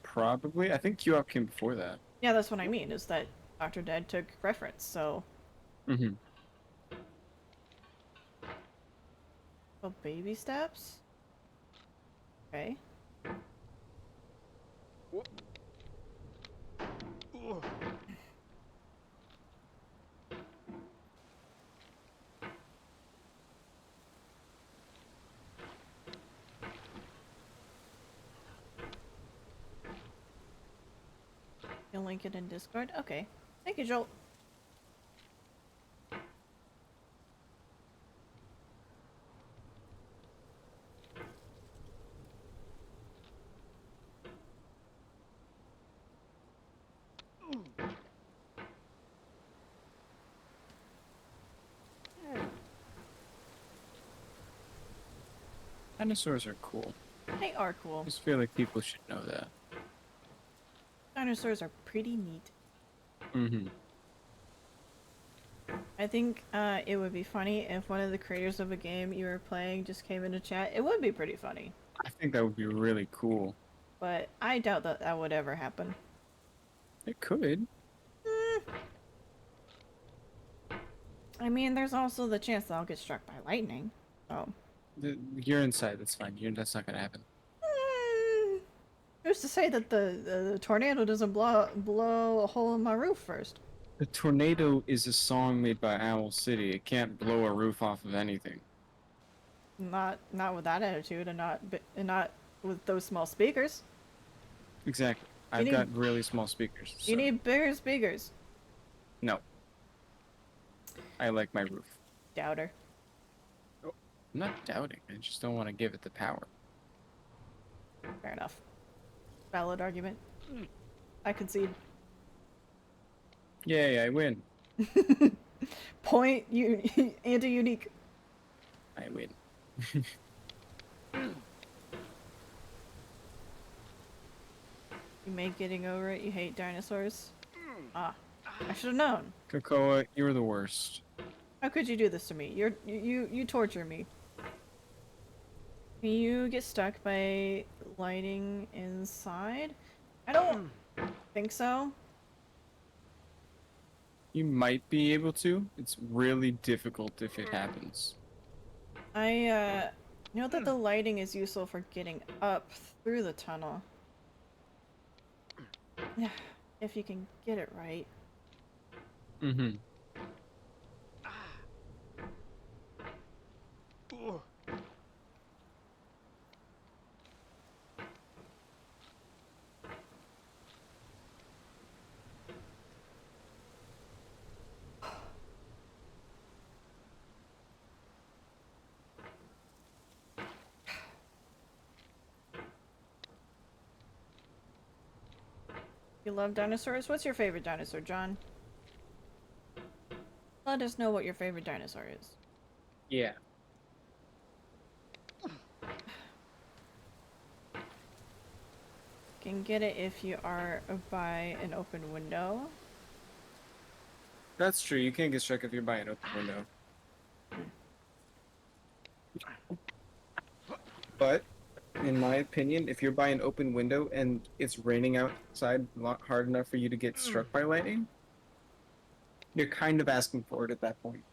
S4: Probably. I think QOP came before that.
S1: Yeah, that's what I mean, is that Octodad took reference, so...
S4: Mm-hmm.
S1: Oh, baby steps? Okay. You'll link it in Discord? Okay. Thank you, Joel.
S4: Dinosaurs are cool.
S1: They are cool.
S4: I just feel like people should know that.
S1: Dinosaurs are pretty neat.
S4: Mm-hmm.
S1: I think it would be funny if one of the creators of a game you were playing just came into chat. It would be pretty funny.
S4: I think that would be really cool.
S1: But I doubt that that would ever happen.
S4: It could.
S1: I mean, there's also the chance that I'll get struck by lightning. So.
S4: You're inside. That's fine. That's not gonna happen.
S1: Who's to say that the tornado doesn't blow a hole in my roof first?
S4: The tornado is a song made by Owl City. It can't blow a roof off of anything.
S1: Not with that attitude, and not with those small speakers.
S4: Exactly. I've got really small speakers.
S1: You
S4: so-
S1: need bigger speakers.
S4: No. I like my roof.
S1: Doubter.
S4: I'm not doubting. I just don't want to give it the power.
S1: Fair enough. Valid argument. I concede.
S4: Yay, I win.
S1: Point anti-unique.
S4: I win.
S1: You made getting over it. You hate dinosaurs. Ah, I should have known.
S4: Cocoa, you're the worst.
S1: How could you do this to me? You torture me. Can you get stuck by lighting inside? I don't think so.
S4: You might be able to. It's really difficult if it happens.
S1: I know that the lighting is useful for getting up through the tunnel. If you can get it right.
S4: Mm-hmm.
S1: You love dinosaurs? What's your favorite dinosaur, John? Let us know what your favorite dinosaur is.
S4: Yeah.
S1: Can get it if you are by an open window.
S4: That's true. You can't get struck if you're by an open window. But, in my opinion, if you're by an open window and it's raining outside hard enough for you to get struck by lightning, you're kind of asking for it at that point.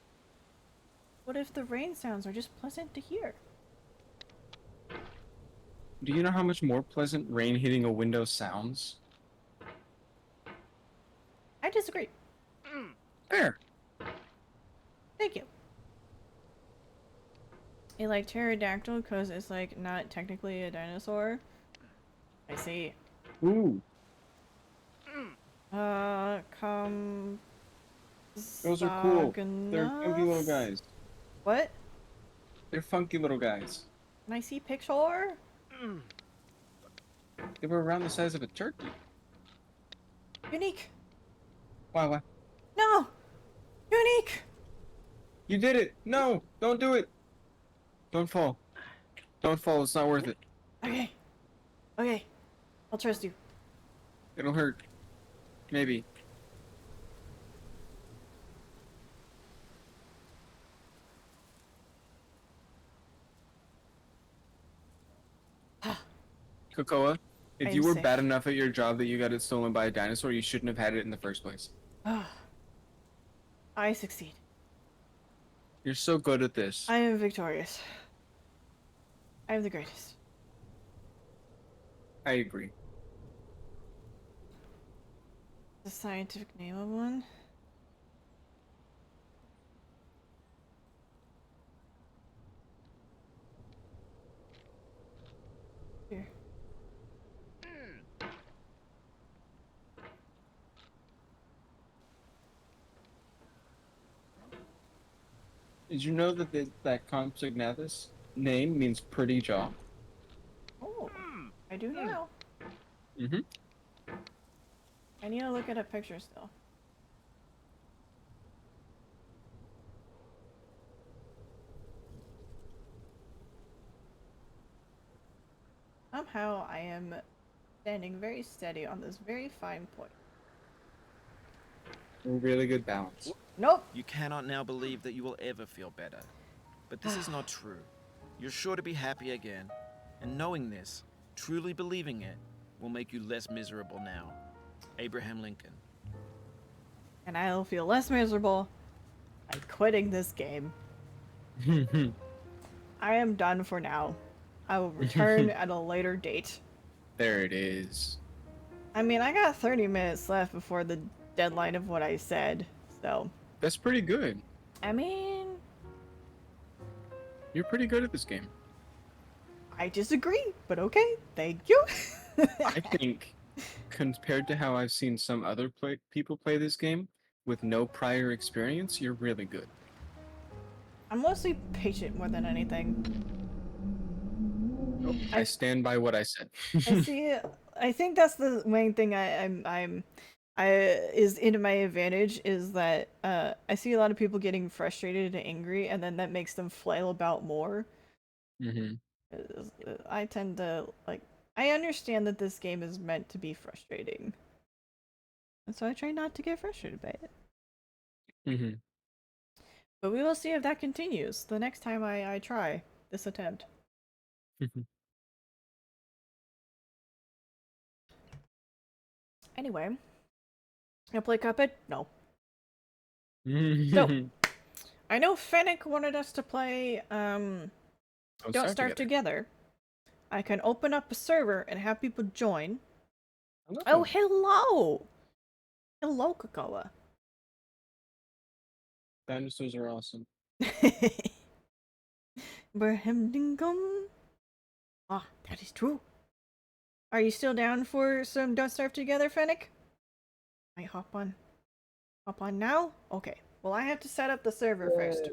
S1: What if the rain sounds are just pleasant to hear?
S4: Do you know how much more pleasant rain hitting a window sounds?
S1: I disagree.
S4: Fair.
S1: Thank you. I like pterodactyl because it's like not technically a dinosaur. I see.
S4: Ooh,
S1: Come.
S4: those are cool. They're funky little guys.
S1: What?
S4: They're funky little guys.
S1: Can I see picture?
S4: They were around the size of a turkey.
S1: Unique.
S4: Why?
S1: No. Unique.
S4: You did it! No! Don't do it! Don't fall. Don't fall, it's not worth it.
S1: Okay. Okay. I'll trust you.
S4: It'll hurt. Maybe. Kokoa, if
S1: I'm
S4: you were
S1: safe.
S4: bad enough at your job that you got it stolen by a dinosaur, you shouldn't have had it in the first place.
S1: I succeed.
S4: You're so good at this.
S1: I am victorious. I am the greatest.
S4: I agree.
S1: The scientific name of one? Here.
S4: Did you know that that Compsognathus name means pretty jaw?
S1: Oh, I do now.
S4: Mm-hmm.
S1: I need to look at a picture still. Somehow I am standing very steady on this very fine point.
S4: Really good balance.
S1: Nope.
S3: You cannot now believe that you will ever feel better. But this is not true. You're sure to be happy again. And knowing this, truly believing it, will make you less miserable now. Abraham Lincoln.
S1: And I'll feel less miserable by quitting this game. I am done for now. I will return at a later date.
S4: There it is.
S1: I mean, I got 30 minutes left before the deadline of what I said, so...
S4: That's pretty good.
S1: I mean...
S4: You're pretty good at this game.
S1: I disagree, but okay, thank you.
S4: I think, compared to how I've seen some other people play this game with no prior experience, you're really good.
S1: I'm mostly patient more than anything.
S4: I stand by what I said.
S1: I see. I think that's the main thing is in my advantage is that I see a lot of people getting frustrated and angry, and then that makes them flail about more.
S4: Mm-hmm.
S1: I tend to like. I understand that this game is meant to be frustrating, and so I try not to get frustrated by it.
S4: Mm-hmm.
S1: But we will see if that continues the next time I try this attempt. Anyway, gonna play Cuphead? No. So, I know Fennec wanted us to play Don't Starve Together. I can open up a server and have people join. Oh, hello! Hello, Kokoa.
S4: Dinosaurs are awesome.
S1: Braham Dingum. Ah, that is true. Are you still down for some Don't Starve Together, Fennec? I hop on. Hop on now? Okay. Well, I have to set up the server first.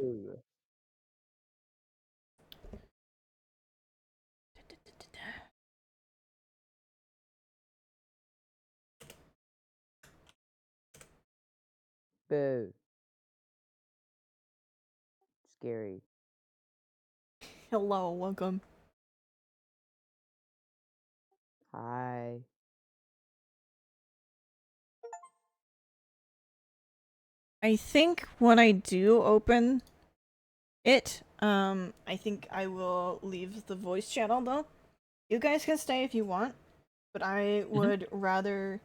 S7: Boo. Scary.
S1: Hello, welcome.
S7: Hi.
S1: I think when I do open it, I think I will leave the voice channel though. You guys can stay if you want, but I would rather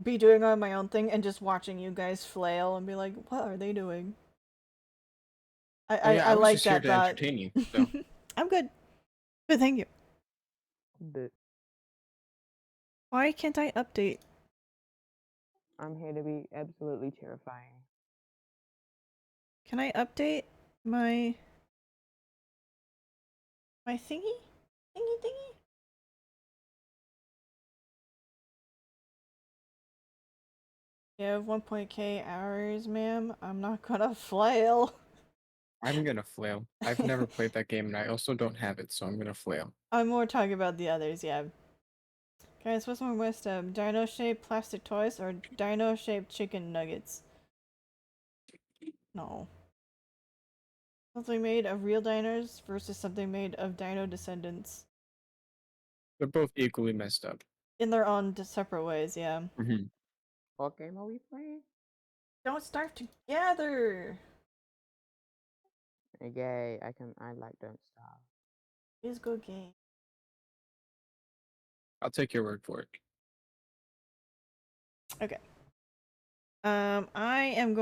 S1: be doing on my own thing and just watching you guys flail and be like, what are they doing? I
S4: was
S1: like
S4: just here
S1: that
S4: to
S1: thought.
S4: entertain you. So.
S1: I'm good. But thank you.
S7: Boo.
S1: Why can't I update?
S7: I'm here to be absolutely terrifying.
S1: Can I update my thingy? Thingy? You have 1.k hours, ma'am. I'm not gonna flail.
S4: I'm gonna flail. I've never played that game, and I also don't have it, so I'm gonna flail.
S1: I'm more talking about the others, yeah. Guys, what's more wisdom? Dino-shaped plastic toys or dino-shaped chicken nuggets? No. Something made of real dinos versus something made of dino descendants.
S4: They're both equally messed up.
S1: In their own separate ways, yeah.
S4: Mm-hmm.
S7: What game are we playing?
S1: Don't starve together!
S7: Yay, I like Don't Starve.
S1: It's a good game.
S4: I'll take your word for it.
S1: Okay. I am going